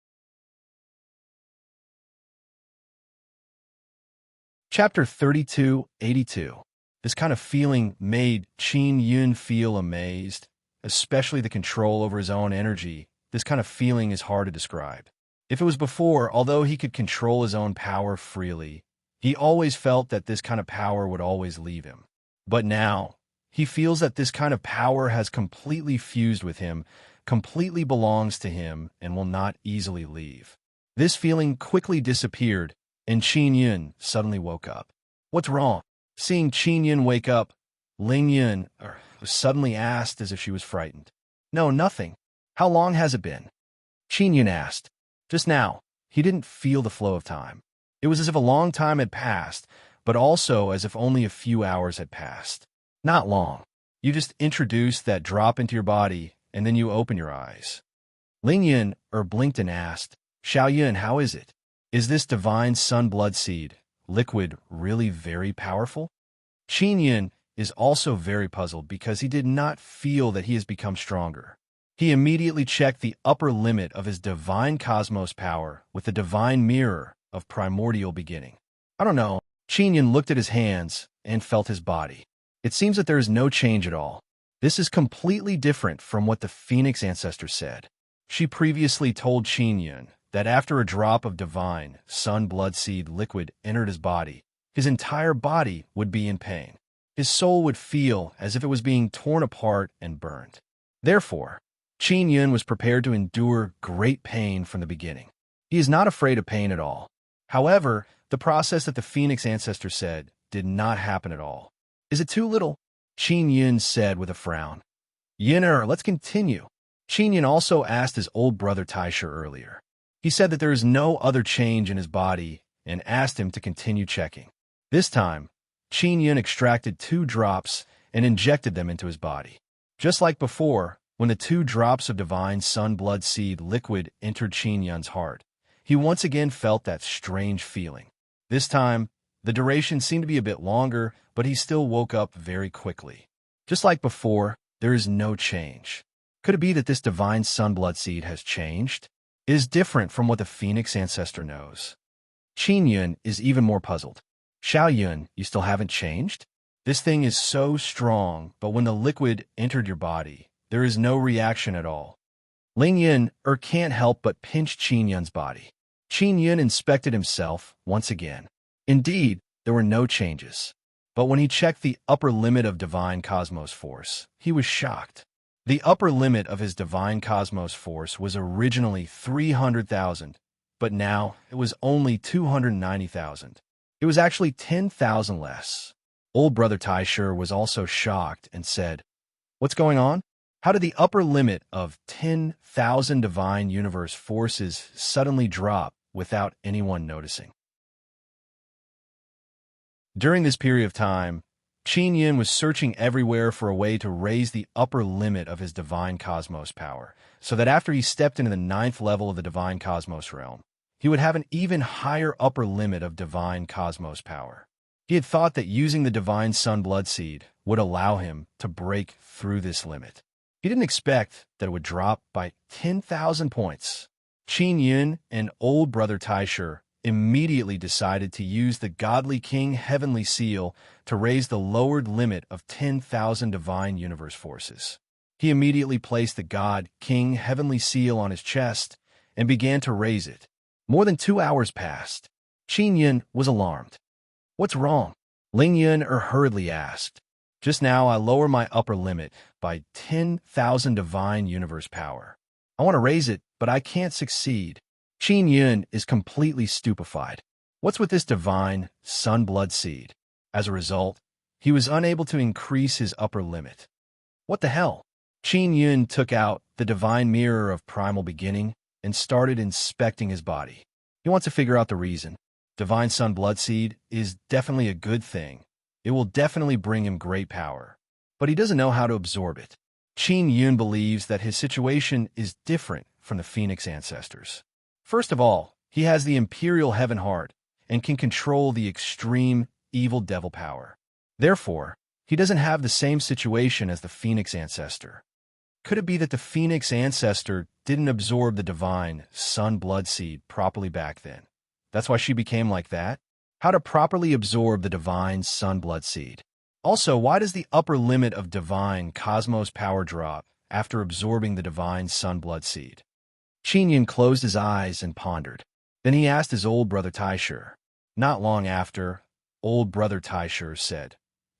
Chapter 3282. This kind of feeling made Qin Yin feel amazed, especially the control over his own energy. This kind of feeling is hard to describe. If it was before, although he could control his own power freely, he always felt that this kind of power would always leave him. But now, he feels that this kind of power has completely fused with him, completely belongs to him, and will not easily leave. This feeling quickly disappeared, and Qin Yin suddenly woke up. "What's wrong?" Seeing Qin Yin wake up, Ling Yin was suddenly asked as if she was frightened. "No, nothing. How long has it been?" Qin Yin asked. "Just now." He didn't feel the flow of time. It was as if a long time had passed, but also as if only a few hours had passed. "Not long. You just introduced that drop into your body, and then you open your eyes." Ling Yin blinked and asked, "Xiao Yun, how is it? Is this divine sun blood seed, liquid, really very powerful?" Qin Yin is also very puzzled because he did not feel that he has become stronger. He immediately checked the upper limit of his divine cosmos power with the divine mirror of primordial beginning. "I don't know." Qin Yin looked at his hands and felt his body. It seems that there is no change at all. This is completely different from what the Phoenix ancestor said. She previously told Qin Yin that after a drop of divine sun blood seed liquid entered his body, his entire body would be in pain. His soul would feel as if it was being torn apart and burned. Therefore, Qin Yin was prepared to endure great pain from the beginning. He is not afraid of pain at all. However, the process that the Phoenix ancestor said did not happen at all. "Is it too little?" Qin Yin said with a frown. "Yin'er, let's continue." Qin Yin also asked his old brother Taishu earlier. He said that there is no other change in his body and asked him to continue checking. This time, Qin Yin extracted 2 drops and injected them into his body. Just like before, when the 2 drops of divine sun blood seed liquid entered Qin Yin's heart, he once again felt that strange feeling. This time, the duration seemed to be a bit longer, but he still woke up very quickly. Just like before, there is no change. Could it be that this divine sun blood seed has changed? It is different from what the Phoenix ancestor knows. Qin Yin is even more puzzled. "Xiao Yun, you still haven't changed? This thing is so strong, but when the liquid entered your body, there is no reaction at all." Ling Yin can't help but pinch Qin Yin's body. Qin Yin inspected himself once again. Indeed, there were no changes. But when he checked the upper limit of divine cosmos force, he was shocked. The upper limit of his divine cosmos force was originally 300,000, but now it was only 290,000. It was actually 10,000 less. Old brother Taishu was also shocked and said, "What's going on? How did the upper limit of 10,000 divine universe forces suddenly drop without anyone noticing?" During this period of time, Qin Yin was searching everywhere for a way to raise the upper limit of his divine cosmos power, so that after he stepped into the 9th level of the divine cosmos realm, he would have an even higher upper limit of divine cosmos power. He had thought that using the divine sun blood seed would allow him to break through this limit. He didn't expect that it would drop by 10,000 points. Qin Yun and old brother Taisher immediately decided to use the godly king heavenly seal to raise the lowered limit of 10,000 divine universe forces. He immediately placed the god king heavenly seal on his chest and began to raise it. More than 2 hours passed. Qin Yun was alarmed. "What's wrong?" Ling Yun hurriedly asked. "Just now I lower my upper limit by 10,000 divine universe power. I want to raise it, but I can't succeed." Qin Yun is completely stupefied. What's with this divine sun blood seed? As a result, he was unable to increase his upper limit. What the hell? Qin Yun took out the divine mirror of primal beginning and started inspecting his body. He wants to figure out the reason. Divine sun blood seed is definitely a good thing. It will definitely bring him great power. But he doesn't know how to absorb it. Qin Yun believes that his situation is different from the Phoenix ancestors. First of all, he has the Imperial Heaven Heart and can control the extreme evil devil power. Therefore, he doesn't have the same situation as the Phoenix ancestor. Could it be that the Phoenix ancestor didn't absorb the divine sun blood seed properly back then? That's why she became like that? How to properly absorb the divine sun blood seed. Also, why does the upper limit of divine cosmos power drop after absorbing the divine sun blood seed? Qin Yun closed his eyes and pondered. Then he asked his old brother Taisher. Not long after, old brother Taisher said,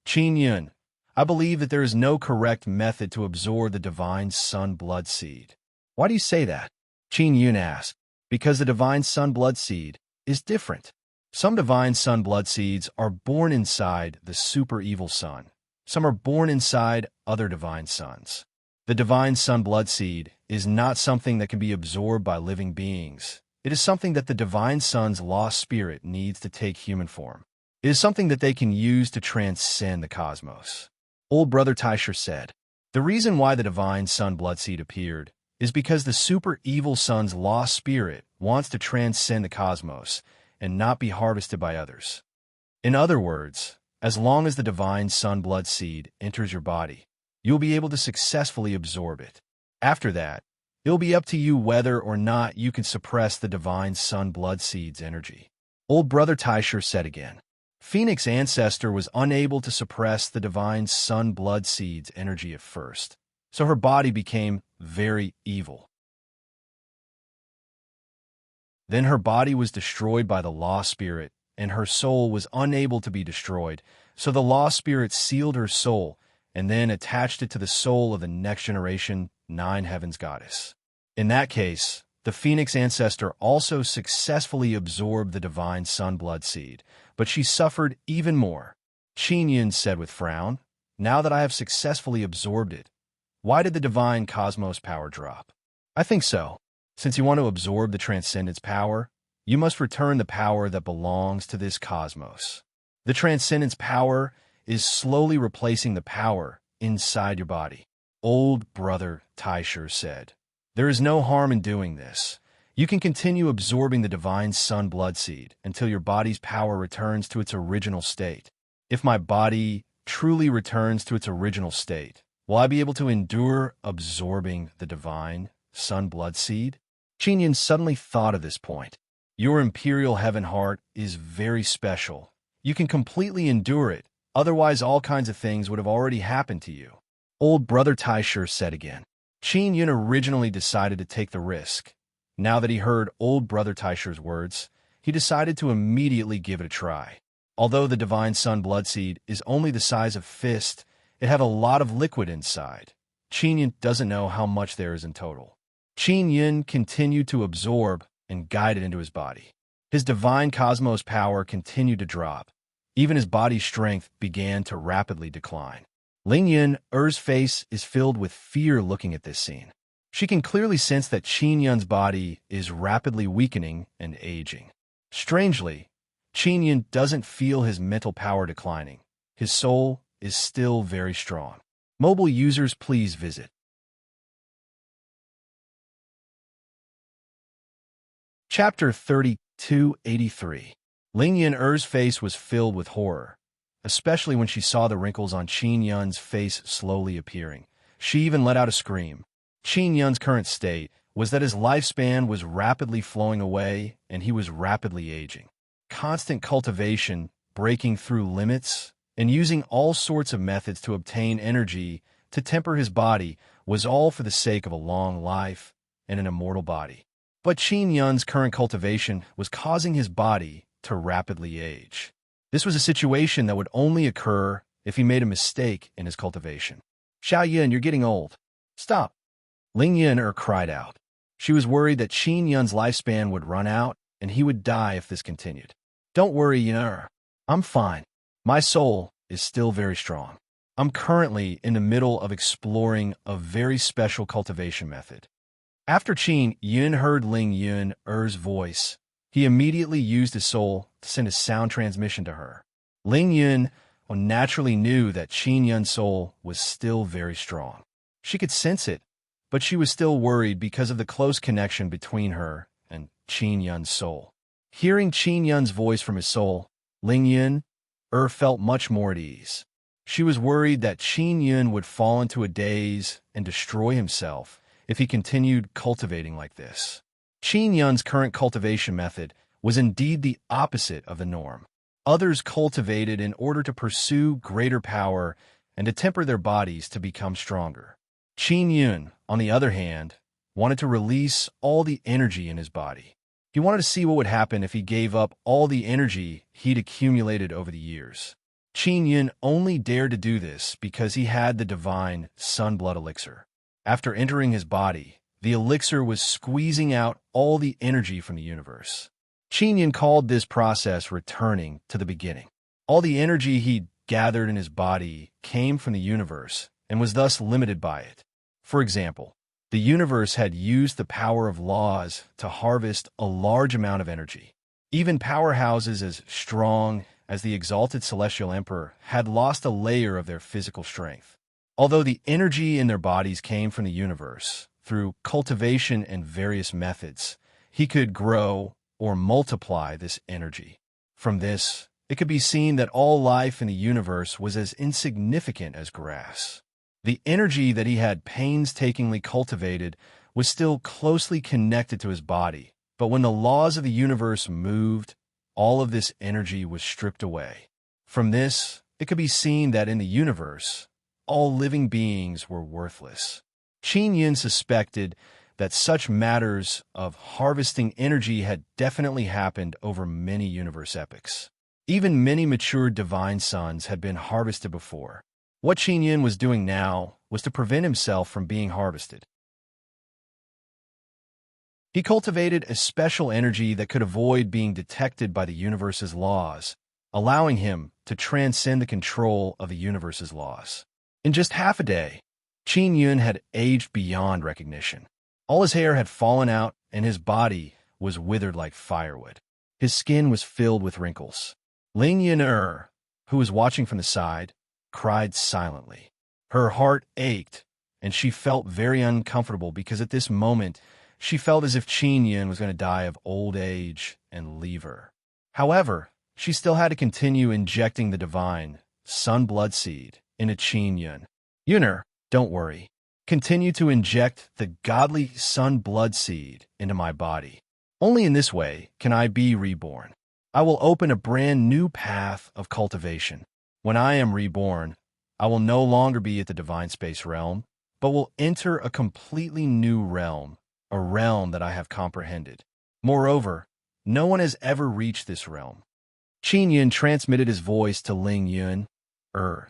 "Qin Yun, I believe that there is no correct method to absorb the divine sun blood seed." "Why do you say that?" Qin Yun asked. "Because the divine sun blood seed is different. Some divine sun blood seeds are born inside the super evil sun. Some are born inside other divine suns. The divine sun blood seed is not something that can be absorbed by living beings. It is something that the divine sun's lost spirit needs to take human form. It is something that they can use to transcend the cosmos." Old brother Taisher said, "The reason why the divine sun blood seed appeared is because the super evil sun's lost spirit wants to transcend the cosmos and not be harvested by others. In other words, as long as the divine sun blood seed enters your body, you'll be able to successfully absorb it. After that, it'll be up to you whether or not you can suppress the divine sun blood seed's energy." Old brother Taisher said again. Phoenix ancestor was unable to suppress the divine sun blood seed's energy at first, so her body became very evil. Then her body was destroyed by the lost spirit, and her soul was unable to be destroyed, so the lost spirit sealed her soul and then attached it to the soul of the next generation, Nine Heavens goddess. In that case, the Phoenix ancestor also successfully absorbed the divine sun blood seed, but she suffered even more. Qin Yun said with frown, "Now that I have successfully absorbed it, why did the divine cosmos power drop?" "I think so. Since you want to absorb the transcendence power, you must return the power that belongs to this cosmos. The transcendence power is slowly replacing the power inside your body." Old brother Taisher said, "There is no harm in doing this. You can continue absorbing the divine sun blood seed until your body's power returns to its original state. If my body truly returns to its original state, will I be able to endure absorbing the divine sun blood seed?" Qin Yun suddenly thought of this point. Your Imperial Heaven Heart is very special. You can completely endure it, otherwise all kinds of things would have already happened to you. Old brother Taisher said again. Qin Yun originally decided to take the risk. Now that he heard old brother Taisher's words, he decided to immediately give it a try. Although the divine sun blood seed is only the size of fist, it had a lot of liquid inside. Qin Yun doesn't know how much there is in total. Qin Yun continued to absorb and guide it into his body. His divine cosmos power continued to drop. Even his body's strength began to rapidly decline. Ling Yun's face is filled with fear looking at this scene. She can clearly sense that Qin Yun's body is rapidly weakening and aging. Strangely, Qin Yun doesn't feel his mental power declining. His soul is still very strong. Mobile users, please visit Chapter 3283. Ling Yun's face was filled with horror, especially when she saw the wrinkles on Qin Yun's face slowly appearing. She even let out a scream. Qin Yun's current state was that his lifespan was rapidly flowing away and he was rapidly aging. Constant cultivation, breaking through limits, and using all sorts of methods to obtain energy to temper his body was all for the sake of a long life and an immortal body. But Qin Yun's current cultivation was causing his body to rapidly age. This was a situation that would only occur if he made a mistake in his cultivation. "Xiao Yun, you're getting old. Stop." Ling Yun cried out. She was worried that Qin Yun's lifespan would run out and he would die if this continued. "Don't worry, Yun. I'm fine. My soul is still very strong. I'm currently in the middle of exploring a very special cultivation method." After Qin Yun heard Ling Yun's voice, he immediately used his soul to send a sound transmission to her. Ling Yun naturally knew that Qin Yun's soul was still very strong. She could sense it, but she was still worried because of the close connection between her and Qin Yun's soul. Hearing Qin Yun's voice from his soul, Ling Yun felt much more at ease. She was worried that Qin Yun would fall into a daze and destroy himself if he continued cultivating like this. Qin Yun's current cultivation method was indeed the opposite of the norm. Others cultivated in order to pursue greater power and to temper their bodies to become stronger. Qin Yun, on the other hand, wanted to release all the energy in his body. He wanted to see what would happen if he gave up all the energy he'd accumulated over the years. Qin Yun only dared to do this because he had the divine sun blood elixir. After entering his body, the elixir was squeezing out all the energy from the universe. Qin Yun called this process returning to the beginning. All the energy he'd gathered in his body came from the universe and was thus limited by it. For example, the universe had used the power of laws to harvest a large amount of energy. Even powerhouses as strong as the exalted celestial emperor had lost a layer of their physical strength. Although the energy in their bodies came from the universe, through cultivation and various methods, he could grow or multiply this energy. From this, it could be seen that all life in the universe was as insignificant as grass. The energy that he had painstakingly cultivated was still closely connected to his body, but when the laws of the universe moved, all of this energy was stripped away. From this, it could be seen that in the universe, all living beings were worthless. Qin Yun suspected that such matters of harvesting energy had definitely happened over many universe epochs. Even many mature divine sons had been harvested before. What Qin Yun was doing now was to prevent himself from being harvested. He cultivated a special energy that could avoid being detected by the universe's laws, allowing him to transcend the control of the universe's laws. In just half a day, Qin Yun had aged beyond recognition. All his hair had fallen out, and his body was withered like firewood. His skin was filled with wrinkles. Ling Yun, who was watching from the side, cried silently. Her heart ached, and she felt very uncomfortable because at this moment, she felt as if Qin Yun was going to die of old age and leave her. However, she still had to continue injecting the divine sun blood seed into Qin Yun. Yun'er, don't worry. Continue to inject the godly sun blood seed into my body. Only in this way can I be reborn. I will open a brand new path of cultivation. When I am reborn, I will no longer be at the divine space realm, but will enter a completely new realm, a realm that I have comprehended. Moreover, no one has ever reached this realm. Qin Yun transmitted his voice to Ling Yun,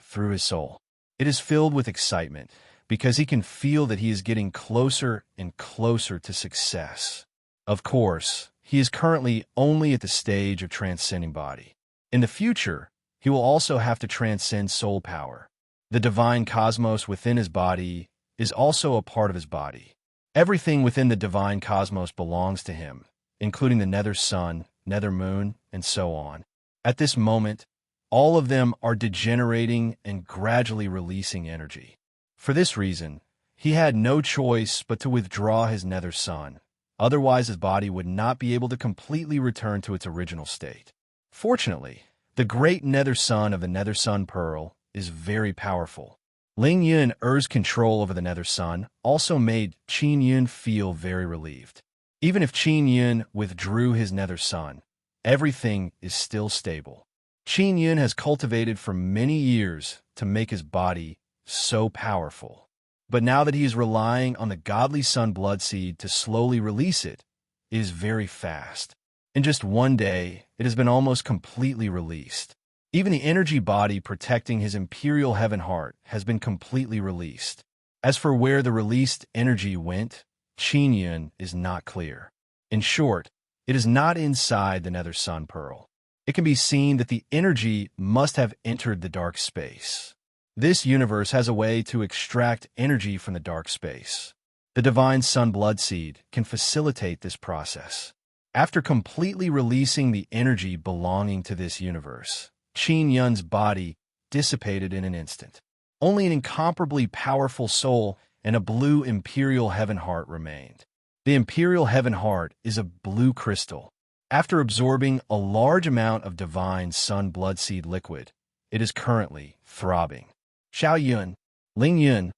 through his soul. It is filled with excitement, because he can feel that he is getting closer and closer to success. Of course, he is currently only at the stage of transcending body. In the future, he will also have to transcend soul power. The divine cosmos within his body is also a part of his body. Everything within the divine cosmos belongs to him, including the nether sun, nether moon, and so on. At this moment, all of them are degenerating and gradually releasing energy. For this reason, he had no choice but to withdraw his nether sun. Otherwise, his body would not be able to completely return to its original state. Fortunately, the great nether sun of the nether sun pearl is very powerful. Ling Yun's control over the Nether Sun also made Qin Yun feel very relieved. Even if Qin Yun withdrew his Nether Sun, everything is still stable. Qin Yun has cultivated for many years to make his body so powerful. But now that he is relying on the godly sun blood seed to slowly release it, it is very fast. In just one day, it has been almost completely released. Even the energy body protecting his imperial heaven heart has been completely released. As for where the released energy went, Qin Yun is not clear. In short, it is not inside the Nether Sun Pearl. It can be seen that the energy must have entered the dark space. This universe has a way to extract energy from the dark space. The divine sun blood seed can facilitate this process. After completely releasing the energy belonging to this universe, Qin Yun's body dissipated in an instant. Only an incomparably powerful soul and a blue imperial heaven heart remained. The imperial heaven heart is a blue crystal. After absorbing a large amount of divine sun blood seed liquid, it is currently throbbing. Xiao Yun, Ling Yun,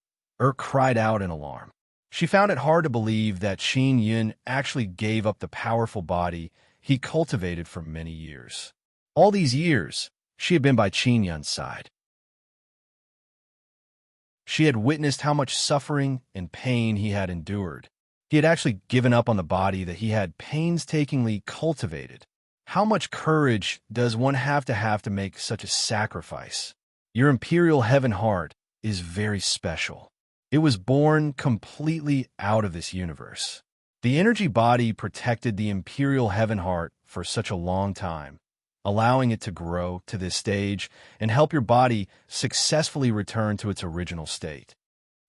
cried out in alarm. She found it hard to believe that Qin Yun actually gave up the powerful body he cultivated for many years. All these years, she had been by Qin Yun's side. She had witnessed how much suffering and pain he had endured. He had actually given up on the body that he had painstakingly cultivated. How much courage does one have to make such a sacrifice? Your imperial heaven heart is very special. It was born completely out of this universe. The energy body protected the imperial heaven heart for such a long time, allowing it to grow to this stage and help your body successfully return to its original state.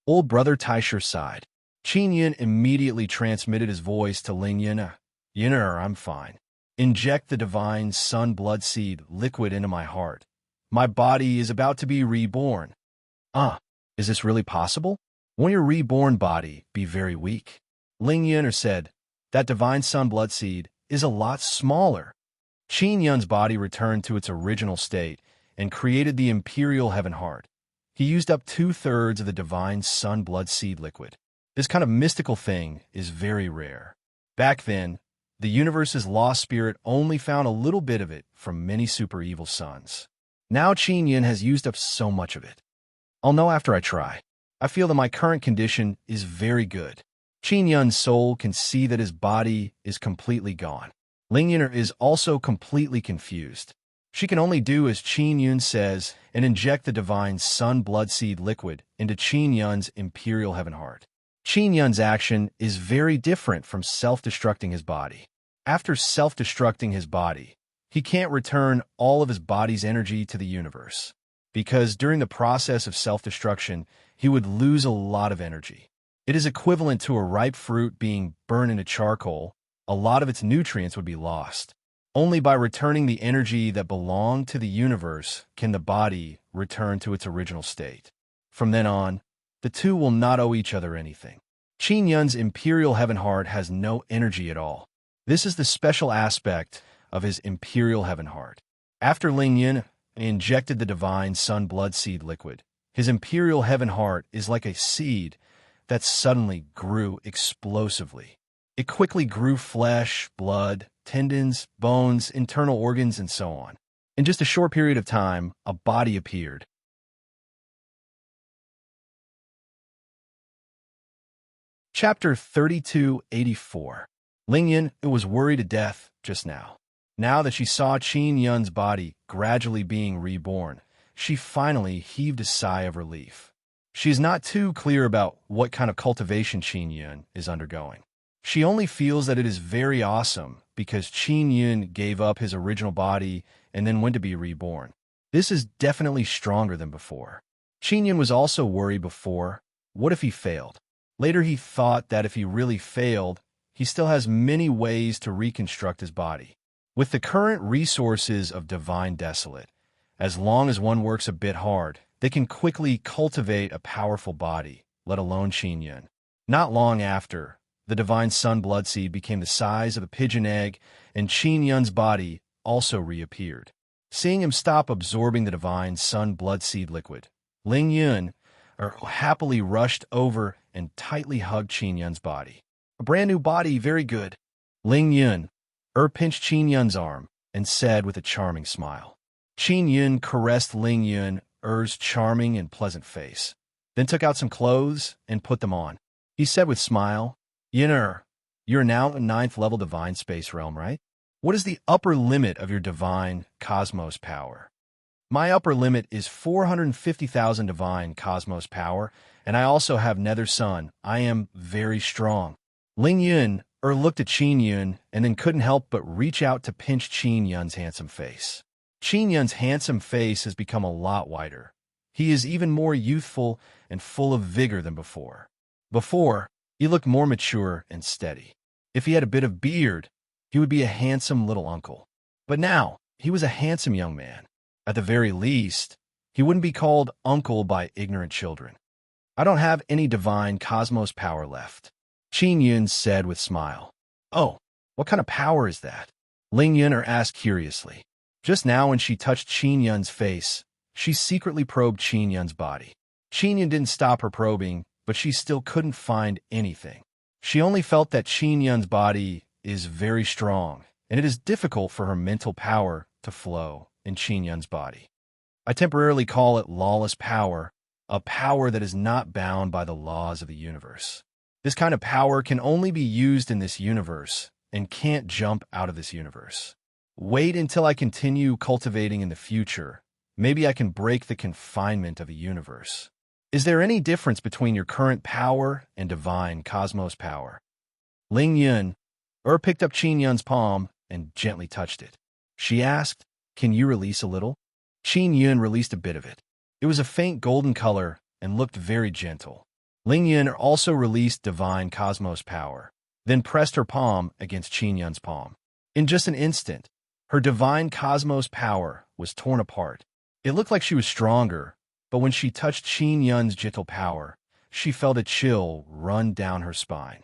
Old brother Taisher sighed. Qin Yun immediately transmitted his voice to Ling Yun. Yun'er, I'm fine. Inject the divine sun blood seed liquid into my heart. My body is about to be reborn. Is this really possible? Won't your reborn body be very weak? Ling Yun said, that divine sun blood seed is a lot smaller. Qin Yun's body returned to its original state and created the imperial heaven heart. He used up 2/3 of the divine sun blood seed liquid. This kind of mystical thing is very rare. Back then, the universe's lost spirit only found a little bit of it from many super evil suns. Now Qin Yun has used up so much of it. I'll know after I try. I feel that my current condition is very good. Qin Yun's soul can see that his body is completely gone. Ling Yun is also completely confused. She can only do as Qin Yun says and inject the divine sun blood seed liquid into Qin Yun's imperial heaven heart. Qin Yun's action is very different from self-destructing his body. After self-destructing his body, he can't return all of his body's energy to the universe, because during the process of self-destruction, he would lose a lot of energy. It is equivalent to a ripe fruit being burned into charcoal. A lot of its nutrients would be lost. Only by returning the energy that belonged to the universe can the body return to its original state. From then on, the two will not owe each other anything. Qin Yun's imperial heaven heart has no energy at all. This is the special aspect of his imperial heaven heart. After Ling Yun injected the divine sun blood seed liquid, his imperial heaven heart is like a seed that suddenly grew explosively. It quickly grew flesh, blood, tendons, bones, internal organs, and so on. In just a short period of time, a body appeared. Chapter 3284. Ling Yun was worried to death just now. Now that she saw Qin Yun's body gradually being reborn, she finally heaved a sigh of relief. She is not too clear about what kind of cultivation Qin Yun is undergoing. She only feels that it is very awesome because Qin Yun gave up his original body and then went to be reborn. This is definitely stronger than before. Qin Yun was also worried before. What if he failed? Later he thought that if he really failed, he still has many ways to reconstruct his body. With the current resources of Divine Desolate, as long as one works a bit hard, they can quickly cultivate a powerful body, let alone Qin Yun. Not long after, the divine sun blood seed became the size of a pigeon egg, and Qin Yun's body also reappeared. Seeing him stop absorbing the divine sun blood seed liquid, Ling Yun happily rushed over and tightly hugged Qin Yun's body. A brand new body, very good. Ling Yun pinched Qin Yun's arm and said with a charming smile. Qin Yun caressed Ling Yun's charming and pleasant face, then took out some clothes and put them on. He said with smile, Yun, you're now a 9th level divine space realm, right? What is the upper limit of your divine cosmos power? My upper limit is 450,000 divine cosmos power, and I also have Nether Sun. I am very strong. Ling Yun looked at Qin Yun and then couldn't help but reach out to pinch Qin Yun's handsome face. Qin Yun's handsome face has become a lot whiter. He is even more youthful and full of vigor than before. Before, he looked more mature and steady. If he had a bit of beard, he would be a handsome little uncle. But now, he was a handsome young man. At the very least, he wouldn't be called uncle by ignorant children. I don't have any divine cosmos power left, Qin Yun said with smile. Oh, what kind of power is that? Ling Yun asked curiously. Just now when she touched Qin Yun's face, she secretly probed Qin Yun's body. Qin Yun didn't stop her probing, but she still couldn't find anything. She only felt that Qin Yun's body is very strong, and it is difficult for her mental power to flow in Qin Yun's body. I temporarily call it lawless power, a power that is not bound by the laws of the universe. This kind of power can only be used in this universe and can't jump out of this universe. Wait until I continue cultivating in the future. Maybe I can break the confinement of a universe. Is there any difference between your current power and divine cosmos power? Ling Yun picked up Qin Yun's palm and gently touched it. She asked, Can you release a little? Qin Yun released a bit of it. It was a faint golden color and looked very gentle. Ling Yun also released divine cosmos power, then pressed her palm against Qin Yun's palm. In just an instant, her divine cosmos power was torn apart. It looked like she was stronger, but when she touched Qin Yun's gentle power, she felt a chill run down her spine.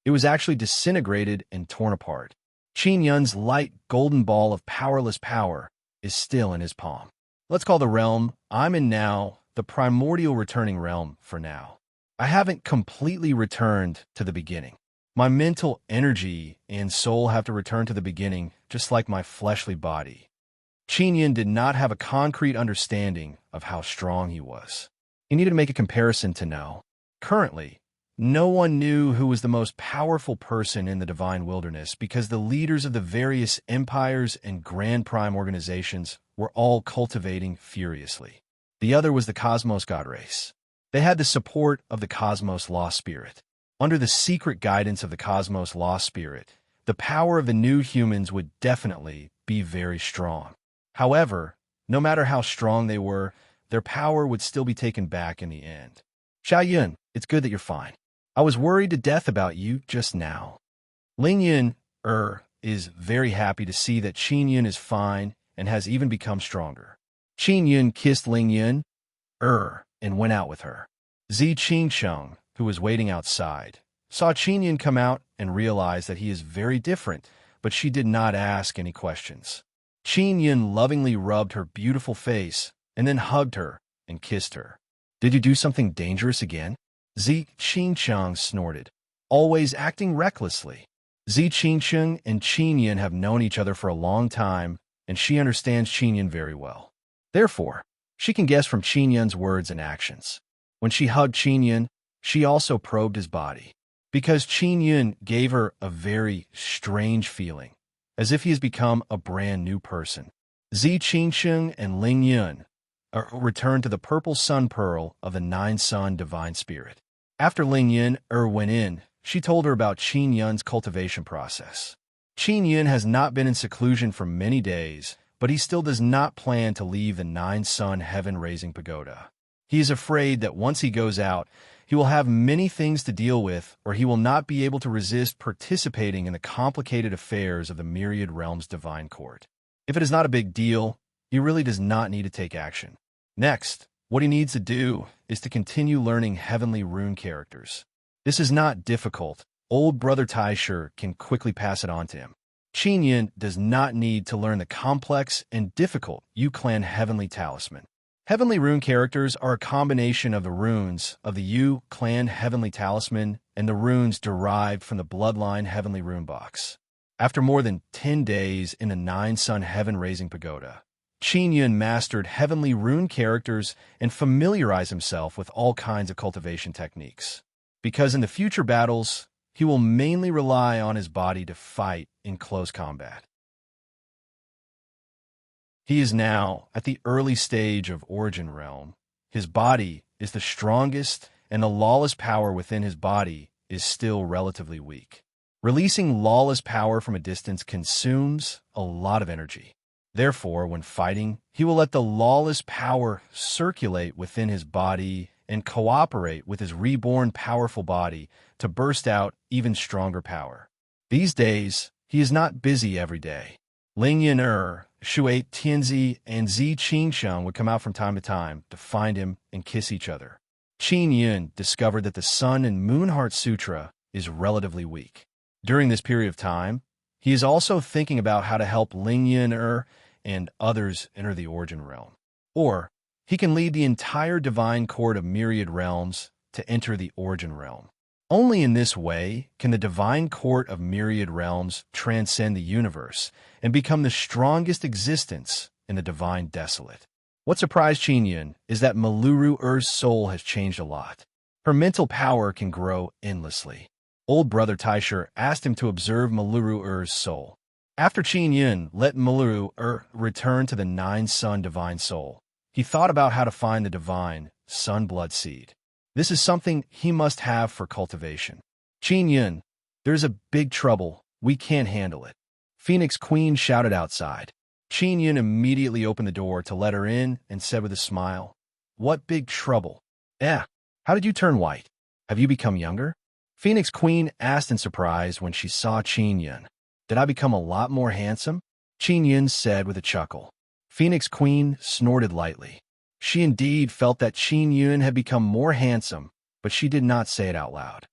It was actually disintegrated and torn apart. Qin Yun's light golden ball of powerless power is still in his palm. Let's call the realm I'm in now the primordial returning realm for now. I haven't completely returned to the beginning. My mental energy and soul have to return to the beginning, just like my fleshly body. Qin Yun did not have a concrete understanding of how strong he was. He needed to make a comparison to know. Currently, no one knew who was the most powerful person in the divine wilderness because the leaders of the various empires and grand prime organizations were all cultivating furiously. The other was the Cosmos God race. They had the support of the Cosmos Law Spirit. Under the secret guidance of the Cosmos Law Spirit, the power of the new humans would definitely be very strong. However, no matter how strong they were, their power would still be taken back in the end. Xiao Yun, it's good that you're fine. I was worried to death about you just now. Ling Yun is very happy to see that Qin Yun is fine and has even become stronger. Qin Yun kissed Ling Yun and went out with her. Zi Qingsheng, who was waiting outside, saw Qin Yun come out and realized that he is very different, but she did not ask any questions. Qin Yun lovingly rubbed her beautiful face and then hugged her and kissed her. Did you do something dangerous again? Zi Qingsheng snorted, always acting recklessly. Zi Qingsheng and Qin Yun have known each other for a long time, and she understands Qin Yun very well. Therefore, she can guess from Qin Yun's words and actions. When she hugged Qin Yun, she also probed his body, because Qin Yun gave her a very strange feeling, as if he has become a brand new person. Zi Qingsheng and Ling Yun returned to the purple sun pearl of the nine-sun divine spirit. After Ling Yun went in, she told her about Qin Yun's cultivation process. Qin Yun has not been in seclusion for many days, but he still does not plan to leave the nine-sun heaven-raising pagoda. He is afraid that once he goes out, he will have many things to deal with, or he will not be able to resist participating in the complicated affairs of the myriad realms divine court. If it is not a big deal, he really does not need to take action. Next, what he needs to do is to continue learning heavenly rune characters. This is not difficult. Old brother Taisher can quickly pass it on to him. Qin Yun does not need to learn the complex and difficult Yu Clan heavenly talisman. Heavenly rune characters are a combination of the runes of the Yu clan Heavenly Talisman and the runes derived from the Bloodline Heavenly Rune Box. After more than 10 days in a 9-sun heaven-raising pagoda, Qin Yun mastered heavenly rune characters and familiarized himself with all kinds of cultivation techniques. Because in the future battles, he will mainly rely on his body to fight in close combat. He is now at the early stage of Origin Realm. His body is the strongest, and the lawless power within his body is still relatively weak. Releasing lawless power from a distance consumes a lot of energy. Therefore, when fighting, he will let the lawless power circulate within his body and cooperate with his reborn powerful body to burst out even stronger power. These days, he is not busy every day. Ling Yin Shui Tianzi, and Zi Qingsheng would come out from time to find him and kiss each other. Qin Yun discovered that the Sun and Moon Heart Sutra is relatively weak. During this period of time, he is also thinking about how to help Ling Yin and others enter the Origin Realm. Or, he can lead the entire divine court of myriad realms to enter the Origin Realm. Only in this way can the divine court of myriad realms transcend the universe and become the strongest existence in the divine desolate. What surprised Qin Yun is that Maluru-Er's soul has changed a lot. Her mental power can grow endlessly. Old brother Taisher asked him to observe Maluru-Er's soul. After Qin Yun let Maluru-Er return to the 9-sun divine soul, he thought about how to find the divine sun blood seed. This is something he must have for cultivation. Qin Yun, there's a big trouble. We can't handle it. Phoenix Queen shouted outside. Qin Yun immediately opened the door to let her in and said with a smile, "What big trouble? How did you turn white? Have you become younger?" Phoenix Queen asked in surprise when she saw Qin Yun. "Did I become a lot more handsome?" Qin Yun said with a chuckle. Phoenix Queen snorted lightly. She indeed felt that Qin Yun had become more handsome, but she did not say it out loud.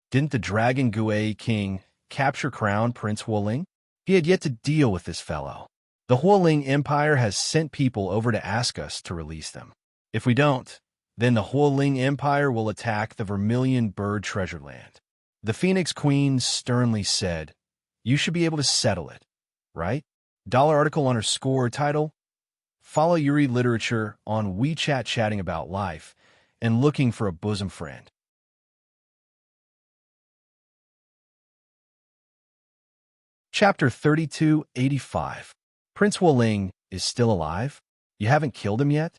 Didn't the Dragon Gui King capture Crown Prince Huoling? He had yet to deal with this fellow. The Huoling Empire has sent people over to ask us to release them. If we don't, then the Huoling Empire will attack the Vermilion Bird Treasure Land. The Phoenix Queen sternly said, "You should be able to settle it, right?" Dollar article _ title: Follow Yuri Literature on WeChat, chatting about life and looking for a bosom friend. Chapter 3285. Prince Huoling is still alive? You haven't killed him yet?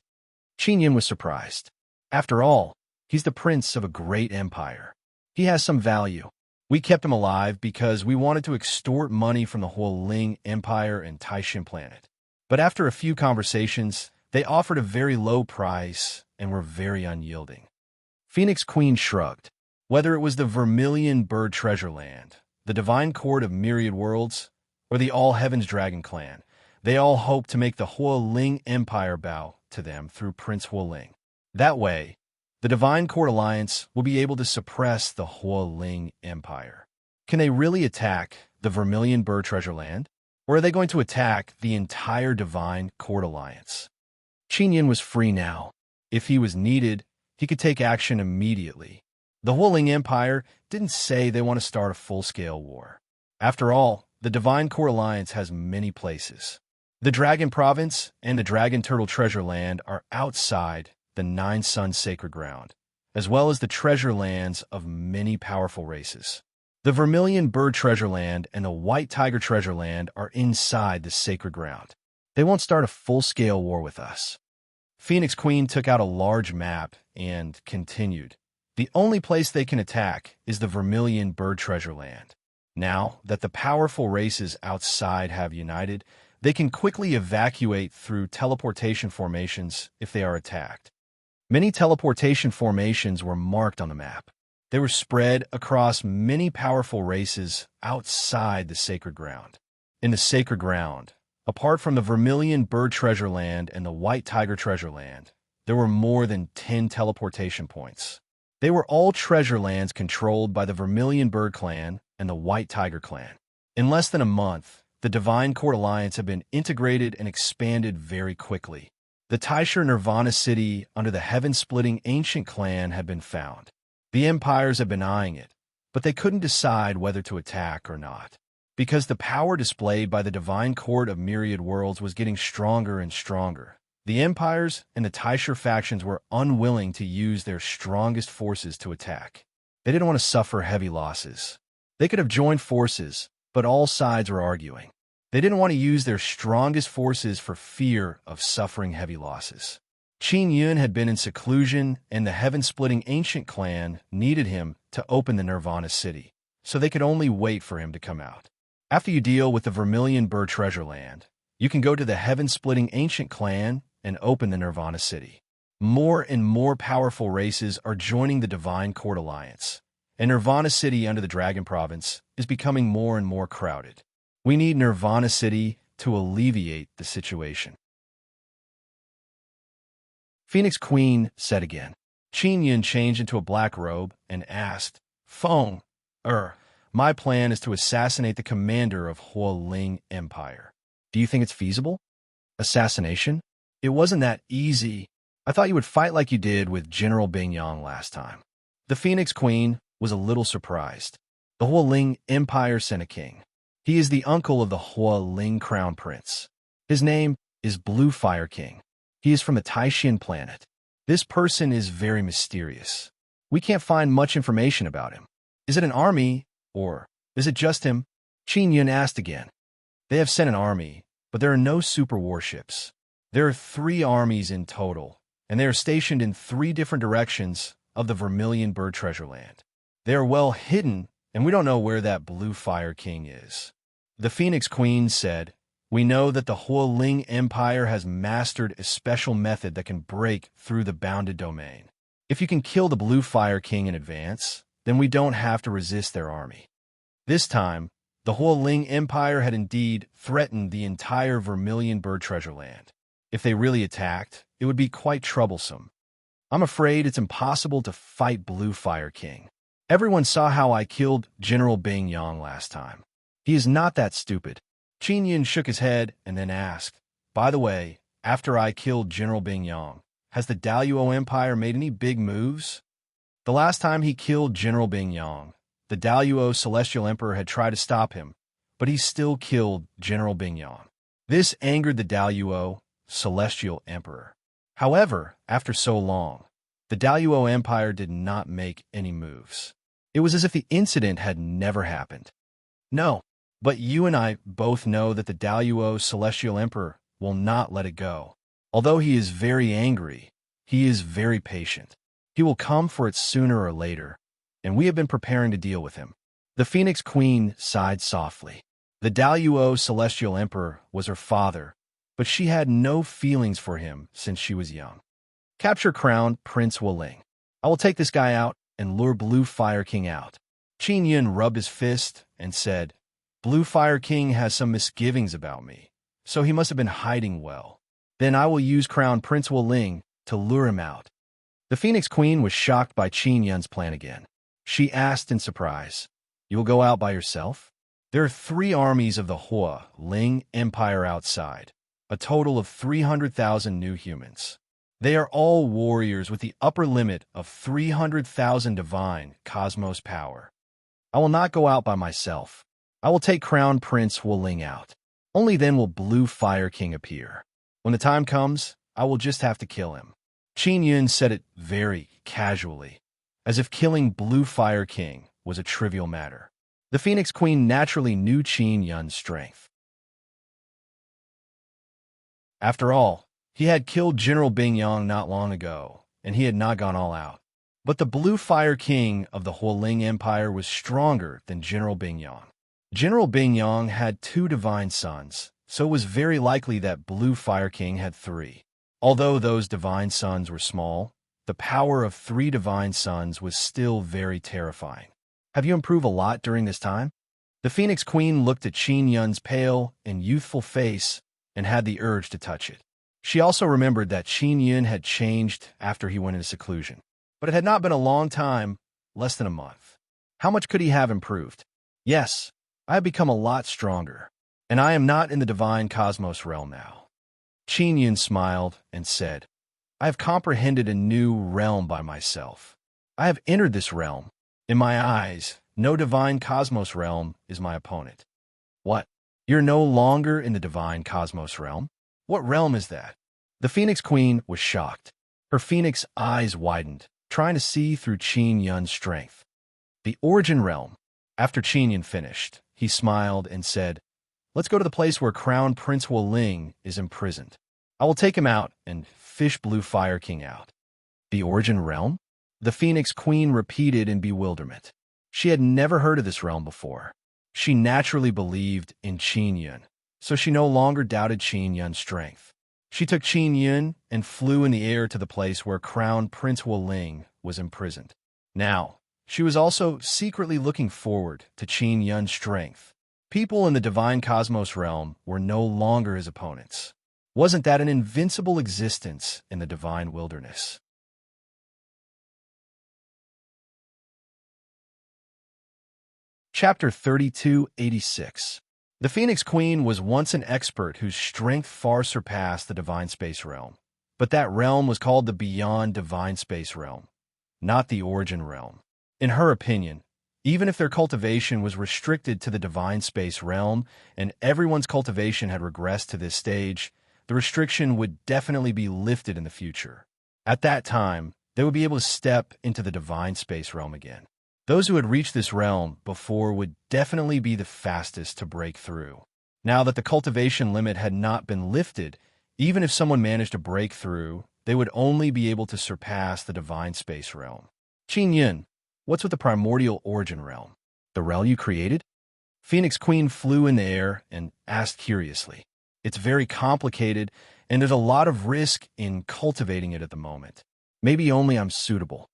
Qin Yun was surprised. After all, he's the prince of a great empire. He has some value. We kept him alive because we wanted to extort money from the Huoling Empire and Taishin planet. But after a few conversations, they offered a very low price and were very unyielding. Phoenix Queen shrugged. Whether it was the Vermilion Bird Treasure Land, the Divine Court of Myriad Worlds, or the All Heavens Dragon Clan, they all hoped to make the Huoling Empire bow to them through Prince Huoling. That way, the Divine Court Alliance will be able to suppress the Huoling Empire. Can they really attack the Vermilion Bird Treasure Land? Or are they going to attack the entire Divine Court Alliance? Qin Yun was free now. If he was needed, he could take action immediately. The Huoling Empire didn't say they want to start a full-scale war. After all, the Divine Court Alliance has many places. The Dragon Province and the Dragon Turtle Treasure Land are outside the 9-sun sacred ground, as well as the treasure lands of many powerful races. The Vermilion Bird Treasure Land and the White Tiger Treasure Land are inside the sacred ground. They won't start a full-scale war with us. Phoenix Queen took out a large map and continued. The only place they can attack is the Vermilion Bird Treasure Land. Now that the powerful races outside have united, they can quickly evacuate through teleportation formations if they are attacked. Many teleportation formations were marked on the map. They were spread across many powerful races outside the sacred ground. In the sacred ground, apart from the Vermilion Bird Treasure Land and the White Tiger Treasure Land, there were more than 10 teleportation points. They were all treasure lands controlled by the Vermilion Bird Clan and the White Tiger Clan. In less than a month, the Divine Court Alliance had been integrated and expanded very quickly. The Taisher Nirvana city under the heaven-splitting ancient clan had been found. The empires had been eyeing it, but they couldn't decide whether to attack or not. Because the power displayed by the divine court of myriad worlds was getting stronger and stronger, the empires and the Taisher factions were unwilling to use their strongest forces to attack. They didn't want to suffer heavy losses. They could have joined forces, but all sides were arguing. They didn't want to use their strongest forces for fear of suffering heavy losses. Qin Yun had been in seclusion, and the heaven-splitting ancient clan needed him to open the Nirvana city, so they could only wait for him to come out. After you deal with the Vermilion Bird Treasure Land, you can go to the heaven-splitting ancient clan and open the Nirvana city. More and more powerful races are joining the Divine Court Alliance, and Nirvana City under the Dragon Province is becoming more and more crowded. We need Nirvana City to alleviate the situation. Phoenix Queen said again. Qin Yun changed into a black robe and asked, Feng, my plan is to assassinate the commander of Hualing Empire. Do you think it's feasible? Assassination? It wasn't that easy. I thought you would fight like you did with General Bingyang last time. The Phoenix Queen was a little surprised. The Hualing Empire sent a king. He is the uncle of the Hualing Crown Prince. His name is Blue Fire King. He is from the Taishan planet. This person is very mysterious. We can't find much information about him. Is it an army, or is it just him? Qin Yun asked again. They have sent an army, but there are no super warships. There are 3 armies in total, and they are stationed in 3 different directions of the Vermilion Bird Treasure Land. They are well hidden, and we don't know where that Blue Fire King is. The Phoenix Queen said, We know that the Hualing Empire has mastered a special method that can break through the bounded domain. If you can kill the Blue Fire King in advance, then we don't have to resist their army. This time, the Hualing Empire had indeed threatened the entire Vermilion Bird Treasure Land. If they really attacked, it would be quite troublesome. I'm afraid it's impossible to fight Blue Fire King. Everyone saw how I killed General Bingyang last time. He is not that stupid. Qin Yun shook his head and then asked, By the way, after I killed General Bingyang, has the Daluo Empire made any big moves? The last time he killed General Bingyang, the Daluo Celestial Emperor had tried to stop him, but he still killed General Bingyang. This angered the Daluo Celestial Emperor. However, after so long, the Daluo Empire did not make any moves. It was as if the incident had never happened. No, but you and I both know that the Daluo Celestial Emperor will not let it go. Although he is very angry, he is very patient. He will come for it sooner or later, and we have been preparing to deal with him. The Phoenix Queen sighed softly. The Daluo Celestial Emperor was her father, but she had no feelings for him since she was young. Capture Crown Prince Hualing. I will take this guy out and lure Blue Fire King out. Qin Yun rubbed his fist and said, Blue Fire King has some misgivings about me, so he must have been hiding well. Then I will use Crown Prince Hualing to lure him out. The Phoenix Queen was shocked by Qin Yun's plan again. She asked in surprise, You will go out by yourself? There are 3 armies of the Hualing Empire outside, a total of 300,000 new humans. They are all warriors with the upper limit of 300,000 divine cosmos power. I will not go out by myself. I will take Crown Prince Hualing out. Only then will Blue Fire King appear. When the time comes, I will just have to kill him. Qin Yun said it very casually, as if killing Blue Fire King was a trivial matter. The Phoenix Queen naturally knew Qin Yun's strength. After all, he had killed General Bingyang not long ago, and he had not gone all out. But the Blue Fire King of the Hualing Empire was stronger than General Bingyang. General Bingyang had 2 divine sons, so it was very likely that Blue Fire King had 3. Although those divine sons were small, the power of 3 divine sons was still very terrifying. Have you improved a lot during this time? The Phoenix Queen looked at Qin Yun's pale and youthful face and had the urge to touch it. She also remembered that Qin Yun had changed after he went into seclusion. But it had not been a long time, less than a month. How much could he have improved? Yes, I have become a lot stronger, and I am not in the divine cosmos realm now. Qin Yun smiled and said, I have comprehended a new realm by myself. I have entered this realm. In my eyes, no divine cosmos realm is my opponent. What? You're no longer in the divine cosmos realm? What realm is that? The Phoenix Queen was shocked. Her phoenix eyes widened, trying to see through Qin Yun's strength. The origin realm. After Qin Yun finished, he smiled and said, Let's go to the place where Crown Prince Ling is imprisoned. I will take him out and fish Blue Fire King out. The origin realm? The Phoenix Queen repeated in bewilderment. She had never heard of this realm before. She naturally believed in Qin Yun, so she no longer doubted Qin Yun's strength. She took Qin Yun and flew in the air to the place where Crown Prince Ling was imprisoned. Now, she was also secretly looking forward to Qin Yun's strength. People in the divine cosmos realm were no longer his opponents. Wasn't that an invincible existence in the divine wilderness? Chapter 3286. The Phoenix Queen was once an expert whose strength far surpassed the divine space realm. But that realm was called the Beyond Divine Space Realm, not the Origin Realm. In her opinion, even if their cultivation was restricted to the divine space realm and everyone's cultivation had regressed to this stage, the restriction would definitely be lifted in the future. At that time, they would be able to step into the divine space realm again. Those who had reached this realm before would definitely be the fastest to break through. Now that the cultivation limit had not been lifted, even if someone managed to break through, they would only be able to surpass the divine space realm. Qin Yun, what's with the primordial origin realm? The realm you created? Phoenix Queen flew in the air and asked curiously. It's very complicated, and there's a lot of risk in cultivating it at the moment. Maybe only I'm suitable.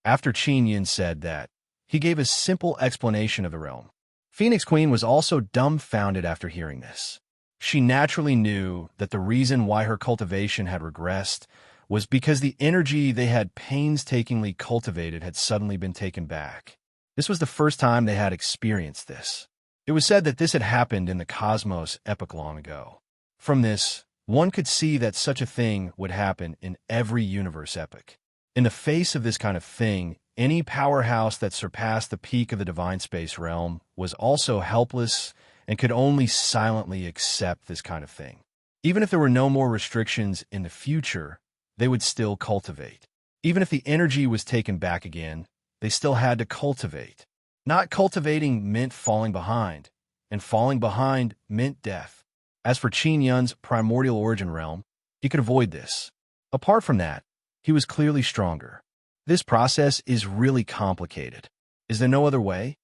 After Qin Yun said that, he gave a simple explanation of the realm. Phoenix Queen was also dumbfounded after hearing this. She naturally knew that the reason why her cultivation had regressed was because the energy they had painstakingly cultivated had suddenly been taken back. This was the first time they had experienced this. It was said that this had happened in the cosmos epoch long ago. From this, one could see that such a thing would happen in every universe epoch. In the face of this kind of thing, any powerhouse that surpassed the peak of the divine space realm was also helpless and could only silently accept this kind of thing. Even if there were no more restrictions in the future, they would still cultivate. Even if the energy was taken back again, they still had to cultivate. Not cultivating meant falling behind, and falling behind meant death. As for Qin Yun's primordial origin realm, he could avoid this. Apart from that, he was clearly stronger. This process is really complicated. Is there no other way?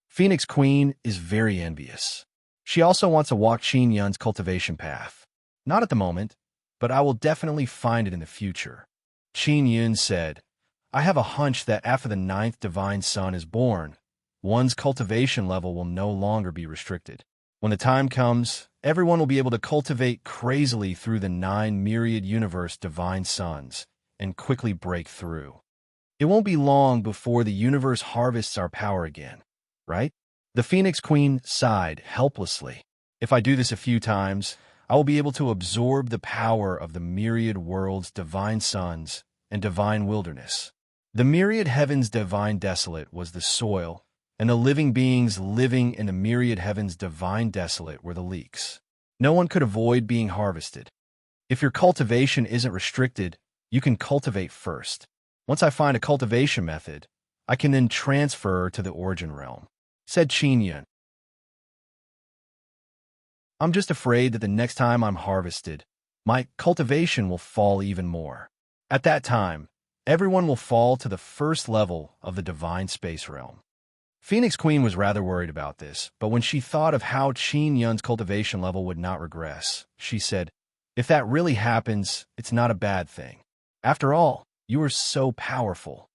Phoenix Queen is very envious. She also wants to walk Qin Yun's cultivation path. Not at the moment, but I will definitely find it in the future. Qin Yun said, I have a hunch that after the 9th divine son is born, one's cultivation level will no longer be restricted. When the time comes, everyone will be able to cultivate crazily through the 9 myriad universe divine sons and quickly break through. It won't be long before the universe harvests our power again, right? The Phoenix Queen sighed helplessly. If I do this a few times, I will be able to absorb the power of the myriad worlds divine sons and divine wilderness. The myriad heavens divine desolate was the soil, and the living beings living in the myriad heavens divine desolate were the leeks. No one could avoid being harvested. If your cultivation isn't restricted, you can cultivate first. Once I find a cultivation method, I can then transfer to the origin realm, said Qin Yun. I'm just afraid that the next time I'm harvested, my cultivation will fall even more. At that time, everyone will fall to the first level of the divine space realm. Phoenix Queen was rather worried about this, but when she thought of how Qin Yun's cultivation level would not regress, she said, if that really happens, it's not a bad thing. After all, you are so powerful.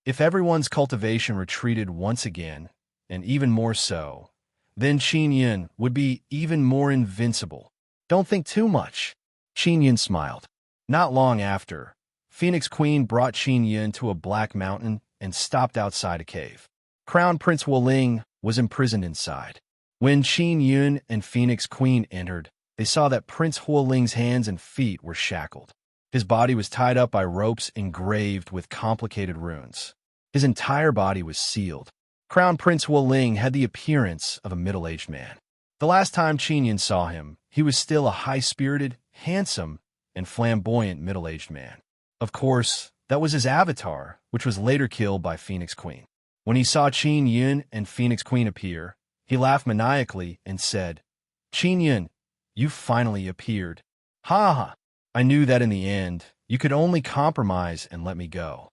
If everyone's cultivation retreated once again, and even more so, then Qin Yun would be even more invincible. Don't think too much. Qin Yun smiled. Not long after, Phoenix Queen brought Qin Yun to a black mountain and stopped outside a cave. Crown Prince Ling was imprisoned inside. When Qin Yun and Phoenix Queen entered, they saw that Prince Huoling's hands and feet were shackled. His body was tied up by ropes engraved with complicated runes. His entire body was sealed. Crown Prince Huoling had the appearance of a middle-aged man. The last time Qin saw him, he was still a high-spirited, handsome, and flamboyant middle-aged man. Of course, that was his avatar, which was later killed by Phoenix Queen. When he saw Qin Yun and Phoenix Queen appear, he laughed maniacally and said, "Qin Yun, you finally appeared. Ha ha! I knew that in the end, you could only compromise and let me go."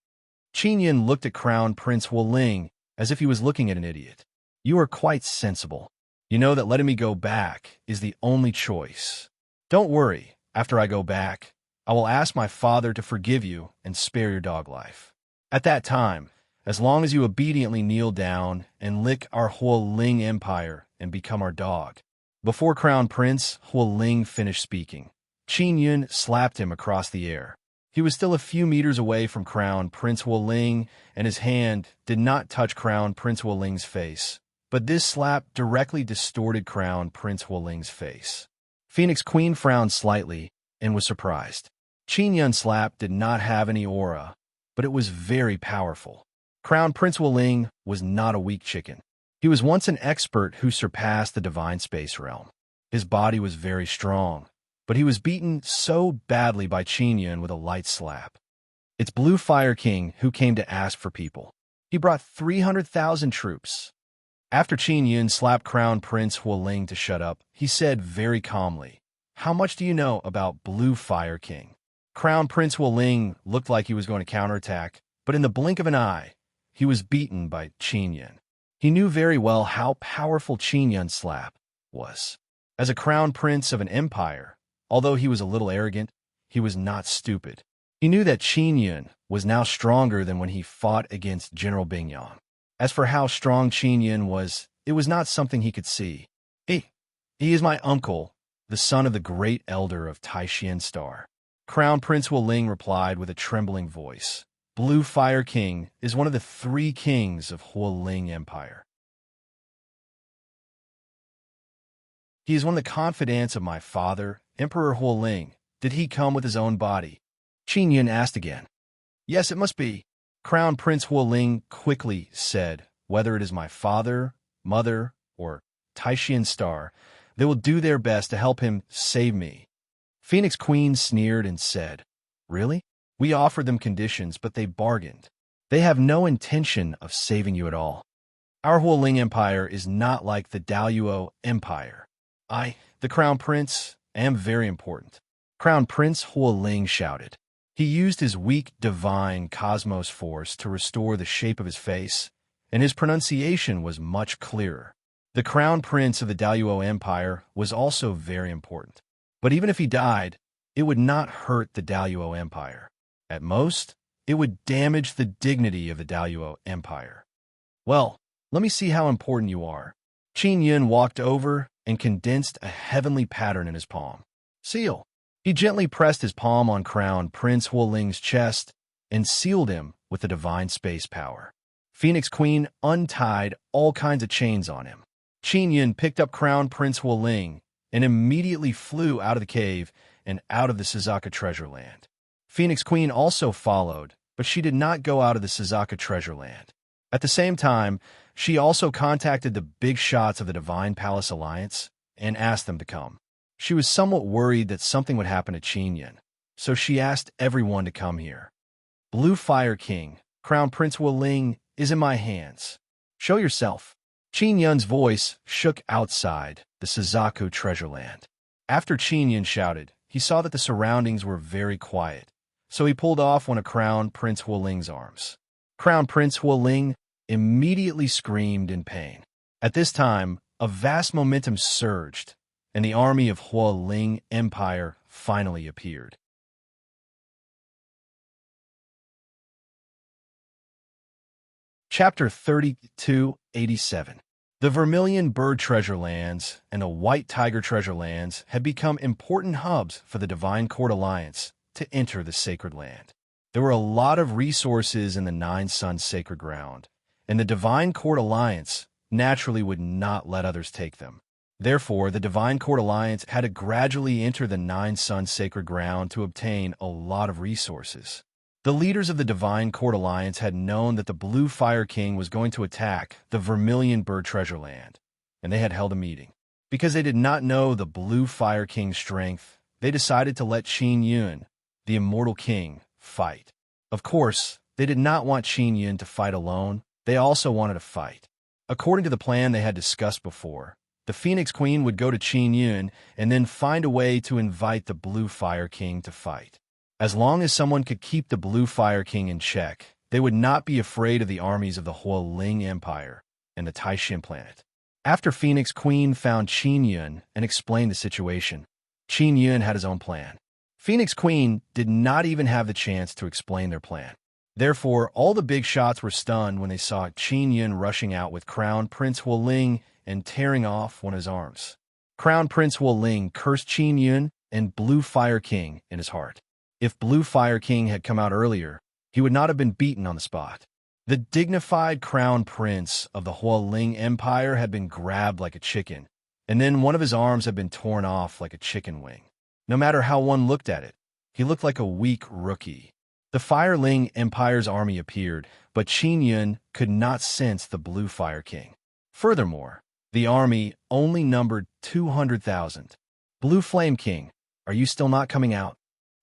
Qin Yun looked at Crown Prince Huoling as if he was looking at an idiot. "You are quite sensible. You know that letting me go back is the only choice. Don't worry, after I go back, I will ask my father to forgive you and spare your dog life. At that time, as long as you obediently kneel down and lick our Huoling Empire and become our dog." Before Crown Prince Huoling finished speaking, Qin Yun slapped him across the air. He was still a few meters away from Crown Prince Huoling, and his hand did not touch Crown Prince Huoling's face. But this slap directly distorted Crown Prince Huoling's face. Phoenix Queen frowned slightly and was surprised. Qin Yun's slap did not have any aura, but it was very powerful. Crown Prince Huoling was not a weak chicken. He was once an expert who surpassed the divine space realm. His body was very strong, but he was beaten so badly by Qin Yun with a light slap. It's Blue Fire King who came to ask for people. He brought 300,000 troops. After Qin Yun slapped Crown Prince Huoling to shut up, he said very calmly, "How much do you know about Blue Fire King?" Crown Prince Huoling looked like he was going to counterattack, but in the blink of an eye, he was beaten by Qin Yun. He knew very well how powerful Qin Yun's slap was. As a crown prince of an empire, although he was a little arrogant, he was not stupid. He knew that Qin Yun was now stronger than when he fought against General Bingyang. As for how strong Qin Yun was, it was not something he could see. He is my uncle, the son of the great elder of Taishan Star." Crown Prince Huoling replied with a trembling voice. "Blue Fire King is one of the 3 kings of Huoling Empire. He is one of the confidants of my father, Emperor Huoling. Did he come with his own body?" Qin Yun asked again. "Yes, it must be." Crown Prince Huoling quickly said, "Whether it is my father, mother, or Taishan Star, they will do their best to help him save me." Phoenix Queen sneered and said, "Really? We offered them conditions, but they bargained. They have no intention of saving you at all. Our Huoling Empire is not like the Daluo Empire. I, the Crown Prince, am very important." Crown Prince Huoling shouted. He used his weak divine cosmos force to restore the shape of his face, and his pronunciation was much clearer. The Crown Prince of the Daluo Empire was also very important. But even if he died, it would not hurt the Daluo Empire. At most, it would damage the dignity of the Daluo Empire. "Well, let me see how important you are." Qin Yun walked over and condensed a heavenly pattern in his palm. "Seal." He gently pressed his palm on Crown Prince Huoling's chest and sealed him with the divine space power. Phoenix Queen untied all kinds of chains on him. Qin Yun picked up Crown Prince Huoling and immediately flew out of the cave and out of the Suzaka treasure land. Phoenix Queen also followed, but she did not go out of the Suzaka treasure land. At the same time, she also contacted the big shots of the Divine Palace Alliance and asked them to come. She was somewhat worried that something would happen to Qin Yun, so she asked everyone to come here. "Blue Fire King, Crown Prince Huoling, is in my hands. Show yourself." Qin Yun's voice shook outside the Suzaku treasure land. After Qin Yun shouted, he saw that the surroundings were very quiet, so he pulled off one of Crown Prince Huoling's arms. Crown Prince Huoling immediately screamed in pain. At this time, a vast momentum surged, and the army of Huoling Empire finally appeared. Chapter 3287. The Vermilion Bird Treasure Lands and the White Tiger Treasure Lands had become important hubs for the Divine Court Alliance to enter the sacred land. There were a lot of resources in the Nine Suns sacred ground, and the Divine Court Alliance naturally would not let others take them. Therefore, the Divine Court Alliance had to gradually enter the Nine Suns sacred ground to obtain a lot of resources. The leaders of the Divine Court Alliance had known that the Blue Fire King was going to attack the Vermilion Bird Treasure Land, and they had held a meeting. Because they did not know the Blue Fire King's strength, they decided to let Qin Yun, the Immortal King, fight. Of course, they did not want Qin Yun to fight alone. They also wanted to fight. According to the plan they had discussed before, the Phoenix Queen would go to Qin Yun and then find a way to invite the Blue Fire King to fight. As long as someone could keep the Blue Fire King in check, they would not be afraid of the armies of the Hualing Empire and the Taishin planet. After Phoenix Queen found Qin Yun and explained the situation, Qin Yun had his own plan. Phoenix Queen did not even have the chance to explain their plan. Therefore, all the big shots were stunned when they saw Qin Yun rushing out with Crown Prince Hualing and tearing off one of his arms. Crown Prince Hualing cursed Qin Yun and Blue Fire King in his heart. If Blue Fire King had come out earlier, he would not have been beaten on the spot. The dignified Crown Prince of the Hualing Empire had been grabbed like a chicken, and then one of his arms had been torn off like a chicken wing. No matter how one looked at it, he looked like a weak rookie. The Fireling Empire's army appeared, but Qin Yun could not sense the Blue Fire King. Furthermore, the army only numbered 200,000. Blue Flame King, are you still not coming out?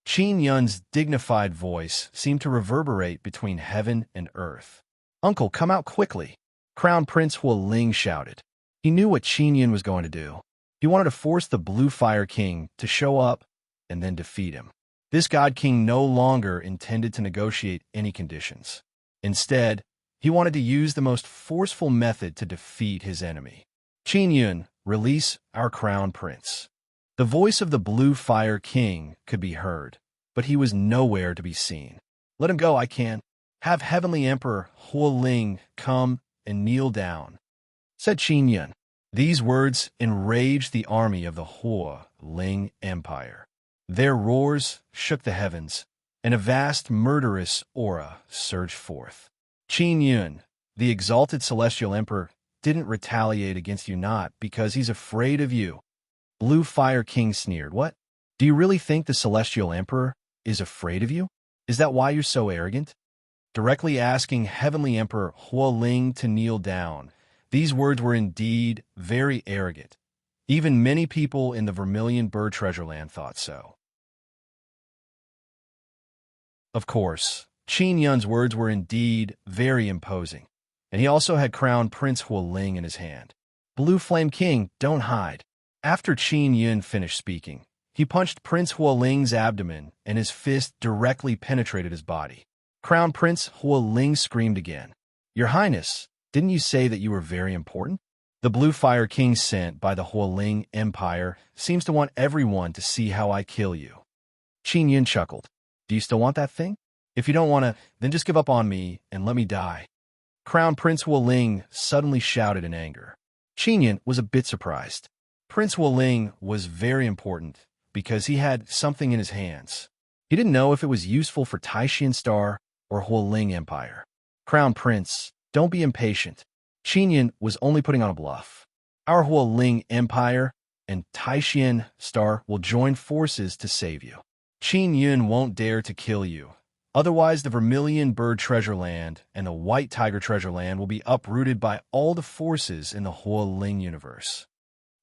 Qin Yun's dignified voice seemed to reverberate between heaven and earth. Uncle, come out quickly, Crown Prince Hualing shouted. He knew what Qin Yun was going to do. He wanted to force the Blue Fire King to show up and then defeat him. This God King no longer intended to negotiate any conditions. Instead, he wanted to use the most forceful method to defeat his enemy. Qin Yun, release our Crown Prince. The voice of the Blue Fire King could be heard, but he was nowhere to be seen. Let him go, I can't. Have Heavenly Emperor Hualing come and kneel down, said Qin Yun. These words enraged the army of the Hualing Empire. Their roars shook the heavens, and a vast murderous aura surged forth. Qin Yun, the exalted celestial emperor, didn't retaliate against you not because he's afraid of you. Blue Fire King sneered. What? Do you really think the celestial emperor is afraid of you? Is that why you're so arrogant? Directly asking Heavenly Emperor Hualing to kneel down, these words were indeed very arrogant. Even many people in the Vermilion Bird Treasure Land thought so. Of course, Qin Yun's words were indeed very imposing, and he also had Crown Prince Hualing in his hand. Blue Flame King, don't hide. After Qin Yun finished speaking, he punched Prince Hualing's abdomen, and his fist directly penetrated his body. Crown Prince Hualing screamed again. Your Highness, didn't you say that you were very important? The Blue Fire King sent by the Hualing Empire seems to want everyone to see how I kill you. Qin Yun chuckled. Do you still want that thing? If you don't want to, then just give up on me and let me die. Crown Prince Hualing suddenly shouted in anger. Qin Yun was a bit surprised. Prince Hualing was very important because he had something in his hands. He didn't know if it was useful for Taishin Star or Hualing Empire. Crown Prince, don't be impatient. Qin Yun was only putting on a bluff. Our Hualing Empire and Taishin Star will join forces to save you. Qin Yun won't dare to kill you. Otherwise, the Vermilion Bird Treasure Land and the White Tiger Treasure Land will be uprooted by all the forces in the Hualing universe.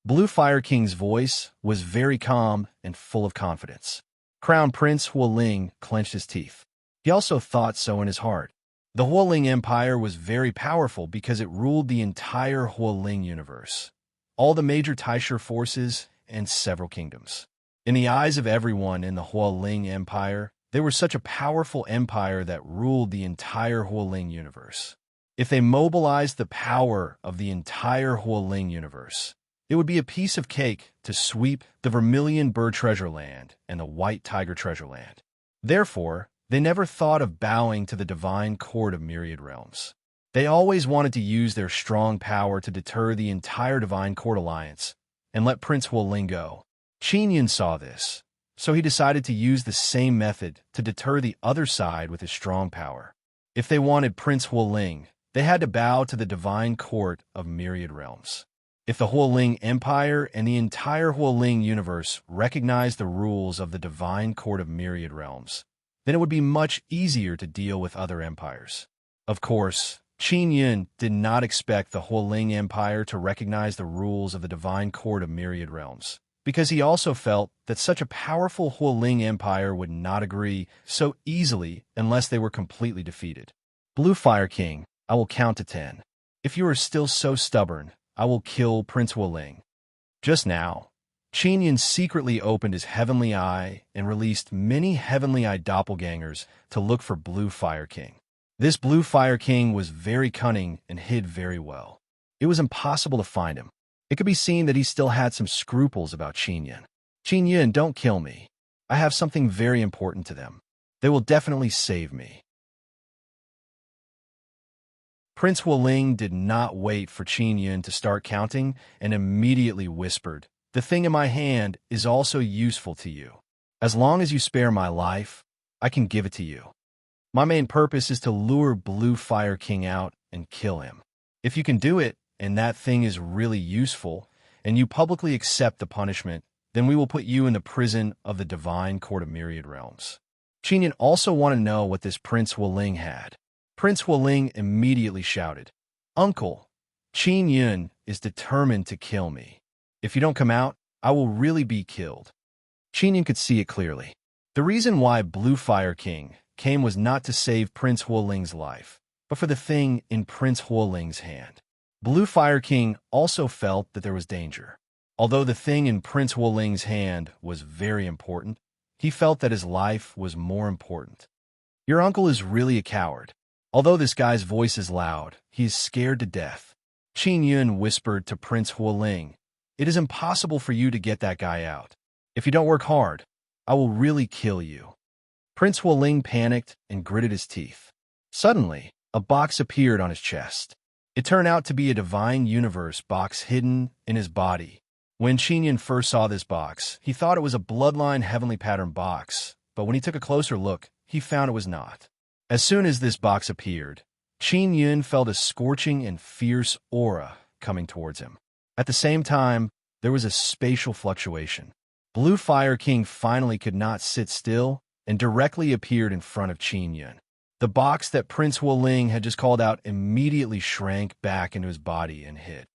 Blue Fire King's voice was very calm and full of confidence. Crown Prince Hualing clenched his teeth. He also thought so in his heart. The Hualing Empire was very powerful because it ruled the entire Hualing universe, all the major Taishin forces, and several kingdoms. In the eyes of everyone in the Hualing Empire, they were such a powerful empire that ruled the entire Hualing universe. If they mobilized the power of the entire Hualing universe, it would be a piece of cake to sweep the Vermilion Bird Treasure Land and the White Tiger Treasure Land. Therefore, they never thought of bowing to the divine court of myriad realms. They always wanted to use their strong power to deter the entire Divine Court Alliance and let Prince Hualing go. Qin Yun saw this, so he decided to use the same method to deter the other side with his strong power. If they wanted Prince Hualing, they had to bow to the divine court of myriad realms. If the Hualing Empire and the entire Hualing universe recognized the rules of the divine court of myriad realms, then it would be much easier to deal with other empires. Of course, Qin Yun did not expect the Hualing Empire to recognize the rules of the divine court of myriad realms, because he also felt that such a powerful Hualing Empire would not agree so easily unless they were completely defeated. Blue Fire King, I will count to 10. If you are still so stubborn, I will kill Prince Hualing. Just now, Qin Yun secretly opened his heavenly eye and released many heavenly eye doppelgangers to look for Blue Fire King. This Blue Fire King was very cunning and hid very well. It was impossible to find him. It could be seen that he still had some scruples about Qin Yun. Qin Yun, don't kill me. I have something very important to them. They will definitely save me. Prince Hualing did not wait for Qin Yun to start counting and immediately whispered, "The thing in my hand is also useful to you. As long as you spare my life, I can give it to you. My main purpose is to lure Blue Fire King out and kill him. If you can do it, and that thing is really useful, and you publicly accept the punishment, then we will put you in the prison of the divine court of myriad realms." Qin Yun also wanted to know what this Prince Hualing had. Prince Hualing immediately shouted, "Uncle, Qin Yun is determined to kill me. If you don't come out, I will really be killed." Qin Yun could see it clearly. The reason why Blue Fire King came was not to save Prince Hualing's life, but for the thing in Prince Hualing's hand. Blue Fire King also felt that there was danger. Although the thing in Prince Hualing's hand was very important, he felt that his life was more important. "Your uncle is really a coward. Although this guy's voice is loud, he is scared to death." Qin Yun whispered to Prince Hualing, "It is impossible for you to get that guy out. If you don't work hard, I will really kill you." Prince Hualing panicked and gritted his teeth. Suddenly, a box appeared on his chest. It turned out to be a divine universe box hidden in his body. When Qin Yun first saw this box, he thought it was a bloodline heavenly pattern box, but when he took a closer look, he found it was not. As soon as this box appeared, Qin Yun felt a scorching and fierce aura coming towards him. At the same time, there was a spatial fluctuation. Blue Fire King finally could not sit still and directly appeared in front of Qin Yun. The box that Prince Hualing had just called out immediately shrank back into his body and hid.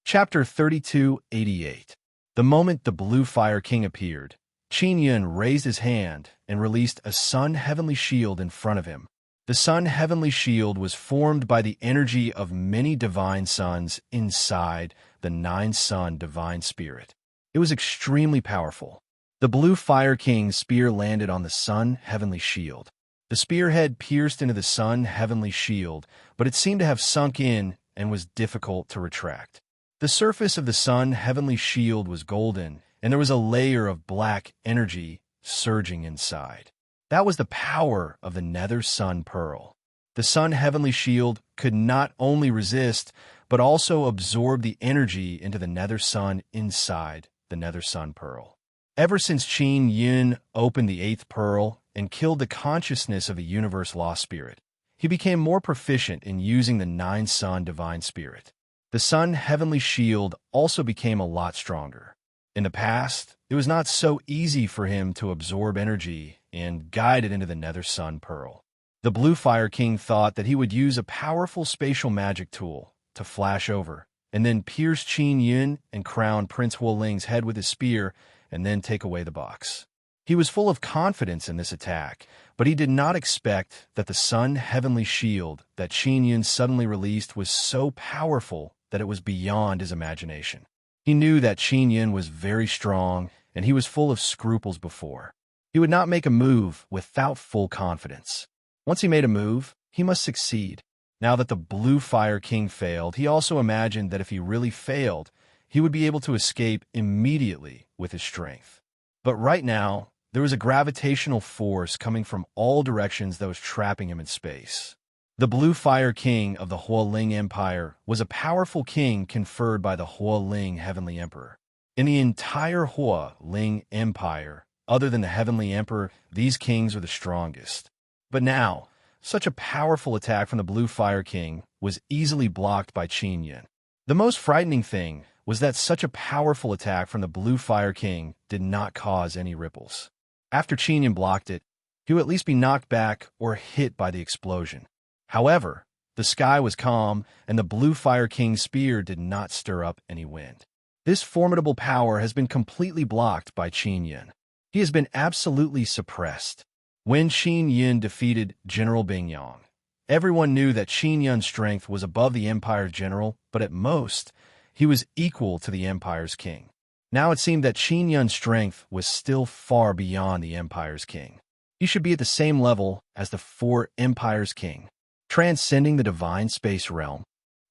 Chapter 3288. The moment the Blue Fire King appeared, Qin Yun raised his hand and released a Sun Heavenly Shield in front of him. The Sun Heavenly Shield was formed by the energy of many divine suns inside the 9-sun divine spirit. It was extremely powerful. The Blue Fire King's spear landed on the Sun Heavenly Shield. The spearhead pierced into the Sun Heavenly Shield, but it seemed to have sunk in and was difficult to retract. The surface of the Sun Heavenly Shield was golden, and there was a layer of black energy surging inside. That was the power of the Nether Sun Pearl. The Sun Heavenly Shield could not only resist, but also absorb the energy into the Nether Sun inside the Nether Sun Pearl. Ever since Qin Yun opened the 8th Pearl and killed the consciousness of a universe lost spirit, he became more proficient in using the 9-sun divine spirit. The Sun Heavenly Shield also became a lot stronger. In the past, it was not so easy for him to absorb energy and guide it into the Nether Sun Pearl. The Blue Fire King thought that he would use a powerful spatial magic tool to flash over, and then pierce Qin Yun and crown Prince Hualing's head with his spear, and then take away the box. He was full of confidence in this attack, but he did not expect that the Sun Heavenly Shield that Qin Yun suddenly released was so powerful that it was beyond his imagination. He knew that Qin Yun was very strong, and he was full of scruples before. He would not make a move without full confidence. Once he made a move, he must succeed. Now that the Blue Fire King failed, he also imagined that if he really failed, he would be able to escape immediately with his strength. But right now, there was a gravitational force coming from all directions that was trapping him in space. The Blue Fire King of the Hualing Empire was a powerful king conferred by the Hualing Heavenly Emperor. In the entire Hualing Empire, other than the Heavenly Emperor, these kings were the strongest. But now, such a powerful attack from the Blue Fire King was easily blocked by Qin Yin. The most frightening thing was that such a powerful attack from the Blue Fire King did not cause any ripples. After Qin Yin blocked it, he would at least be knocked back or hit by the explosion. However, the sky was calm, and the Blue Fire King's spear did not stir up any wind. This formidable power has been completely blocked by Qin Yin. He has been absolutely suppressed. When Qin Yin defeated General Bingyang, everyone knew that Qin Yin's strength was above the Empire's general, but at most, he was equal to the Empire's king. Now it seemed that Qin Yin's strength was still far beyond the Empire's king. He should be at the same level as the four Empire's king. Transcending the divine space realm,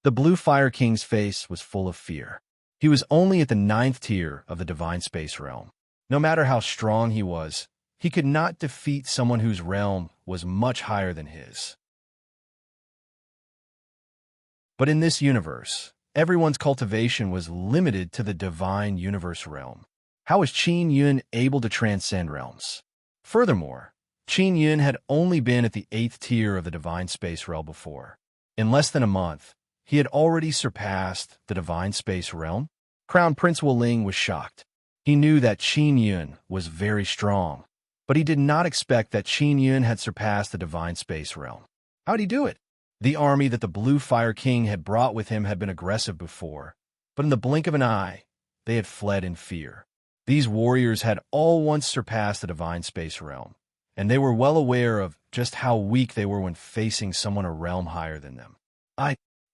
the Blue Fire King's face was full of fear. He was only at the 9th tier of the divine space realm. No matter how strong he was, he could not defeat someone whose realm was much higher than his. But in this universe, everyone's cultivation was limited to the divine universe realm. How was Qin Yin able to transcend realms? Furthermore, Qin Yin had only been at the 8th tier of the divine space realm before. In less than a month, he had already surpassed the divine space realm. Crown Prince Wuling was shocked. He knew that Qin Yin was very strong, but he did not expect that Qin Yin had surpassed the divine space realm. How'd he do it? The army that the Blue Fire King had brought with him had been aggressive before, but in the blink of an eye, they had fled in fear. These warriors had all once surpassed the divine space realm, and they were well aware of just how weak they were when facing someone a realm higher than them.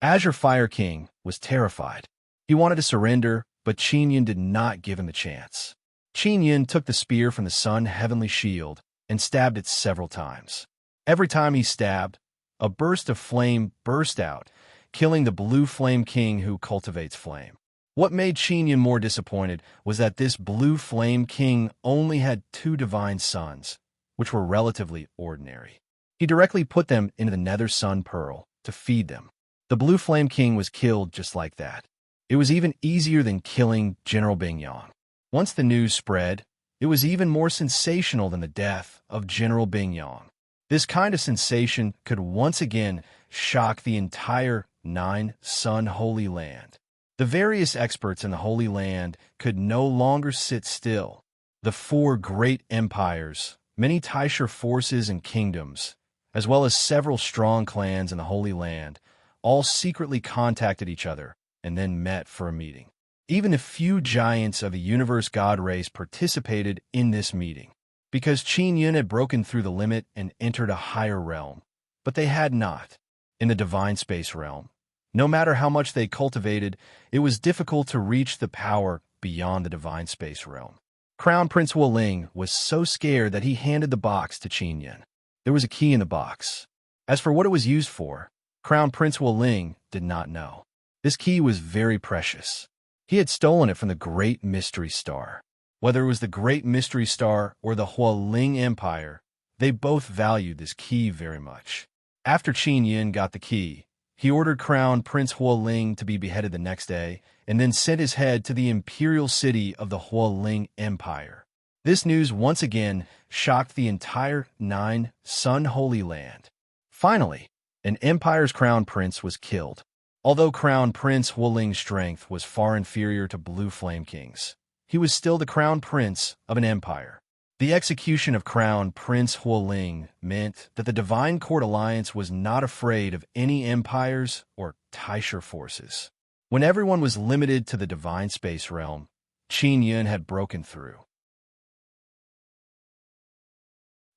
Azure Fire King was terrified. He wanted to surrender, but Qin Yin did not give him a chance. Qin Yin took the spear from the Sun Heavenly Shield and stabbed it several times. Every time he stabbed, a burst of flame burst out, killing the Blue Flame King who cultivates flame. What made Qin Yin more disappointed was that this Blue Flame King only had 2 divine sons, which were relatively ordinary. He directly put them into the Nether Sun Pearl to feed them. The Blue Flame King was killed just like that. It was even easier than killing General Bingyang. Once the news spread, it was even more sensational than the death of General Bingyang. This kind of sensation could once again shock the entire 9 Sun Holy Land. The various experts in the Holy Land could no longer sit still. The 4 great empires, many Taisha forces and kingdoms, as well as several strong clans in the Holy Land, all secretly contacted each other and then met for a meeting. Even a few giants of the universe god race participated in this meeting, because Qin Yin had broken through the limit and entered a higher realm, but they had not. In the divine space realm, no matter how much they cultivated, it was difficult to reach the power beyond the divine space realm. Crown Prince Wuling was so scared that he handed the box to Qin Yin. There was a key in the box. As for what it was used for, Crown Prince Wuling did not know. This key was very precious. He had stolen it from the Great Mystery Star. Whether it was the Great Mystery Star or the Hualing Empire, they both valued this key very much. After Qin Yin got the key, he ordered Crown Prince Hualing to be beheaded the next day, and then sent his head to the imperial city of the Hualing Empire. This news once again shocked the entire 9 Sun Holy Land. Finally, an empire's crown prince was killed. Although Crown Prince Hualing's strength was far inferior to Blue Flame King's, he was still the crown prince of an empire. The execution of Crown Prince Hualing meant that the Divine Court Alliance was not afraid of any empires or Taisha forces. When everyone was limited to the divine space realm, Qin Yin had broken through.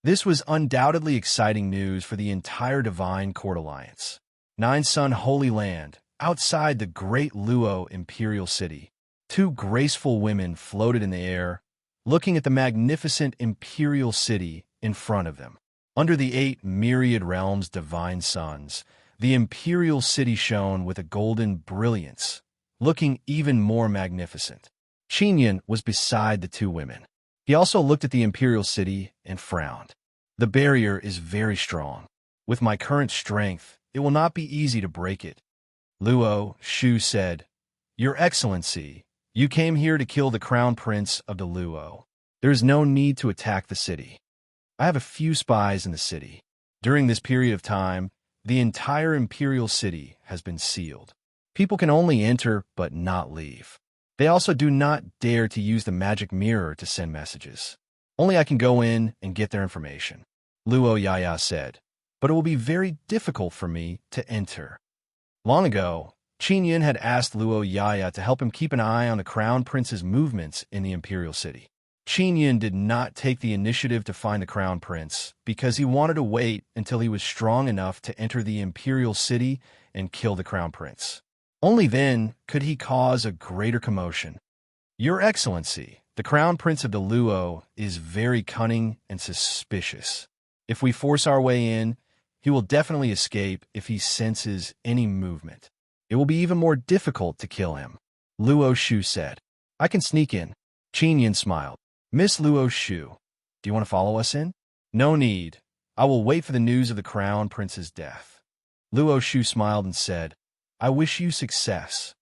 This was undoubtedly exciting news for the entire Divine Court Alliance. 9 Sun Holy Land, outside the great Luo Imperial City, 2 graceful women floated in the air, looking at the magnificent Imperial City in front of them. Under the 8 myriad realms' divine suns, the Imperial City shone with a golden brilliance, looking even more magnificent. Qin Yin was beside the 2 women. He also looked at the Imperial City and frowned. The barrier is very strong. With my current strength, it will not be easy to break it. Luo Shu said, Your Excellency, you came here to kill the Crown Prince of the Luo. There is no need to attack the city. I have a few spies in the city. During this period of time, the entire imperial city has been sealed. People can only enter but not leave. They also do not dare to use the magic mirror to send messages. Only I can go in and get their information, Luo Yaya said. But it will be very difficult for me to enter. Long ago, Qin Yin had asked Luo Yaya to help him keep an eye on the crown prince's movements in the imperial city. Qin Yin did not take the initiative to find the crown prince because he wanted to wait until he was strong enough to enter the imperial city and kill the crown prince. Only then could he cause a greater commotion. Your Excellency, the crown prince of the Luo is very cunning and suspicious. If we force our way in, he will definitely escape if he senses any movement. It will be even more difficult to kill him, Luo Shu said. I can sneak in. Qin Yin smiled. Miss Luo Shu, do you want to follow us in? No need. I will wait for the news of the crown prince's death. Luo Shu smiled and said, I wish you success.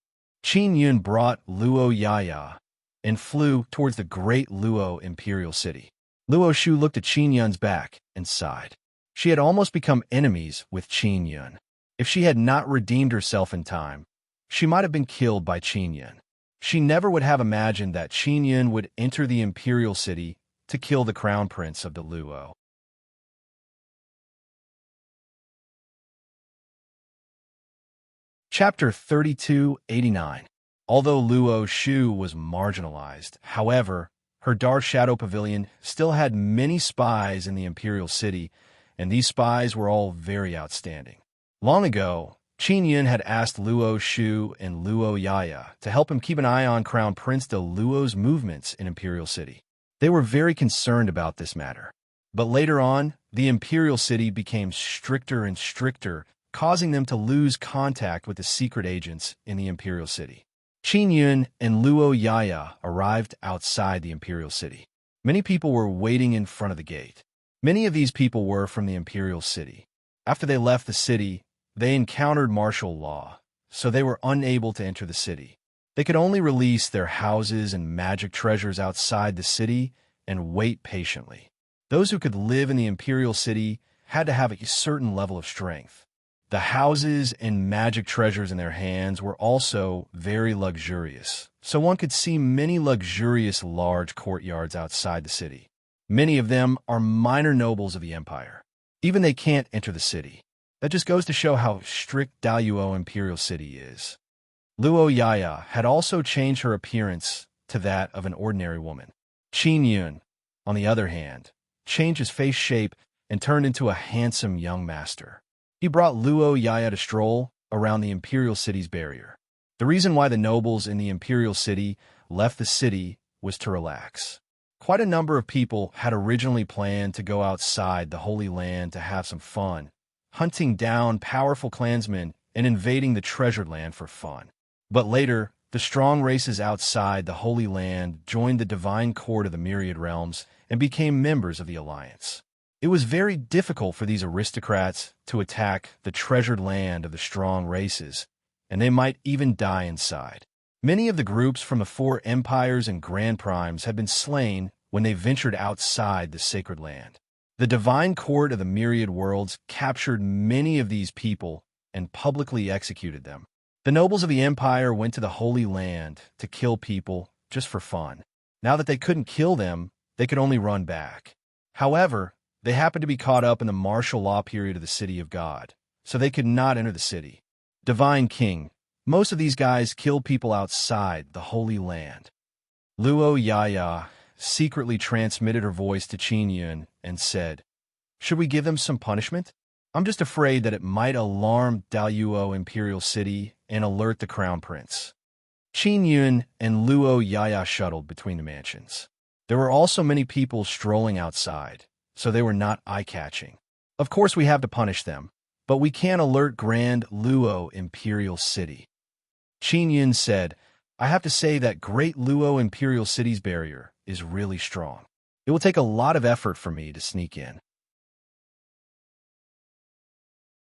Qin Yun brought Luo Yaya and flew towards the great Luo imperial city. Luo Shu looked at Qin Yun's back and sighed. She had almost become enemies with Qin Yun. If she had not redeemed herself in time, she might have been killed by Qin Yun. She never would have imagined that Qin Yun would enter the imperial city to kill the crown prince of the Luo. Chapter 3289. Although Luo Shu was marginalized, however, her Dark Shadow Pavilion still had many spies in the imperial city, and these spies were all very outstanding. Long ago, Qin Yun had asked Luo Shu and Luo Yaya to help him keep an eye on Crown Prince de Luo's movements in Imperial City. They were very concerned about this matter. But later on, the Imperial City became stricter and stricter, causing them to lose contact with the secret agents in the Imperial City. Qin Yun and Luo Yaya arrived outside the Imperial City. Many people were waiting in front of the gate. Many of these people were from the Imperial City. After they left the city, they encountered martial law, so they were unable to enter the city. They could only release their houses and magic treasures outside the city and wait patiently. Those who could live in the Imperial City had to have a certain level of strength. The houses and magic treasures in their hands were also very luxurious, so one could see many luxurious large courtyards outside the city. Many of them are minor nobles of the empire. Even they can't enter the city. That just goes to show how strict Daluo Imperial City is. Luo Yaya had also changed her appearance to that of an ordinary woman. Qin Yun, on the other hand, changed his face shape and turned into a handsome young master. He brought Luo Yaya to stroll around the Imperial City's barrier. The reason why the nobles in the Imperial City left the city was to relax. Quite a number of people had originally planned to go outside the Holy Land to have some fun, hunting down powerful clansmen and invading the treasured land for fun. But later, the strong races outside the Holy Land joined the divine court of the Myriad Realms and became members of the Alliance. It was very difficult for these aristocrats to attack the treasured land of the strong races, and they might even die inside. Many of the groups from the four empires and grand primes had been slain when they ventured outside the sacred land. The divine court of the Myriad Worlds captured many of these people and publicly executed them. The nobles of the empire went to the Holy Land to kill people just for fun. Now that they couldn't kill them, they could only run back. However, they happened to be caught up in the martial law period of the City of God, so they could not enter the city. Divine King, most of these guys killed people outside the Holy Land. Luo Yaya secretly transmitted her voice to Qin Yun and said, "Should we give them some punishment? I'm just afraid that it might alarm Daluo Imperial City and alert the Crown Prince." Qin Yun and Luo Yaya shuttled between the mansions. There were also many people strolling outside, so they were not eye-catching. Of course we have to punish them, but we can't alert Grand Luo Imperial City. Qin Yun said, "I have to say that Great Luo Imperial City's barrier is really strong. It will take a lot of effort for me to sneak in."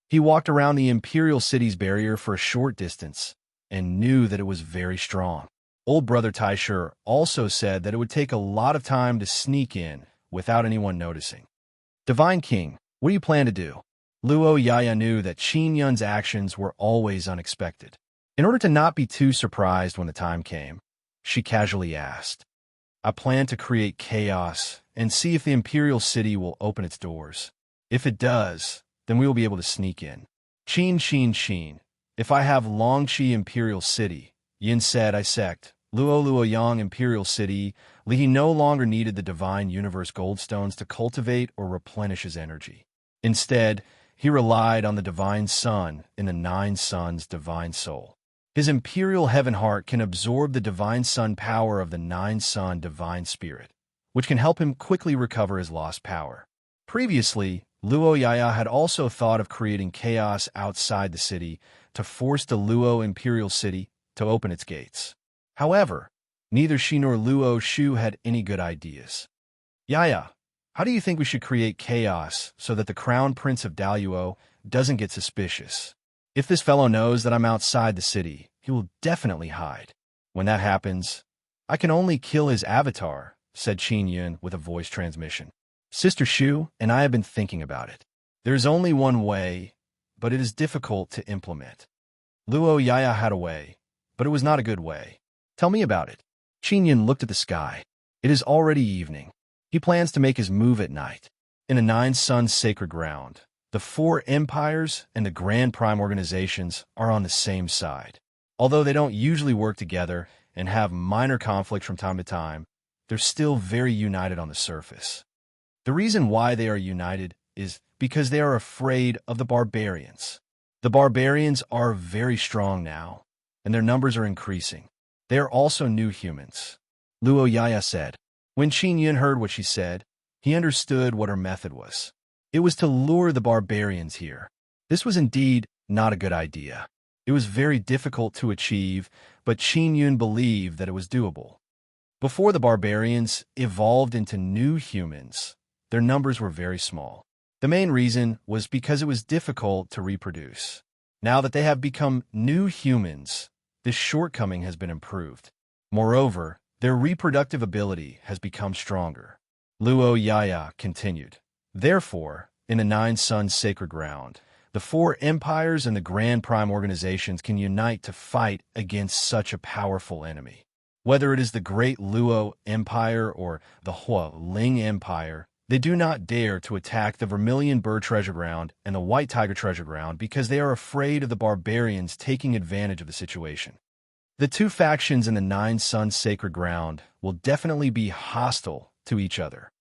He walked around the Imperial City's barrier for a short distance and knew that it was very strong. Old Brother Taisher also said that it would take a lot of time to sneak in without anyone noticing. Divine King, What do you plan to do? Luo Yaya knew that Qin Yun's actions were always unexpected. In order to not be too surprised when the time came, she casually asked, I plan to create chaos and see if the Imperial City will open its doors. If it does, then we will be able to sneak in. Qin. If I have Longqi Imperial City, Yin said, I sect. Luo Yang Imperial City, Li he no longer needed the divine universe goldstones to cultivate or replenish his energy. Instead, he relied on the divine sun in the nine suns' divine soul. His imperial heaven heart can absorb the divine sun power of the nine sun divine spirit, which can help him quickly recover his lost power. Previously, Luo Yaya had also thought of creating chaos outside the city to force the Luo Imperial City to open its gates. However, neither she nor Luo Shu had any good ideas. Yaya, how do you think we should create chaos so that the crown prince of Daluo doesn't get suspicious? If this fellow knows that I'm outside the city, he will definitely hide. When that happens, I can only kill his avatar, said Qin Yun with a voice transmission. Sister Shu and I have been thinking about it. There's only one way, but it is difficult to implement. Luo Yaya had a way, but it was not a good way. Tell me about it. Qin Yun looked at the sky. It is already evening. He plans to make his move at night. In a nine suns sacred ground, the four empires and the Grand Prime organizations are on the same side. Although they don't usually work together and have minor conflicts from time to time, they're still very united on the surface. The reason why they are united is because they are afraid of the barbarians. The barbarians are very strong now, and their numbers are increasing. They are also new humans. Luo Yaya said. When Qin Yun heard what she said, he understood what her method was. It was to lure the barbarians here. This was indeed not a good idea. It was very difficult to achieve, but Qin Yun believed that it was doable. Before the barbarians evolved into new humans, their numbers were very small. The main reason was because it was difficult to reproduce. Now that they have become new humans, this shortcoming has been improved. Moreover, their reproductive ability has become stronger. Luo Yaya continued. Therefore, in the nine suns sacred ground, the four empires and the Grand Prime organizations can unite to fight against such a powerful enemy. Whether it is the Great Luo Empire or the Hua Ling Empire, they do not dare to attack the Vermilion Bird Treasure Ground and the White Tiger Treasure Ground because they are afraid of the barbarians taking advantage of the situation. The two factions in the Nine Suns Sacred Ground will definitely be hostile to each other.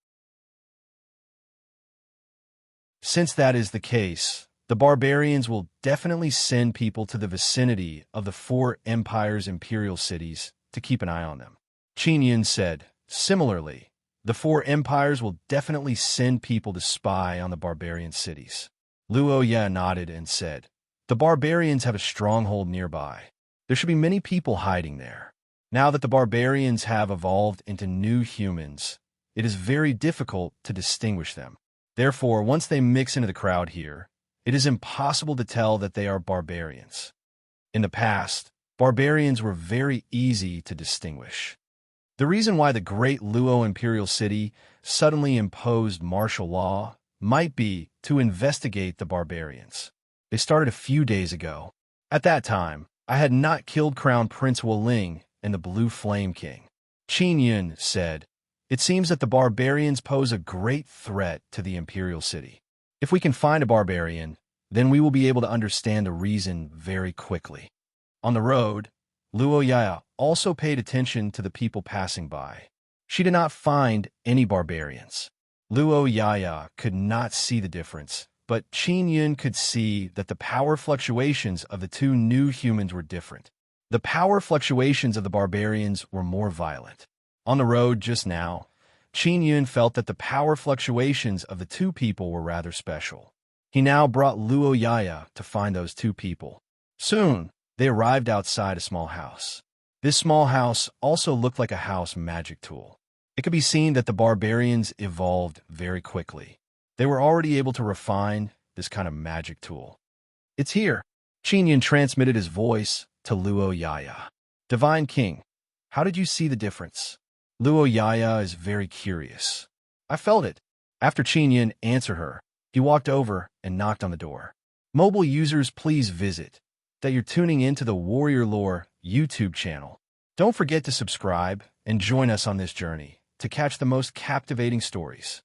Since that is the case, the barbarians will definitely send people to the vicinity of the four empires' imperial cities to keep an eye on them. Qin Yun said, similarly, the four empires will definitely send people to spy on the barbarian cities. Luo Ye nodded and said, the barbarians have a stronghold nearby. There should be many people hiding there. Now that the barbarians have evolved into new humans, it is very difficult to distinguish them. Therefore, once they mix into the crowd here, it is impossible to tell that they are barbarians. In the past, barbarians were very easy to distinguish. The reason why the Great Luo Imperial City suddenly imposed martial law might be to investigate the barbarians. They started a few days ago. At that time, I had not killed Crown Prince Wuling and the Blue Flame King. Qin Yun said, it seems that the barbarians pose a great threat to the Imperial City. If we can find a barbarian, then we will be able to understand the reason very quickly. On the road, Luo Yaya also paid attention to the people passing by. She did not find any barbarians. Luo Yaya could not see the difference, but Qin Yun could see that the power fluctuations of the two new humans were different. The power fluctuations of the barbarians were more violent. On the road just now, Qin Yun felt that the power fluctuations of the two people were rather special. He now brought Luo Yaya to find those two people. Soon, they arrived outside a small house. This small house also looked like a house magic tool. It could be seen that the barbarians evolved very quickly. They were already able to refine this kind of magic tool. It's here. Qin Yun transmitted his voice to Luo Yaya. Divine King, how did you see the difference? Luo Yaya is very curious. I felt it. After Qin Yun answered her, He walked over and knocked on the door. Mobile users, please visit that you're tuning into the Warrior Lore YouTube channel. Don't forget to subscribe and join us on this journey to catch the most captivating stories.